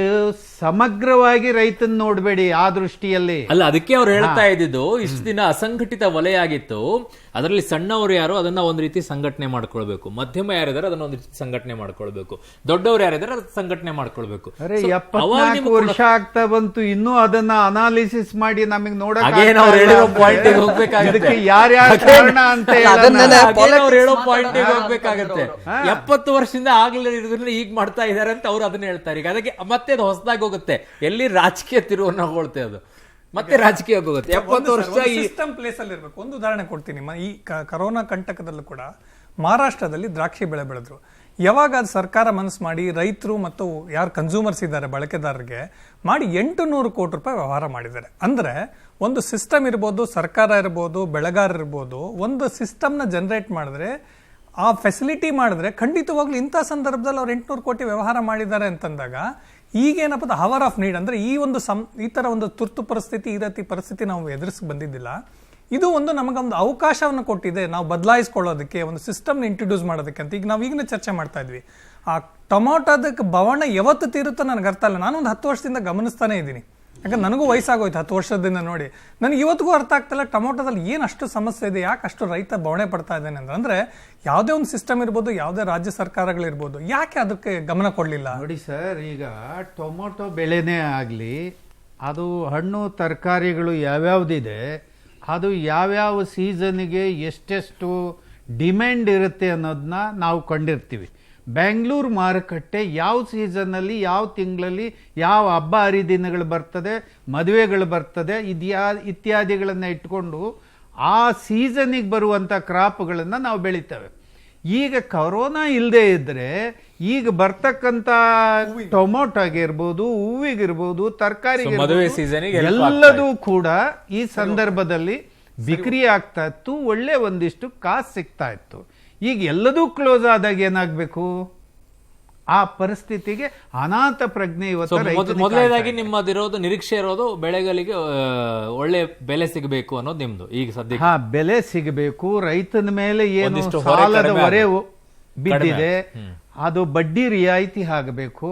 ಸಮಗ್ರವಾಗಿ ರೈತನ್ ನೋಡ್ಬೇಡಿ ಆ ದೃಷ್ಟಿಯಲ್ಲಿ. ಅಲ್ಲ, ಅದಕ್ಕೆ ಅವ್ರು ಹೇಳ್ತಾ ಇದ್ದಿದ್ದು ಇಷ್ಟು ದಿನ ಅಸಂಘಟಿತ ವಲಯ ಆಗಿತ್ತು, ಅದರಲ್ಲಿ ಸಣ್ಣವರು ಯಾರು ಅದನ್ನ ಒಂದ್ ರೀತಿ ಸಂಘಟನೆ ಮಾಡ್ಕೊಳ್ಬೇಕು, ಮಧ್ಯಮ ಯಾರಿದಾರೆ ಅದನ್ನ ಒಂದ್ ರೀತಿ ಸಂಘಟನೆ ಮಾಡ್ಕೊಳ್ಬೇಕು, ದೊಡ್ಡವ್ರು ಯಾರಿದಾರೆ ಅದನ್ನ ಸಂಘಟನೆ ಮಾಡ್ಕೊಳ್ಬೇಕು. ಅರೆ 74 ವರ್ಷ ಆಗ್ತಾ ಬಂತು, ಇನ್ನೂ ಅದನ್ನ ಅನಾಲಿಸಿಸ್ ಮಾಡಿ ನಮಗೆ ನೋಡಕ್ ಯಾರ್ಯಾರು ಕಾರಣ ಅಂತ ಹೇಳೋ ಪಾಯಿಂಟ್ ಹೋಗ್ಬೇಕಾಗತ್ತೆ. 70 ವರ್ಷದಿಂದ ಆಗ್ಲೇ ಈಗ ಮಾಡ್ತಾ ಇದಾರೆ ಅಂತ ಅವ್ರು ಅದನ್ನ ಹೇಳ್ತಾರೆ. ಈಗ ಅದಕ್ಕೆ ಮತ್ತೆ ಅದು ಹೊಸದಾಗಿ ಹೋಗುತ್ತೆ, ಎಲ್ಲಿ ರಾಜಕೀಯ ತಿರುವನ್ನ ಹೋಗುತ್ತೆ, ಅದು ಮತ್ತೆ ರಾಜಕೀಯ ಹೋಗುತ್ತೆ. 70 ವರ್ಷ ಸಿಸ್ಟಮ್ ಪ್ಲೇಸ್ ಅಲ್ಲಿ ಇರಬೇಕು. ಒಂದು ಉದಾಹರಣೆ ಕೊಡ್ತೀನಿ. ಈ ಕರೋನಾ ಕಂಟಕದಲ್ಲೂ ಕೂಡ ಮಹಾರಾಷ್ಟ್ರದಲ್ಲಿ ದ್ರಾಕ್ಷಿ ಬೆಳೆ ಬೆಳೆದ್ರು. ಯಾವಾಗ ಅದು ಸರ್ಕಾರ ಮನಸ್ಸು ಮಾಡಿ ರೈತರು ಮತ್ತು ಯಾರು ಕನ್ಸ್ಯೂಮರ್ಸ್ ಇದ್ದಾರೆ ಬಳಕೆದಾರರಿಗೆ ಮಾಡಿ 800 ಕೋಟಿ ರೂಪಾಯಿ ವ್ಯವಹಾರ ಮಾಡಿದ್ದಾರೆ. ಅಂದ್ರೆ ಒಂದು ಸಿಸ್ಟಮ್ ಇರ್ಬೋದು, ಸರ್ಕಾರ ಇರ್ಬೋದು, ಬೆಳೆಗಾರ ಇರ್ಬೋದು, ಒಂದು ಸಿಸ್ಟಮ್ನ ಜನರೇಟ್ ಮಾಡಿದ್ರೆ, ಆ ಫೆಸಿಲಿಟಿ ಮಾಡಿದ್ರೆ ಖಂಡಿತವಾಗ್ಲೂ ಇಂಥ ಸಂದರ್ಭದಲ್ಲಿ ಅವ್ರು 800 ಕೋಟಿ ವ್ಯವಹಾರ ಮಾಡಿದ್ದಾರೆ ಅಂತಂದಾಗ ಈಗೇನಪ್ಪ ಹವರ್ ಆಫ್ ನೀಡ್ ಅಂದ್ರೆ ಈ ತರ ಒಂದು ತುರ್ತು ಪರಿಸ್ಥಿತಿ, ಈ ರೀತಿ ಪರಿಸ್ಥಿತಿ ನಾವು ಎದುರಿಸಿ ಬಂದಿದ್ದಿಲ್ಲ. ಇದು ಒಂದು ನಮಗೊಂದು ಅವಕಾಶವನ್ನು ಕೊಟ್ಟಿದೆ ನಾವು ಬದಲಾಯಿಸ್ಕೊಳ್ಳೋದಕ್ಕೆ, ಒಂದು ಸಿಸ್ಟಮ್ನ ಇಂಟ್ರೊಡ್ಯೂಸ್ ಮಾಡೋದಕ್ಕೆ ಅಂತ. ಈಗ ನಾವು ಈಗಲೇ ಚರ್ಚೆ ಮಾಡ್ತಾ ಇದ್ವಿ, ಆ ಟೊಮೊಟೋದಕ್ಕೆ ಬವಣ ಯಾವತ್ತು ತೀರುತ್ತೋ ನನಗೆ ಅರ್ಥ ಇಲ್ಲ. ನಾನು ಒಂದು 10 ವರ್ಷದಿಂದ ಗಮನಿಸ್ತಾನೆ ಇದ್ದೀನಿ, ಯಾಕಂದ್ರೆ ನನಗೂ ವಯಸ್ಸಾಗೋಯ್ತು 10 ವರ್ಷದಿಂದ ನೋಡಿ. ನನಗೆ ಇವತ್ತಿಗೂ ಅರ್ಥ ಆಗ್ತಿಲ್ಲ ಟೊಮೊಟೋದಲ್ಲಿ ಏನು ಅಷ್ಟು ಸಮಸ್ಯೆ ಇದೆ, ಯಾಕೆ ಅಷ್ಟು ರೈತ ಬವಣೆ ಪಡ್ತಾ ಇದ್ದಾನೆ ಅಂದ್ರೆ ಯಾವುದೇ ಒಂದು ಸಿಸ್ಟಮ್ ಇರ್ಬೋದು, ಯಾವುದೇ ರಾಜ್ಯ ಸರ್ಕಾರಗಳಿರ್ಬೋದು, ಯಾಕೆ ಅದಕ್ಕೆ ಗಮನ ಕೊಡಲಿಲ್ಲ? ನೋಡಿ ಸರ್, ಈಗ ಟೊಮೊಟೊ ಬೆಳೆನೇ ಆಗಲಿ, ಅದು ಹಣ್ಣು ತರಕಾರಿಗಳು ಯಾವ್ಯಾವ್ದಿದೆ, ಅದು ಯಾವ್ಯಾವ ಸೀಸನ್ಗೆ ಎಷ್ಟೆಷ್ಟು ಡಿಮ್ಯಾಂಡ್ ಇರುತ್ತೆ ಅನ್ನೋದನ್ನ ನಾವು ಕಂಡಿರ್ತೀವಿ. ಬೆಂಗಳೂರು ಮಾರುಕಟ್ಟೆ ಯಾವ ಸೀಸನ್ನಲ್ಲಿ, ಯಾವ ತಿಂಗಳಲ್ಲಿ, ಯಾವ ಹಬ್ಬ ಹರಿದಿನಗಳು ಬರ್ತದೆ, ಮದುವೆಗಳು ಬರ್ತದೆ, ಇತ್ಯಾದಿಗಳನ್ನು ಇಟ್ಕೊಂಡು ಆ ಸೀಸನ್ನಿಗೆ ಬರುವಂಥ ಕ್ರಾಪ್ಗಳನ್ನು ನಾವು ಬೆಳಿತೇವೆ. ಈಗ ಕೊರೋನಾ ಇಲ್ಲದೆ ಇದ್ದರೆ ಈಗ ಬರ್ತಕ್ಕಂಥ ಟೊಮೊಟೊಗಿರ್ಬೋದು, ಹೂವಿಗಿರ್ಬೋದು, ತರಕಾರಿ ಎಲ್ಲದೂ ಕೂಡ ಈ ಸಂದರ್ಭದಲ್ಲಿ ಬಿಕ್ರಿ ಆಗ್ತಾ ಇತ್ತು, ಒಳ್ಳೆ ಒಂದಿಷ್ಟು ಕಾಸು ಸಿಗ್ತಾ ಇತ್ತು. ಈಗ ಎಲ್ಲದೂ ಕ್ಲೋಸ್ ಆದಾಗ ಏನಾಗಬೇಕು? ಆ ಪರಿಸ್ಥಿತಿಗೆ ಅನಾಥ ಪ್ರಜ್ಞೆ ಇವತ್ತು. ಮೊದಲನೇದಾಗಿ ನಿಮ್ಮದಿರೋದು ನಿರೀಕ್ಷೆ ಇರೋದು ಬೆಳೆಗಳಿಗೆ ಒಳ್ಳೆ ಬೆಲೆ ಸಿಗಬೇಕು ಅನ್ನೋದು ನಿಮ್ದು. ಈಗ ಸದ್ಯ ಬೆಲೆ ಸಿಗಬೇಕು, ರೈತನ ಮೇಲೆ ಏನು ಸಾಲದ ಹೊರೆ ಬಿದ್ದಿದೆ ಅದು ಬಡ್ಡಿ ರಿಯಾಯಿತಿ ಆಗಬೇಕು,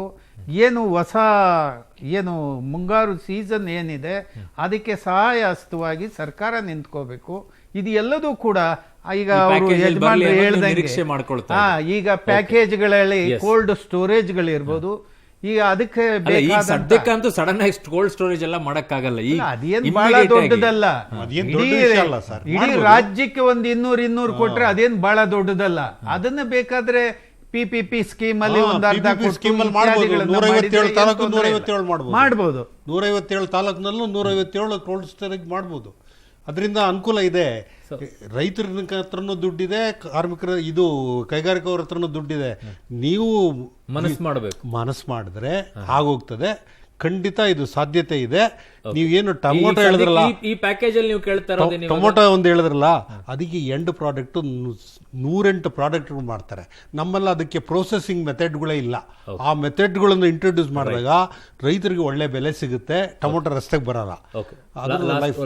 ಏನು ಮುಂಗಾರು ಸೀಸನ್ ಏನಿದೆ ಅದಕ್ಕೆ ಸಹಾಯ ಹಸ್ತವಾಗಿ ಸರ್ಕಾರ ನಿಂತ್ಕೋಬೇಕು. ಇದು ಎಲ್ಲದೂ ಕೂಡ ಈಗ ಅವರು ಯಜಮಾನರು ಹೇಳ್ದಂಗೆ ಈಗ ಪ್ಯಾಕೇಜ್ಗಳಲ್ಲಿ ಕೋಲ್ಡ್ ಸ್ಟೋರೇಜ್ಗಳಿರ್ಬೋದು, ಈಗ ಅದಕ್ಕೆ ಸದ್ಯಕ್ಕಂತೂ ಸಡನ್ ಆಗಿ ಕೋಲ್ಡ್ ಸ್ಟೋರೇಜ್ ಎಲ್ಲ ಮಾಡಕ್ಕಾಗಲ್ಲ. ಅದೇನ್ ಬಹಳ ದೊಡ್ಡದಲ್ಲ, ಇಡೀ ರಾಜ್ಯಕ್ಕೆ ಒಂದು 200 ಕೊಟ್ರೆ ಅದೇನ್ ಬಹಳ ದೊಡ್ಡದಲ್ಲ. ಅದನ್ನ ಬೇಕಾದ್ರೆ PPP ಸ್ಕೀಮ್ ಅಲ್ಲಿ ಒಂದು ಅರ್ಧ ಮಾಡಬಹುದು. 157 ತಾಲೂಕಿನಲ್ಲೂ 157 ಕೋಲ್ಡ್ ಸ್ಟೋರೇಜ್ ಮಾಡಬಹುದು. ಅದರಿಂದ ಅನುಕೂಲ ಇದೆ. ರೈತರ ಹತ್ರನೂ ದುಡ್ಡಿದೆ, ಕಾರ್ಮಿಕರ ಕೈಗಾರಿಕವ್ರ ಹತ್ರನೂ ದುಡ್ಡಿದೆ. ನೀವು ಮನಸ್ಸು ಮಾಡಿದ್ರೆ ಆಗೋಗ್ತದೆ. ಖಂಡಿತ ಇದು ಸಾಧ್ಯತೆ ಇದೆ. ನೀವೇನು ಟೊಮೊಟೊ ಹೇಳಿದ್ರಲ್ಲ, ಈ ಪ್ಯಾಕೇಜ್ ಅಲ್ಲಿ ನೀವು ಕೇಳ್ತಾ ಇರೋದು ಟೊಮೊಟೊ ಒಂದು ಹೇಳಿದ್ರಲ್ಲ, ಅದಕ್ಕೆ ಎಂಡ್ ಪ್ರಾಡಕ್ಟ್ 108 ಪ್ರಾಡಕ್ಟ್ ಮಾಡ್ತಾರೆ. ನಮ್ಮಲ್ಲಿ ಅದಕ್ಕೆ ಪ್ರೊಸೆಸಿಂಗ್ ಮೆಥಡ್ಗಳೇ ಇಲ್ಲ. ಆ ಮೆಥಡ್ಗಳನ್ನು ಇಂಟ್ರೊಡ್ಯೂಸ್ ಮಾಡಿದಾಗ ರೈತರಿಗೆ ಒಳ್ಳೆ ಬೆಲೆ ಸಿಗುತ್ತೆ, ಟೊಮೊಟೊ ರಸ್ತೆಗೆ ಬರಲ್ಲ.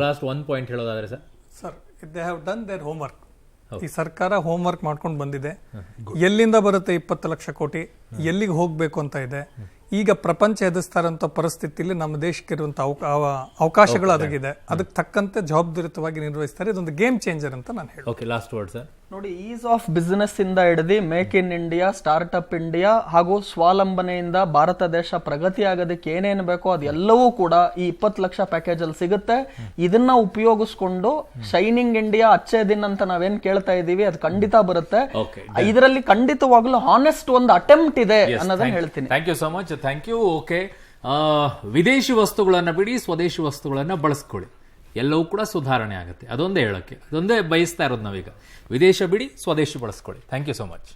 ಲಾಸ್ಟ್ ಒನ್ ಪಾಯಿಂಟ್ ಹೇಳೋದಾದ್ರೆ sir, they have done their homework. ಈ ಸರ್ಕಾರ ಹೋಮ್ವರ್ಕ್ ಮಾಡ್ಕೊಂಡು ಬಂದಿದೆ. ಎಲ್ಲಿಂದ ಬರುತ್ತೆ 20 ಲಕ್ಷ ಕೋಟಿ, ಎಲ್ಲಿಗೆ ಹೋಗ್ಬೇಕು ಅಂತ ಇದೆ, ಈಗ ಪ್ರಪಂಚ ಎದುರಿಸ್ತಾ ಇರುವಂಥ ಪರಿಸ್ಥಿತಿಯಲ್ಲಿ ನಮ್ಮ ದೇಶಕ್ಕೆ ಇರುವಂಥ ಅವಕಾಶಗಳು ಅದಕ್ಕಿದೆ, ಅದಕ್ಕೆ ತಕ್ಕಂತೆ ಜವಾಬ್ದಾರಿಯುತವಾಗಿ ನಿರ್ವಹಿಸ್ತಾರೆ. ಇದೊಂದು ಗೇಮ್ ಚೇಂಜರ್ ಅಂತ ನಾನು ಹೇಳ್ತೀನಿ. Okay, last word sir. ನೋಡಿ, ಈಸ್ ಆಫ್ ಬಿಸ್ನೆಸ್ ಇಂದ ಹಿಡಿದು make in India, startup India ಹಾಗೂ ಸ್ವಾವಲಂಬನೆಯಿಂದ ಭಾರತ ದೇಶ ಪ್ರಗತಿ ಆಗೋದಕ್ಕೆ ಏನೇನು ಬೇಕೋ ಅದೆಲ್ಲವೂ ಕೂಡ ಈ 20 ಲಕ್ಷ ಪ್ಯಾಕೇಜ್ ಅಲ್ಲಿ ಸಿಗುತ್ತೆ. ಇದನ್ನ ಉಪಯೋಗಿಸ್ಕೊಂಡು ಶೈನಿಂಗ್ ಇಂಡಿಯಾ ಅಚ್ಚೇ ದಿನ ಅಂತ ನಾವೇನ್ ಕೇಳ್ತಾ ಇದೀವಿ ಅದು ಖಂಡಿತ ಬರುತ್ತೆ. ಇದರಲ್ಲಿ ಖಂಡಿತವಾಗ್ಲೂ ಹಾನೆಸ್ಟ್ ಒಂದು ಅಟೆಂಪ್ಟ್ ಇದೆ ಅನ್ನೋದನ್ನ ಹೇಳ್ತೀನಿ. Thank you so much. Thank you. Okay, ವಿದೇಶಿ ವಸ್ತುಗಳನ್ನ ಬಿಡಿ, ಸ್ವದೇಶಿ ವಸ್ತುಗಳನ್ನ ಬಳಸ್ಕೊಳ್ಳಿ, ಎಲ್ಲವೂ ಕೂಡ ಸುಧಾರಣೆ ಆಗುತ್ತೆ. ಅದೊಂದೇ ಹೇಳಕ್ಕೆ, ಅದೊಂದೇ ಬಯಸ್ತಾ ಇರೋದು ನಾವೀಗ. ವಿದೇಶ ಬಿಡಿ, ಸ್ವದೇಶಿ ಬಳಸ್ಕೊಳ್ಳಿ. Thank you so much.